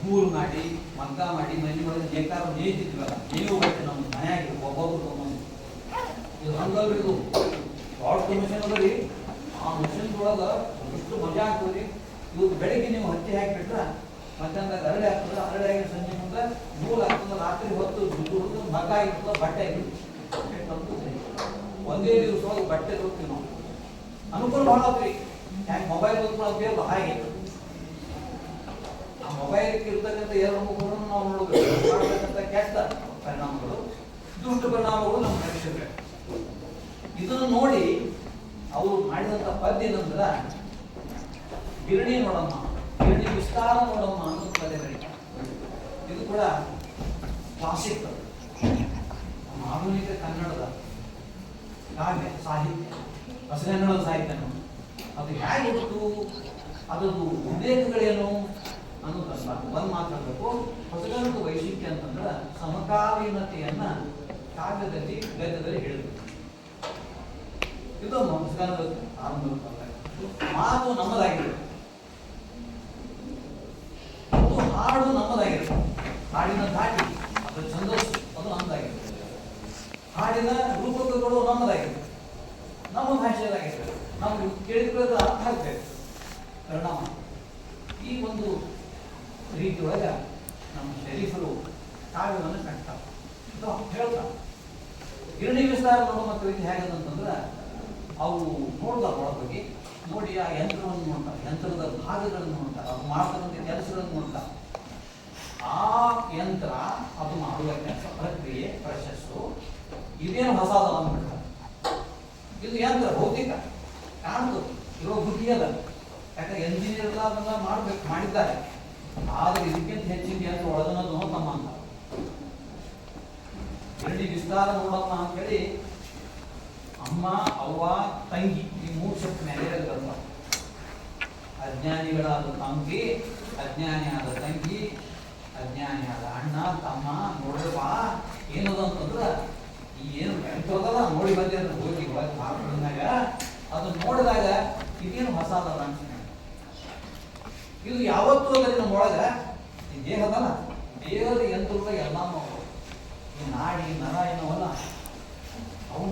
ಕೂರು ಮಾಡಿ, ಮಗ್ಗ ಮಾಡಿ, ಮನೆ ಒಳಗೆ ಬೇಕಾದ ನೇಯ್ತಿದ್ವಲ್ಲ, ನೀವು ಬಟ್ಟೆ ನಮ್ಮ ಮನೆಯಾಗಿ ಒಬ್ಬೊಬ್ರು ತೊಗೊಂಡು ಇದು ಹಂಗಲ್ರಿ. ಇದು ದೊಡ್ಡ ಮಿಷನ್ ಅದ ರೀ. ಆ ಮಿಷನ್ ಒಳಗೆ ಎಷ್ಟು ಮಜಾ ಆಗ್ತದೆ. ಇವತ್ತು ಬೆಳಿಗ್ಗೆ ನೀವು ಹತ್ತಿ ಹಾಕಿಬಿಟ್ರೆ ಮಧ್ಯಾಹ್ನದಾಗ ಅರಳಿ ಆಗ್ತದೆ, ಅರಳಿ ಆಗಿ ಸಂಜೆ ಮುಂದೆ ನೂಲು ಆಗ್ತದೆ, ರಾತ್ರಿ ಹೊತ್ತು ದುಡ್ಡು ಮಗ್ಗ ಆಗಿರ್ತದೆ, ಬಟ್ಟೆ ಆಗಿರ್ತದೆ. ಒಂದೇ ದಿವಸವಾಗಿ ಬಟ್ಟೆ ತೊಗೊಳ್ತೀವಿ ನಾವು. ಅನುಕೂಲ ಭಾಳ ಆಗ್ತೀವಿ. ಯಾಕೆ ಮೊಬೈಲ್ ಓದ್ಕೊಳ್ಳೋದು ಹಾಗೆ ಆ ಮೊಬೈಲ್ಗೆ ಇರ್ತಕ್ಕಂಥ 2-3 ನಾವು ನೋಡಬೇಕು. ಮಾಡ್ತಕ್ಕಂಥ ಕೆಟ್ಟ ಪರಿಣಾಮಗಳು, ದುಷ್ಟ ಪರಿಣಾಮಗಳು ನಮ್ಮ ಮನುಷ್ಯರಿಗೆ. ಇದನ್ನು ನೋಡಿ ಅವರು ಮಾಡಿದಂಥ ಪದ್ಯ ಏನಂದ್ರೆ, ಗಿರಣಿ ನೋಡಮ್ಮ, ಗಿರಣಿ ವಿಸ್ತಾರ ನೋಡಮ್ಮ ಅನ್ನೋ ಪದ್ಯ ಕರೀತಾರೆ. ಇದು ಕೂಡ ಕ್ಲಾಸಿಕ್ ನಮ್ಮ ಆಧುನಿಕ ಕನ್ನಡದ ಕಾವ್ಯ ಸಾಹಿತ್ಯ, ಹೊಸಗನ್ನಡದ ಸಾಹಿತ್ಯ. ಅದು ಹೇಗಿತ್ತು, ಅದರದ್ದು ಉಲ್ಲೇಖಗಳೇನು ಅನ್ನೋದಲ್ಲ. ಒಂದು ಮಾತಾಡಬೇಕು. ಹೊಸಗನ್ನಡದ ವೈಶಿಷ್ಟ್ಯ ಅಂತಂದ್ರೆ ಸಮಕಾಲೀನತೆಯನ್ನ ಕಾವ್ಯದಲ್ಲಿ, ಗದ್ಯದಲ್ಲಿ ಹೇಳಿದ್ರು. ಇದು ಹೊಸಗನ್ನಡದ ಆರಂಭದ ಮಾತು ನಮ್ಮದಾಗಿದೆ, ಮತ್ತು ಹಾಡು ನಮ್ಮದಾಗಿದೆ. ಹಾಡಿನ ಧಾಟಿ, ಅದರ ಛಂದಸ್ಸು ಅದು ನಮ್ಮದಾಗಿದೆ. ಹಾಡಿನ ರೂಪಕಗಳು ನಮ್ಮದಾಗಿದೆ, ನಮ್ಮ ಭಾಷೆಯದಾಗಿದೆ. ನಾವು ಕೇಳಿದ್ರೆ ಅರ್ಥ ಆಗ್ಬೇಕು ಪರಿಣಾಮ. ಈ ಒಂದು ರೀತಿಯೊಳಗೆ ನಮ್ಮ ಶರೀಫರು ಕಾವ್ಯವನ್ನು ಕಟ್ತಾರೆ, ಹೇಳ್ತಾರೆ. ಗಿರಣಿ ವಿಸ್ತಾರ ನೋಡೋ ಮತ್ತು ರೀತಿ ಹೇಗದಂತಂದ್ರೆ, ಅವು ನೋಡ್ತಾರೆ ಒಳಗೆ ನೋಡಿ, ಆ ಯಂತ್ರವನ್ನು ನೋಡ್ತಾರೆ, ಯಂತ್ರದ ಭಾಗಗಳನ್ನು ನೋಡ್ತಾರೆ, ಅದು ಮಾಡ್ತಕ್ಕಂಥ ಕೆಲಸಗಳನ್ನು ನೋಡ್ತಾರೆ. ಆ ಯಂತ್ರ ಅದು ಮಾಡುವ ಕೆಲಸ, ಪ್ರಕ್ರಿಯೆ, ಪ್ರಶಸ್ಸು ಇದೇನು ಹೊಸದ ಅಂದ್ಬಿಡ್ತಾರೆ. ಇದು ಯಂತ್ರ ಭೌತಿಕ ಕಾಣ್ತದೆ, ಇರೋ ಬುದ್ಧಿ ಅದ. ಯಾಕಂದ್ರೆ ಎಂಜಿನಿಯರ್ ಎಲ್ಲ ಅದನ್ನ ಮಾಡಿದ್ದಾರೆ. ಆದ್ರೆ ಇದಕ್ಕಿಂತ ಹೆಚ್ಚಿನ ಯಂತ್ರ ಒಳಗನದು ತಮ್ಮ ಅಂತ. ಗಿರಣಿ ವಿಸ್ತಾರ ನೋಡಮ್ಮ ಅಂತೇಳಿ ಅಮ್ಮ, ಅವ್ವ, ತಂಗಿ ಈ 3 ಶಕ್ತಿ ಮೇಲೆ ಬರ್ತಾವ. ಅಜ್ಞಾನಿಗಳಾದ ತಂಗಿ, ಅಜ್ಞಾನಿಯಾದ ತಂಗಿ, ಅಜ್ಞಾನಿಯಾದ ಅಣ್ಣ, ತಮ್ಮ. ನೋಡ್ರಪ್ಪ ಏನದ ಅಂತಂದ್ರೆ, ಈ ಏನು ಎಂತದಲ್ಲ ನೋಡಿ ಬಂದಿರೋದು ಹೋಗಿ ಒಳಗೆ ಹಾಕಿದಾಗ ಅದನ್ನ ನೋಡಿದಾಗ ಇದೇನು ಹೊಸದ ಅನ್ಸುತ್ತೆ. ಇದು ಯಾವತ್ತೂ ಅದರಲ್ಲಿ ನಮ್ಮ ಒಳಗೆ ಈ ದೇಹದಲ್ಲ, ದೇಹದ ಯಂತ್ರದ ಎಲ್ಲ ಈ ನಾಡಿ ನರ ಏನವಲ್ಲ ಅವು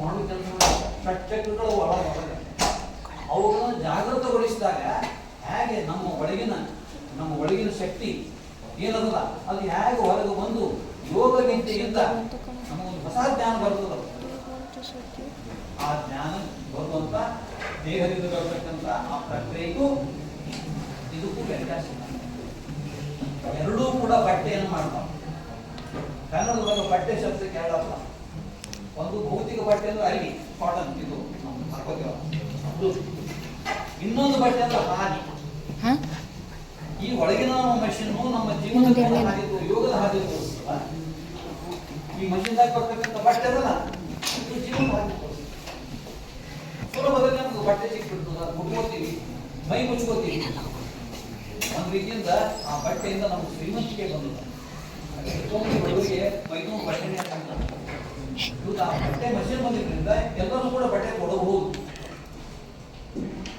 ಮಾಡೋ ಕೆಲಸ ಚಕ್ರಗಳು ಒಳಗೆ ಅವುಗಳನ್ನು ಜಾಗೃತಗೊಳಿಸಿದಾಗ ಹೇಗೆ ನಮ್ಮ ಒಳಗಿನ ಶಕ್ತಿ ಏನದಲ್ಲ ಅದು ಹೇಗೆ ಹೊರಗೆ ಬಂದು ಯೋಗ ವಿದ್ಯೆಯಿಂದ ನಮಗೊಂದು ಹೊಸ ಜ್ಞಾನ ಬರ್ತದ. ಆ ಜ್ಞಾನ ಬರುವಂತ ದೇಹದಿಂದ ಬರ್ತಕ್ಕಂಥ ಆ ಪ್ರಕ್ರಿಯೆಗೂ ಇದಕ್ಕೂ ವ್ಯತ್ಯಾಸ. ಎರಡೂ ಕೂಡ ಬಟ್ಟೆಯನ್ನು ಮಾಡ್ತಾವ. ಕನ್ನಡದೊಳಗೆ ಬಟ್ಟೆ ಶಬ್ದಕ್ಕೆ ಹೇಳಲ್ಲ. ಒಂದು ಭೌತಿಕ ಬಟ್ಟೆ ಅಂದ್ರೆ ಅಲ್ಲಿ ಕಾಟನ್, ಇದು ಇನ್ನೊಂದು ಬಟ್ಟೆ ಅಂದ್ರೆ ಹಾದಿ. ಈ ಒಳಗಿನ ಮಷಿನ್ನು ನಮ್ಮ ಜೀವನದ ಹಾದಿತ್ತು, ಯೋಗದ ಹಾದಿ ತೋರಿಸ್ತಲ್ಲ. ಈ ಮಷಿನ್ದಾಗ ಬರ್ತಕ್ಕಂಥ ಬಟ್ಟೆ ಅದಲ್ಲ, ಇದು ಜೀವನದ ಹಾದಿ ತೋರಿಸ್ತದೆ. ಸುಲಭದಲ್ಲಿ ನಮ್ಗೆ ಬಟ್ಟೆ ಸಿಕ್ಬಿಡ್ತದ, ಮುಟ್ಕೋತೀವಿ, ಮೈ ಮುಚ್ಕೋತೀವಿ. ಒಂದು ರೀತಿಯಿಂದ ಆ ಬಟ್ಟೆಯಿಂದ ನಮ್ಗೆ ಶ್ರೀಮಂತಿಕೆ ಬಂದಿದೆ. ಬಡವರಿಗೆ ಮೈದೂರು ಬಟ್ಟೆನೇ ಕಾಣ್ತಾರೆ. ಇವತ್ತು ಆ ಬಟ್ಟೆ ಮಷಿನ್ ಬಂದಿದ್ರಿಂದ ಎಲ್ಲರೂ ಕೂಡ ಬಟ್ಟೆ ಕೊಡಬಹುದು.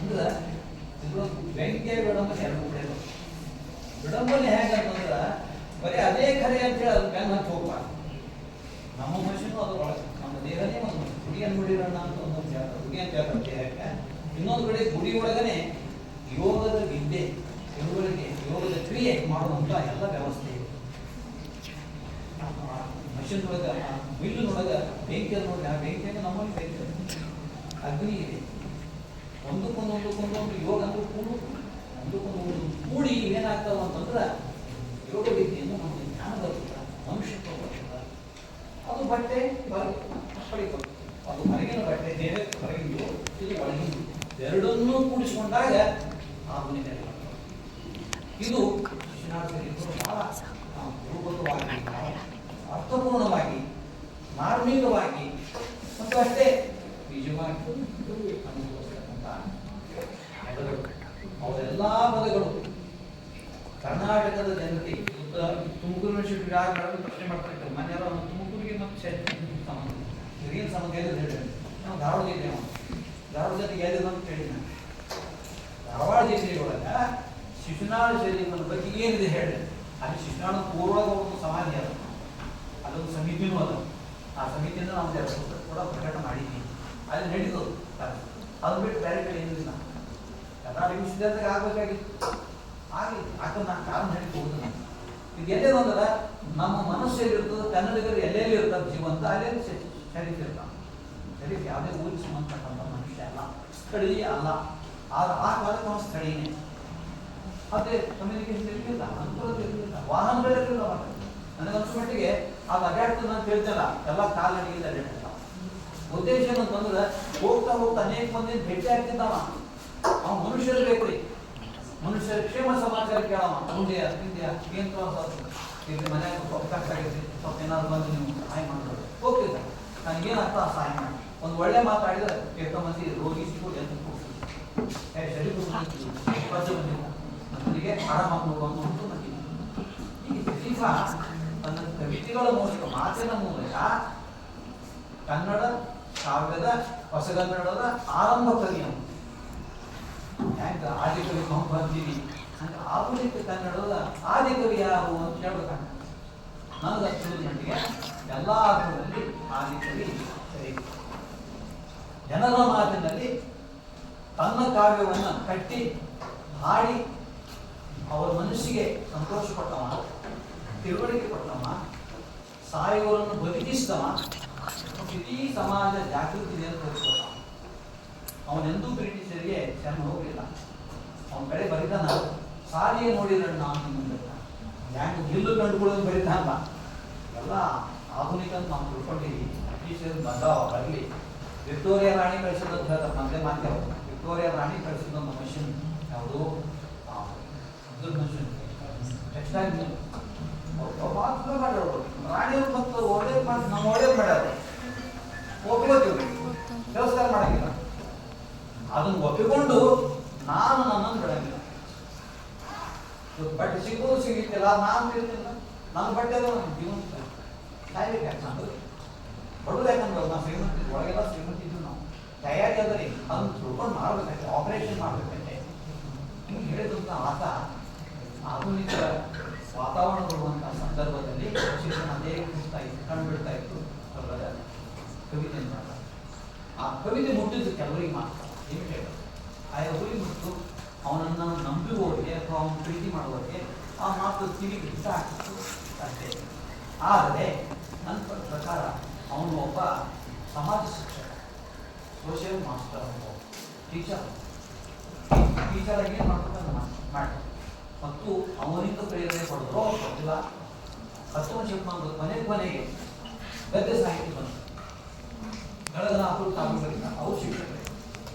ಅಂದ್ರೆ ಬೆಂಕಿಯ ವಿಡಂಬನೆ ಎರಡು ಕೂಡ ವಿಡಂಬನೆ ಹೇಗಂತಂದ್ರೆ ಬರೀ ಅದೇ ಖರೆ ಅಂತೇಳಿ ಅದ್ರ ಬೆನ್ನ ಹಚ್ಚಿ ಹೋಗ್ಬಾರ್ದು. ನಮ್ಮ ಮನುಷ್ಯನು ಅದ್ರೊಳಗೆ ನಮ್ಮ ದೇಹನೇ ಒಂದು ಗುಡಿಯನ್ನು ಬಿಡಿರೋಣ ಅಂತ ಒಂದೊಂದು ಹೇಳ್ತಾರೆ, ಗುಡಿ ಅಂತ ಹೇಳ್ತಾರೆ ದೇಹಕ್ಕೆ. ಇನ್ನೊಂದು ಕಡೆ ಗುಡಿ ಒಳಗನೆ ಯೋಗದ ವಿದ್ಯೆ, ತಿಳುವಳಿಕೆ, ಯೋಗದ ಕ್ರಿಯೆ ಮಾಡುವಂತ ಎಲ್ಲ ವ್ಯವಸ್ಥೆ ಇದೆ. ಮಷಿನ್ ಒಳಗ ಮಿಲ್ಲಿನೊಳಗ ಬೆಂಕಿ ನೋಡಿ, ಆ ಬೆಂಕಿಯನ್ನು ನಮ್ಮಲ್ಲಿ ಬೆಂಕಿ ಅಗ್ನಿ ಇದೆ. ಒಂದಕ್ಕೊಂದೊಂದು ಯೋಗ ಅಂದ್ರೆ ಒಂದಕ್ಕೊಂದು ಕೂಡಿ ಏನಾಗ್ತಾವ ಅಂತಂದ್ರೆ ಯೋಗ ವಿದ್ಯೆಯನ್ನು ನಮಗೆ ಜ್ಞಾನ ಬರ್ತದೆ, ಮನುಷ್ಯತ್ವ ಬರ್ತದೆ. ಅದು ಬಟ್ಟೆ ಪಡಿಬೇಕು, ಅದು ಹೊರಗಿನ ಬಟ್ಟೆ, ದೇಹಕ್ಕೆ ಹೊರಗಿಂದು, ಇದು ಒಳಗಿಂದು, ಎರಡನ್ನೂ ಕೂಡಿಸಿಕೊಂಡಾಗ ಆಧುನಿಕ ಇದು ಬಹಳ ರೂಪಕವಾಗಿ, ಅರ್ಥಪೂರ್ಣವಾಗಿ, ಮಾರ್ಮಿಕವಾಗಿ ಮತ್ತು ಅಷ್ಟೇ ನಿಜವಾಗಿ ಅವರೆಲ್ಲ ಪದಗಳು ಕರ್ನಾಟಕದ ಜನತೆ ತುಮಕೂರು ಯೂನಿವರ್ಸಿಟಿ ಪ್ರಶ್ನೆ ಮಾಡ್ತಾರೆ. ಮನೆಯಲ್ಲ ತುಮಕೂರಿಗೆ ಮತ್ತು ಸಂಬಂಧ ಏನು ಸಂಬಂಧ ಹೇಳಿದ್ರೆ ಹೇಳಿ, ನಾವು ಧಾರವಾಡ ಜಿಲ್ಲೆ, ಧಾರವಾಡ ಜೊತೆಗೆ ಹೇಳಿದ್ರು ಅಂತ ಹೇಳಿ. ನಾನು ಧಾರವಾಡ ಜಿಲ್ಲೆಯೊಳಗ ಶಿಶುನಾಳ ಶೈಲಿ ಬಗ್ಗೆ ಏನಿದೆ ಹೇಳಿ. ಅಲ್ಲಿ ಶಿಶುನಾಳ ಪೂರ್ವದ ಒಂದು ಸಮಾಧಿ ಅದ, ಅಲ್ಲೊಂದು ಸಮಿತಿನೂ ಅದ. ಆ ಸಮಿತಿಯಿಂದ ನಾವು ಕೂಡ ಪ್ರಕಟ ಮಾಡಿದ್ದೀವಿ, ಅಲ್ಲಿ ನಡೀತದೆ. ಅದು ಬಿಟ್ಟು ಬೇರೆ ಕಡೆ ಏನಿಲ್ಲ. ಕರ್ನಾಟಕ ವಿಶ್ವವಿದ್ಯಾಲಯದಾಗ ಆಗಬೇಕಾಗಿತ್ತು, ಆಗಲಿ. ಯಾಕಂದ್ರೆ ನಾನು ಕಾರಣ ಹೇಳಿ ಹೋಗುದು. ಇದು ಎಲ್ಲೇನು ಅಂದ್ರೆ ನಮ್ಮ ಮನಸ್ಸು ಎಲ್ಲಿರ್ತದೆ, ಕನ್ನಡಿಗರು ಎಲ್ಲೆಲ್ಲಿ ಇರ್ತಾರೆ ಜೀವಂತ, ಅಲ್ಲೆಲ್ಲಿ ಶರೀಫ್ ಇರ್ತಾನೆ. ಶರೀಫ್ ಯಾವುದೇ ಊರಿಗೆ ಸಂಬಂಧಪಟ್ಟಂಥ ಮನುಷ್ಯ ಅಲ್ಲ, ಸ್ಥಳೀಯ ಅಲ್ಲ. ಆದ್ರೆ ಆ ಕಾಲಕ್ಕೆ ನಾವು ಸ್ಥಳೀಯನೇ. ಅದೇ ಕಮ್ಯುನಿಕೇಶನ್ ಇರಲಿಲ್ಲ, ಅನುಕೂಲತೆ ಇರಲಿಲ್ಲ, ವಾಹನಗಳಿರಲಿಲ್ಲ. ನನಗನ್ಸೋ ಮಟ್ಟಿಗೆ ಅದು ಅಡ್ಡಾಡ್ತದೆ ಅಂತ ಹೇಳ್ತಲ್ಲ, ಎಲ್ಲ ಕಾಲಡಿಯಿಂದ ಅಡ್ಡಾಡ್ತಾವ. ಉದ್ದೇಶ ಏನಂತಂದ್ರೆ ಹೋಗ್ತಾ ಹೋಗ್ತಾ ಅನೇಕ ಮಂದಿ ಭೇಟಿ ಆಗ್ತಿದ್ದಾವ. ಅವ್ನು ಮನುಷ್ಯರು ಬೇಕು ರೀ, ಮನುಷ್ಯರ ಕ್ಷೇಮ ಸಮಾಚಾರ ಕೇಳವ. ಮುಂದೆ ತಿಂದ್ಯಾ ಏನು ಇಲ್ಲಿ ಮನೆಯಾಗ ಸ್ವಲ್ಪ ಕಷ್ಟ ಆಗೈತಿ, ಸ್ವಲ್ಪ ಏನಾದ್ರು ಬಂದು ನೀವು ಸಹಾಯ ಮಾಡ್ಬೋದು. ಹೋಗ್ತಿದ್ದ ನನಗೇನಾಗ್ತಾ ಸಹಾಯ ಮಾಡಿ. ಒಂದು ಒಳ್ಳೆ ಮಾತಾಡಿದ್ರೆ ಎಷ್ಟೋ ಮಂದಿ ರೋಗಿ ಸಿಗೋದು ಅಂತ ಸರಿ ಬಂದಿಲ್ಲ, ನನಗೆ ಆರಾಮ ನೋಡುವಂತ ಈಗ ತನ್ನ ಕವಿತೆಗಳ ಮೂಲಕ, ಮಾತಿನ ಮೂಲಕ ಕನ್ನಡ ಕಾವ್ಯದ, ಹೊಸಗನ್ನಡದ ಆರಂಭ ಕವಿಯನ್ನು ಹೆಂಗ ಆದಿಕವಿ ನಾವು ಬಂದೀವಿ ಹಂಗೆ ಆಧುನಿಕ ಕನ್ನಡದ ಆದಿಕವಿ ಯಾರು ಅಂತ ಹೇಳ್ಬೇಕಂತ ನನಗೆ ತಿಳಿದ ಮಟ್ಟಿಗೆ ಎಲ್ಲ ಅರ್ಥದಲ್ಲಿ ಆದಿಕವಿ ಸರಿ. ಜನರ ಮಾತಿನಲ್ಲಿ ತನ್ನ ಕಾವ್ಯವನ್ನು ಕಟ್ಟಿ ಹಾಡಿ ಅವರ ಮನಸ್ಸಿಗೆ ಸಂತೋಷ ಕೊಟ್ಟವ, ತಿಳುವಳಿಕೆ ಕೊಟ್ಟವ, ಸಾಯುವವರನ್ನು ಬದುಕಿಸಿದವ, ಇಡೀ ಸಮಾಜ ಜಾಗೃತಿ ಅಂತ ತೋರಿಸ್ಕೊಟ್ಟ. ಅವನೆಂದೂ ಬ್ರಿಟಿಷರಿಗೆ ಶರಣ ಹೋಗಲಿಲ್ಲ. ಅವನ ಕಡೆ ಬರೀತಾನ, ಸಾರಿಯೇ ನೋಡಿರಣ್ಣ ಅಂತ ಮುಂದೆ ಹ್ಯಾಂಗ ಗಿಲ್ಲು ಕಂಡುಕೊಳ್ಳೋದು ಬರೀತಾನಲ್ಲ. ಎಲ್ಲ ಆಧುನಿಕ ಅಂತ ನಾವು ತಿಳ್ಕೊಂಡಿದ್ದೀವಿ. ಬ್ರಿಟಿಷರು ಬಂದಾವ ಬರಲಿ. ವಿಕ್ಟೋರಿಯಾ ರಾಣಿ ಕಳಿಸಿದಂತ ಹೇಳ್ತಾರೆ, ಮೊದಲೇ ಮಾತಾವ. ವಿಕ್ಟೋರಿಯಾ ರಾಣಿ ಕಳಿಸಿದಂಥ ಮಷಿನ್ ಯಾವುದು? Machine textile mill. ಮಾತ್ರ ಮಾಡ್ಯಾರ ರಾಣಿಯವ್ರು ಮತ್ತು ಒಳ್ಳೆ ನಮ್ಮ ಒಳ್ಳೇದು ಮಾಡ್ಯಾರ. ಒಪ್ಕೋತೀವಿ, ವ್ಯವಸ್ಥೆ ಮಾಡಂಗಿಲ್ಲ. ಅದನ್ನು ಒಪ್ಪಿಕೊಂಡು ನಾನು ನನ್ನನ್ನು ಬಿಡಂಗಿಲ್ಲ. ಬಟ್ಟೆ ಸಿಗೋದು ಸಿಗಿತ್ತಿಲ್ಲ, ನಾನು ಇರ್ತಿಲ್ಲ. ನನ್ನ ಬಟ್ಟೆ ಅದ ನನ್ನ ಜೀವನ ಸಾಯ್ಬೇಕು. ಯಾಕೆ ನಾನು ಬಡವ್ರು ಯಾಕಂದ್ರೆ ನಾವು ಶ್ರೀಮಂತ, ಒಳಗೆಲ್ಲ ಶ್ರೀಮಂತ ಇದ್ದು ನಾವು ತಯಾರಿ ಅದರಿ ಅದನ್ನು ತಿಳ್ಕೊಂಡು ಮಾಡ್ಬೇಕಂತೆ, ಆಪರೇಷನ್ ಮಾಡ್ಬೇಕಂತೆ. ಹಿಂಗೆ ಹೇಳಿದಂಥ ಆತ ಆಧುನಿಕ ವಾತಾವರಣ ಬರುವಂಥ ಸಂದರ್ಭದಲ್ಲಿ ಶಿಕ್ಷಣ ಅದೇ ಕುಸ್ತಾ ಇತ್ತು, ಕಂಡುಬಿಡ್ತಾ ಇತ್ತು. ಕವಿತೆ ಆ ಕವಿತೆ ಮುಟ್ಟಿದ್ದು ಕೆಲವರಿಗೆ ಮಾತ್ರ, ಏನು ಹೇಳೋದು ಅವರಿಗೆ ಮುಟ್ಟು ಅವನನ್ನು ನಂಬುವವರಿಗೆ ಅಥವಾ ಅವನು ಪ್ರೀತಿ ಮಾಡುವವರಿಗೆ ಆ ಮಾತು ಕಿವಿಗೆ ಇಷ್ಟ ಆಗ್ತಿತ್ತು ಅಷ್ಟೇ. ಆದರೆ ನನ್ನ ಪ್ರಕಾರ ಅವನು ಒಬ್ಬ ಸಮಾಜ ಶಿಕ್ಷಕ, ಸೋಷಿಯಲ್ ಮಾಸ್ಟರ್, ಟೀಚರ್ ಆಗಿ ಏನು ಮಾಡ್ಬೇಕಂತ ಮಾಡಿ ಮತ್ತು ಅವನಿಂದ ಪ್ರೇರಣೆ ಪಡೆದ್ರು. ಅವ್ರು ಗೊತ್ತಿಲ್ಲ. 19ನೇ ಶತಮಾನದ ಕೊನೆಗೆ ಗದ್ಯ ಸಾಹಿತ್ಯ ಬಂತು. ಬೆಳಗನ ಅವರು ಕಾದಂಬರಿಕ, ಅವರು ಶಿಕ್ಷಕರೇ,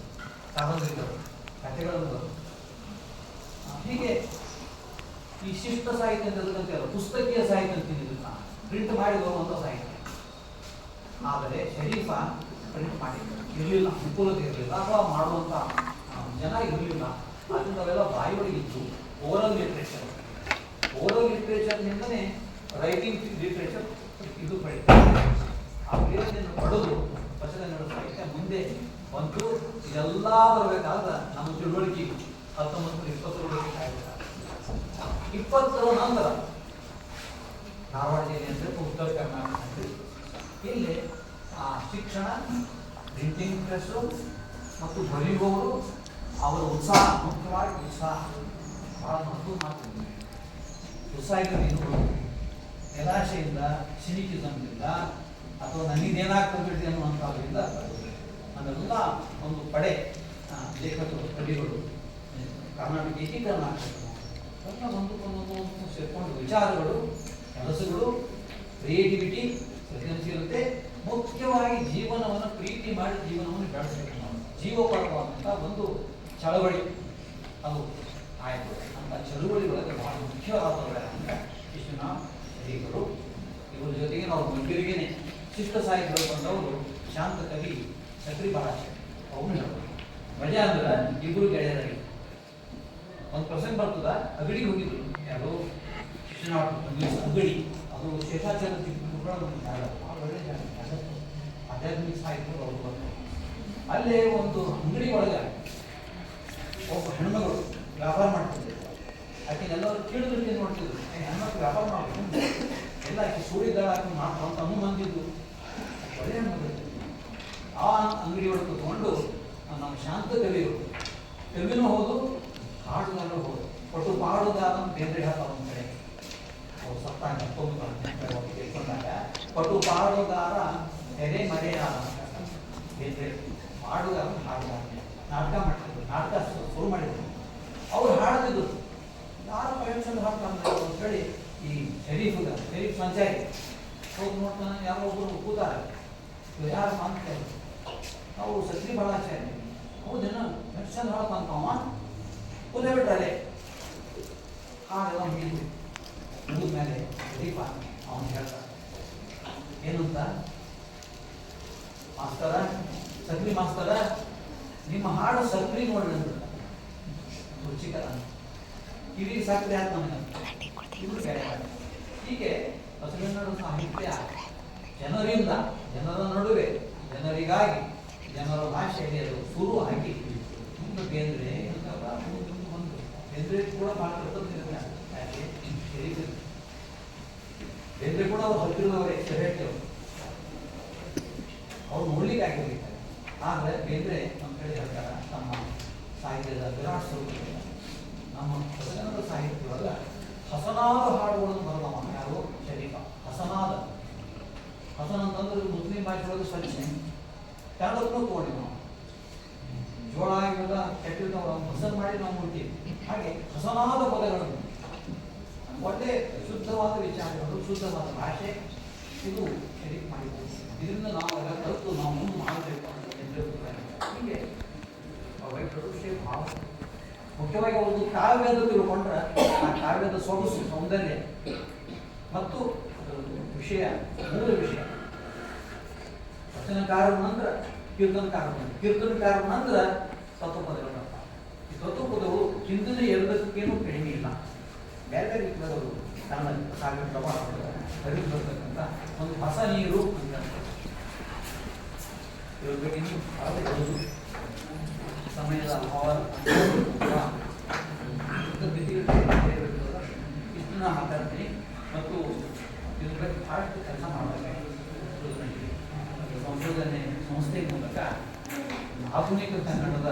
ಕಾದಂಬರಿಕರು. ಕಥೆಗಳನ್ನು ಹೀಗೆ ಈ ಶಿಷ್ಟ ಸಾಹಿತ್ಯ ಅಂತ ಎದಕ್ಕಂತೀವಲ್ಲ, ಪುಸ್ತಕೀಯ ಸಾಹಿತ್ಯ ಅಂತೀನಿ ಇದನ್ನ, ಪ್ರಿಂಟ್ ಮಾಡಿ ಬರುವಂಥ ಸಾಹಿತ್ಯ. ಆದರೆ ಶರೀಫ ಪ್ರಿಂಟ್ ಮಾಡಿ ಇರಲಿಲ್ಲ, ಅನುಕೂಲತೆ ಇರಲಿಲ್ಲ, ಅಥವಾ ಮಾಡುವಂಥ ಜನ ಇರಲಿಲ್ಲ. ಅದರಿಂದ ಅವೆಲ್ಲ ಬಾಯಿಯೊಳಗಿತ್ತು. ಓರಲ್ ಲಿಟ್ರೇಚರ್, ಓರಲ್ ಲಿಟ್ರೇಚರ್ನಿಂದನೇ ರೈಟಿಂಗ್ ಲಿಟ್ರೇಚರ್ ಇದು ಪಡಿತಾರೆ. ಆ ವೇದನೆಯನ್ನು ಪಡೆದು ಹೊಸಗನ್ನಡ ಸಾಹಿತ್ಯ ಮುಂದೆ ಬಂತು. ಇದೆಲ್ಲ ಬರಬೇಕಾದ ನಮ್ಮ ತಿಳುವಳಿಕೆ 1920 20ರ ನಂತರ ಧಾರವಾಡ ಜಿಲ್ಲೆ ಅಂದರೆ ಉತ್ತರ ಕರ್ನಾಟಕ, ಇಲ್ಲಿ ಆ ಶಿಕ್ಷಣ, ಪ್ರಿಂಟಿಂಗ್ ಪ್ರೆಸ್ಸು ಮತ್ತು ಬರೆಯುವವರು ಅವರ ಉತ್ಸಾಹ, ಮುಖ್ಯವಾಗಿ ಉತ್ಸಾಹ ಬಹಳ ಮಹತ್ವ ಮಾಡ್ತಿದ್ವಿ. ಉತ್ಸಾಹಿಗಳು ನಿರಾಶೆಯಿಂದ, ಸಿನಿಕಿಸಮ್ಮಿಂದ ಅಥವಾ ನನಗೇನಾಗ್ತದೆ ಅನ್ನುವಂಥದ್ರಿಂದ ಅದೆಲ್ಲ ಒಂದು ಪಡೆ ಲೇಖಕರು, ಕವಿಗಳು, ಕರ್ನಾಟಕ ಏಕೀಕರಣ ಆಗ್ತದೆ. ಎಲ್ಲ ಒಂದಕ್ಕೊಂದೊಂದು ಸೇರ್ಕೊಂಡು ವಿಚಾರಗಳು, ಕೆಲಸಗಳು, ಕ್ರಿಯೇಟಿವಿಟಿ, ಸೃಜನಶೀಲತೆ, ಮುಖ್ಯವಾಗಿ ಜೀವನವನ್ನು ಪ್ರೀತಿ ಮಾಡಿ ಜೀವನವನ್ನು ಬೆಳೆಸಬೇಕು. ನಾವು ಜೀವಪರವಾದಂಥ ಒಂದು ಚಳವಳಿ ಅದು ಆಯಿತು. ಅಂತ ಚಳುವಳಿ ಒಳಗೆ ಬಹಳ ಮುಖ್ಯವಾದವರ ವಿಶ್ವನಾಥ್ ಶರೀಫರು. ಇವರ ಜೊತೆಗೆ ನಾವು ಮಂದಿರಿಗೇನೆ ಶಿಷ್ಟ ಸಾಹಿತ್ಯಗಳು ಬಂದವರು ಶಾಂತ ಕವಿ ಸಕ್ರಿ ಭಾಷೆ ಅವನು ಹೇಳೋದು. ಮಜಾ ಅಂದ್ರೆ ಇಬ್ಬರು ಗೆಳೆಯರಾಗಿ ಒಂದು ಪ್ರಸಂಗ ಬರ್ತದ. ಅಗಡಿಗೆ ಹೋಗಿದ್ರು ಯಾರು, ವಿಶ್ವನಾಥ್ ಅಗಡಿ, ಅದು ಶೇಷಾಚಾರ್ಯ ಒಂದು ಜಾಗ, ಒಳ್ಳೆ ಜಾಗ, ಆಧ್ಯಾತ್ಮಿಕ ಸಾಹಿತ್ಯ ಅವರು ಬರ್ತಾರೆ. ಅಲ್ಲೇ ಒಂದು ಅಂಗಡಿ ಒಳಗೆ ಒಬ್ಬ ಹೆಣ್ಮಗಳು ವ್ಯಾಪಾರ ಮಾಡ್ತಿದ್ದೆ. ಆಕೆನೆಲ್ಲರೂ ಕೀಳುದೃಷ್ಟಿ ನೋಡ್ತಿದ್ರು, ಹೆಣ್ಮಕ್ಳು ವ್ಯಾಪಾರ ಮಾಡ್ಕೊಂಡು ಎಲ್ಲ ಆಕೆ ಸೂಡಿದ್ದಾಳ ಅಂತ ಅನುಮಂದಿದ್ದು. ಒಳ್ಳೆ ಹೆಣ್ಮಗಳು. ಆ ಅಂಗಡಿ ಒಳಗೆ ಕೂತ್ಕೊಂಡು ನಮ್ಮ ಶಾಂತ ಕವಿಗಳು, ಕವಿನೂ ಹೌದು, ಹಾಡುಗಾರರು ಹೌದು. ಒಟ್ಟು ಪಾಡುಗಾರ ಬೇಂದ್ರೆ ಹೇಳ್ತಾರೆ ಒಂದು ಕಡೆ, ಅವ್ರು ಸತ್ತಾಗ 19 ತಿಳ್ಕೊಂಡಾಗ ಒಟ್ಟು ಪಾಡುಗಾರ ತೆರೆ ಮರೆಯಾದ ಬೇಂದ್ರೆ, ಹಾಡುಗಾರ ಹಾಡುಗಾರ ನಾಟಕ ಮಾಡ್ತಿದ್ರು, ನಾಟಕ ಶುರು ಮಾಡಿದ್ರು. ಅವ್ರು ಹಾಡ್ತಿದ್ರು, ಯಾರು ಪ್ರಯೋಜನ ಹಾಡ್ತಾರೆ ಅಂತ ಹೇಳಿ ಈ ಶರೀಫ್ ಸಂಚಾರಿ ಹೋಗಿ ನೋಡ್ತಾನೆ. ಯಾರೋ ಒಬ್ಬರು ಕೂತಾರೆ, ಯಾರು ಮಾಡ್ತಾರೆ, ನಾವು ಸತ್ರಿ ಬಾಳಾಚಾರ್ಯ, ಹೌದೇನ ಎಷ್ಟು ಚಂದ ಹಾಡ್ತಾನವ, ಕೂದೇ ಬಿಟ್ರಲ್ಲೇ ಹಾಗೆಲ್ಲ ಮುಗಿದು ಮುಗಿದ ಮೇಲೆ ಶರೀಫ ಅವನು ಹೇಳ್ತಾರೆ ಏನಂತ, ಮಾಸ್ತರ, ಸಕ್ರಿ ಮಾಸ್ತರ, ನಿಮ್ಮ ಹಾಡು ಸಕ್ರಿ ನೋಡ್ರಿ ಅಂತ, ರುಚಿಕರ ಕಿವಿ ಸಕ್ರಿ ಆಯ್ತು ನನಗೆ. ಹೀಗೆ ಹೊಸಗನ್ನಡ ಸಾಹಿತ್ಯ ಜನರಿಂದ, ಜನರ ನಡುವೆ, ಜನರಿಗಾಗಿ, ಜನರ ಭಾಷೆಯಲ್ಲಿ ಅದು ಶುರು ಆಗಿ ಮುಂದೆ ಬೇಂದ್ರೆ ಬಂದು ಬೇಂದ್ರೆ ಕೂಡ ಭಾಳ ಬೇಂದ್ರೆ ಕೂಡ ಅವ್ರು ಹತ್ತಿರದವರೇ, ಹೇಳ್ತೇವೆ ಅವ್ರು ನೋಡ್ಲಿಕ್ಕೆ ಆಗಿರ್ತಾರೆ. ಆದರೆ ಬೇಂದ್ರೆ ನಮ್ಮ ಕಡೆ ಹೇಳ್ತಾರೆ, ನಮ್ಮ ಸಾಹಿತ್ಯದ ವಿರಾಟ್ ಸ್ವರೂಪ ನಮ್ಮ ಹೊಸಗನ್ನಡ ಸಾಹಿತ್ಯದೊಳಗೆ ಹಸನಾದ ಹಾಡುಗಳನ್ನು ಬರದವ ಯಾರು, ಶರೀಫ. ಹಸನಾದ, ಹಸನ್ ಅಂತಂದ್ರೆ ಮುಸ್ಲಿಂ ಭಾಷೆ ಒಳಗೆ ಸ್ವಚ್ಛ, ಕನ್ನಡಕ್ಕೂ ತಗೊಂಡು ನಾವು ಜೋಳ ಇವೆಲ್ಲ ಕೆಟ್ಟಿರ್ತಾವ ಹಸನ್ ಮಾಡಿ ನಾವು ನೋಡ್ತೀವಿ. ಹಾಗೆ ಹಸನಾದ ಪದಗಳನ್ನು, ಒಳ್ಳೆ ಶುದ್ಧವಾದ ವಿಚಾರಗಳು, ಶುದ್ಧವಾದ ಭಾಷೆ, ಇದು ಶರೀಫ್ ಮಾಡಿದ್ದು. ಇದರಿಂದ ನಾವು ಎಲ್ಲ ಕಲಿತು ನಾವು ಮುಂದೆ ಮಾಡಬೇಕು ಅಂತ ಹೀಗೆ ವಿಷಯ ಭಾವ ಮುಖ್ಯವಾಗಿ ಒಂದು ಕಾವ್ಯದ ತಿಳ್ಕೊಂಡ್ರೆ ಆ ಕಾವ್ಯದ ಸೊಗಸು, ಸೌಂದರ್ಯ ಮತ್ತು ವಿಷಯ, ಮೂಲ ವಿಷಯ. ವಚನಕಾರರ ನಂತರ ಕೀರ್ತನಕಾರರ, ಕೀರ್ತನಕಾರರ ನಂತರ ತತ್ವಪದಗಳು ಬರ್ತಾರೆ. ಈ ತತ್ವಪದಗಳು ಹಿಂದಿನ ಎಲ್ಲದಕ್ಕೇನು ಕಡಿಮೆ ಇಲ್ಲ. ಬೇರೆ ಬೇರೆ ರೀತಿಯವರು ಕನ್ನಡ ಕಾವ್ಯ ಪ್ರಭಾವ ಹರಿದು ಬರ್ತಕ್ಕಂಥ ಒಂದು ಹೊಸ ನೀರು ಅಂತ ಇವ್ರ ಬಗ್ಗೆ ನೀವು ಹೇಳೋದು ಸಮಯದ ಅಭಾವ ಇದನ್ನ ಮಾತಾಡ್ತೀನಿ. ಮತ್ತು ಇದ್ರ ಬಗ್ಗೆ ಭಾಳಷ್ಟು ಕೆಲಸ ಮಾಡಬೇಕು. ಸಂಶೋಧನೆ ಸಂಸ್ಥೆ ಮೂಲಕ ಆಧುನಿಕ ಕನ್ನಡದ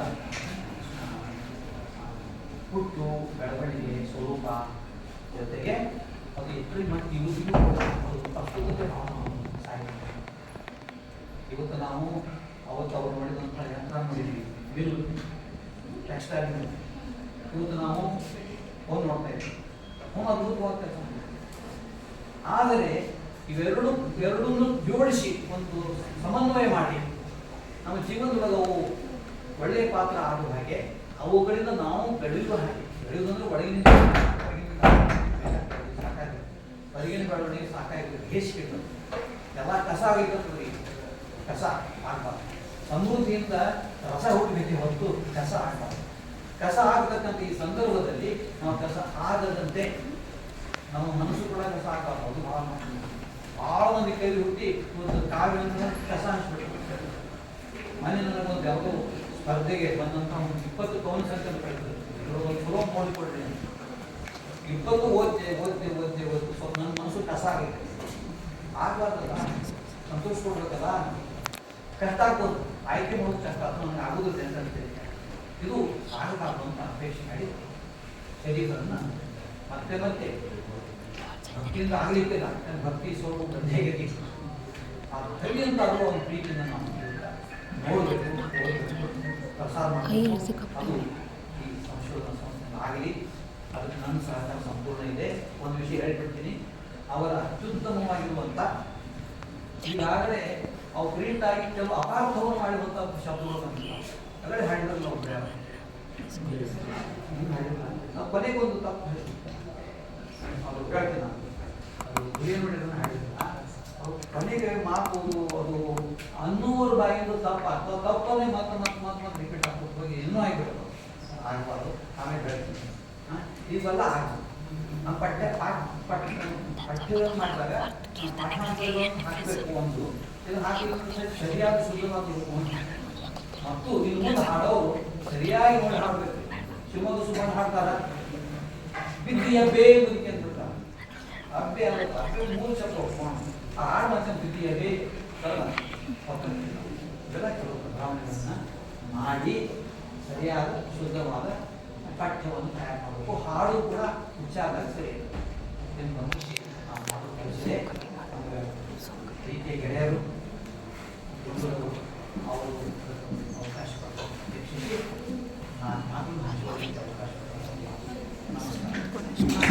ಹುಟ್ಟು, ಬೆಳವಣಿಗೆ, ಸ್ವರೂಪ ಜೊತೆಗೆ ಅದು ಎಷ್ಟರ ಮಟ್ಟಿಗೆ ಇವತ್ತಿಗೂ ಪ್ರಸ್ತುತತೆ ಸಾಹಿತ್ಯ. ಇವತ್ತು ನಾವು ಅವತ್ತು ಅವ್ರು ನೋಡಿದಂಥ ಯಂತ್ರ ನೋಡಿದ್ವಿ, ಬಿಲ್, ಟೆಕ್ಸ್ಟೈಲ್ ಮಿಲ್. ಇವತ್ತು ನಾವು ಫೋನ್ ನೋಡ್ತಾ ಇದ್ದೀವಿ, ಫೋನ್ ಅದ್ಭುತವಾದ ಕೆಲಸ. ಆದರೆ ಇವೆರಡನ್ನೂ ಜೋಡಿಸಿ ಒಂದು ಸಮನ್ವಯ ಮಾಡಿ ನಮ್ಮ ಜೀವನದೊಳಗೆ ಅವು ಒಳ್ಳೆಯ ಪಾತ್ರ ಆಗುವ ಹಾಗೆ ಅವುಗಳಿಂದ ನಾವು ಬೆಳೆಯುವ ಹಾಗೆ, ಬೆಳೆಯುವುದಂದ್ರೆ ಒಳಗಿನಿಂದ ಸಾಕಾಗಿದೆ, ಹೊರಗಿನ ಬೆಳವಣಿಗೆ ಸಾಕಾಗಿದೆ, ಹೇಸಿಗೆ ಎಲ್ಲ ಕಸ ಆಗಿರ್ತದೆ. ಕಸ ಆಗಬಾರ್ದು. ಸಮೃದ್ಧಿಯಿಂದ ರಸ ಹುಟ್ಟಬೇಕು ಹೊತ್ತು ಕಸ ಆಗಬಾರ್ದು. ಕಸ ಆಗ್ತಕ್ಕಂಥ ಈ ಸಂದರ್ಭದಲ್ಲಿ ನಾವು ಕಸ ಆಗದಂತೆ ನಮ್ಮ ಮನಸ್ಸು ಕೂಡ ಕಸ ಆಗಬಾರ್ದು. ಅದು ಭಾಳ ಮಂದಿ ಕೈಲಿ ಹುಟ್ಟಿ ಒಂದು ಕಾವ್ಯ ಕಸ ಅನಿಸ್ಬಿಟ್ಟು ಮನೆ ನನಗೊಂದು ಯಾವುದೋ ಸ್ಪರ್ಧೆಗೆ ಬಂದಂಥ ಒಂದು 20 ಪೌನ ಸಂಖ್ಯೆ ಕಳಿಸಿದ್ರು. ಒಂದು ಸುಲಭ ಮಾಡಿಕೊಡ್ರಿ ಅಂತ 20 ಓದ್ತೆ ಸ್ವಲ್ಪ ನನ್ನ ಮನಸ್ಸು ಕಸ ಆಗೈತೆ. ಆಗಬಾರ್ದಲ್ಲ, ಸಂತೋಷ ಕೊಡ್ಬೇಕಲ್ಲ. ಕಷ್ಟ ಆಗ್ಬೋದು, ಆಯ್ಕೆ ಮಾಡೋದು ಕಷ್ಟ ಆಗ್ತದೆ, ನನಗೆ ಆಗೋದಿಲ್ಲ ಅಂತಂತೇಳಿ ಇದು ಆಗಬಾರ್ದು ಅಂತ ಅಪೇಕ್ಷೆ ಮಾಡಿ ಶರೀರವನ್ನು ಮತ್ತೆ ಭಕ್ತಿಯಿಂದ ಆಗಲಿಕ್ಕಿಲ್ಲ. ಭಕ್ತಿ ಸ್ವಲ್ಪ ಗದ್ದೆಗೆ ಆ ಕವಿ ಅಂತ ಆದರೂ ಒಂದು ಪ್ರೀತಿಯಿಂದ ನಾವು ನೋಡಬೇಕು, ಪ್ರಸಾರ ಮಾಡಬೇಕು. ಅದು ಈ ಸಂಶೋಧನಾ ಸಂಸ್ಥೆ ಆಗಲಿ, ಅದಕ್ಕೆ ನನ್ನ ಸಹಕಾರ ಸಂಪೂರ್ಣ ಇದೆ. ಒಂದು ವಿಷಯ ಹೇಳ್ಬಿಡ್ತೀನಿ, ಅವರ ಅತ್ಯುತ್ತಮವಾಗಿರುವಂಥ ಈಗಾಗಲೇ ಅವು ಪ್ರಿಂಟ್ ಆಗಿ ಕೆಲವು ಅಪಾರ್ಥವನ್ನು ಮಾಡಿರುವಂಥ ಶಬ್ದಗಳು ಬಂದಿಲ್ಲ. ಎಲ್ಲರೂ ಹಾಡಿದ್ರೆ ನಾವು ಕೊನೆಗೊಂದು ತಪ್ಪು ಅದು ಹೇಳ್ತೀನಿ ನಾನು, ಅದು ಏನು ಮಾಡಿದ್ರು ಹಾಡಿಲ್ಲ. ಅವ್ರು ಕೊನೆಗೆ ಮಾತು ಅದು ಅನ್ನೂರು ಬಾಯಿಂದ ತಪ್ಪು ಅಥವಾ ತಪ್ಪನ್ನೇ ಮತ್ತೆ ರಿಪೀಟ್ ಹಾಕೋದು ಹೋಗಿ ಇನ್ನೂ ಆಗಿಬಿಡೋದು ಆಗಬಾರ್ದು. ಆಮೇಲೆ ಹೇಳ್ತೀನಿ ಇವೆಲ್ಲ ಆಗ್ಬೋದು. ನಮ್ಮ ಪಠ್ಯ ಮಾಡಿದಾಗ ಹಾಕಬೇಕು ಒಂದು, ಇದನ್ನು ಹಾಕಿದ್ರೆ ಸರಿಯಾದ ಶುದ್ಧವಾದ ಮತ್ತು ಇನ್ನು ಮುಂದೆ ಹಾಡೋರು ಸರಿಯಾಗಿ ನೋಡಿ ಹಾಡಬೇಕು. ಶಿವಮೊಗ್ಗ ಸುಮಾರು ಹಾಡ್ತಾರ, ಬಿದ್ದಿಯ ಬೇಗುದಿಕೆ ಅಂದ್ಬಿಡ್ತಾರೆ. ಅಬ್ಬೆ ಅಬ್ಬೆ 3 ಶಬ್ದ ಆ ಹಾಡು ಮತ್ತೆ ಬಿದ್ದಿಯ ಬೇ ಇದೆಲ್ಲ ಕೆಲವು ಬದಲಾವಣೆಗಳನ್ನ ಮಾಡಿ ಸರಿಯಾದ ಶುದ್ಧವಾದ ಪಠ್ಯವನ್ನು ತಯಾರು ಮಾಡಬೇಕು. ಹಾಡು ಕೂಡ ಉಚ್ಚಾರ ಸರಿ ರೀತಿಯ ಗೆಳೆಯರು ಅವರು ಅವಕಾಶ ಕೊಟ್ಟು ನಾನು ಮಾತು ಅವಕಾಶ ನಮಸ್ಕಾರ.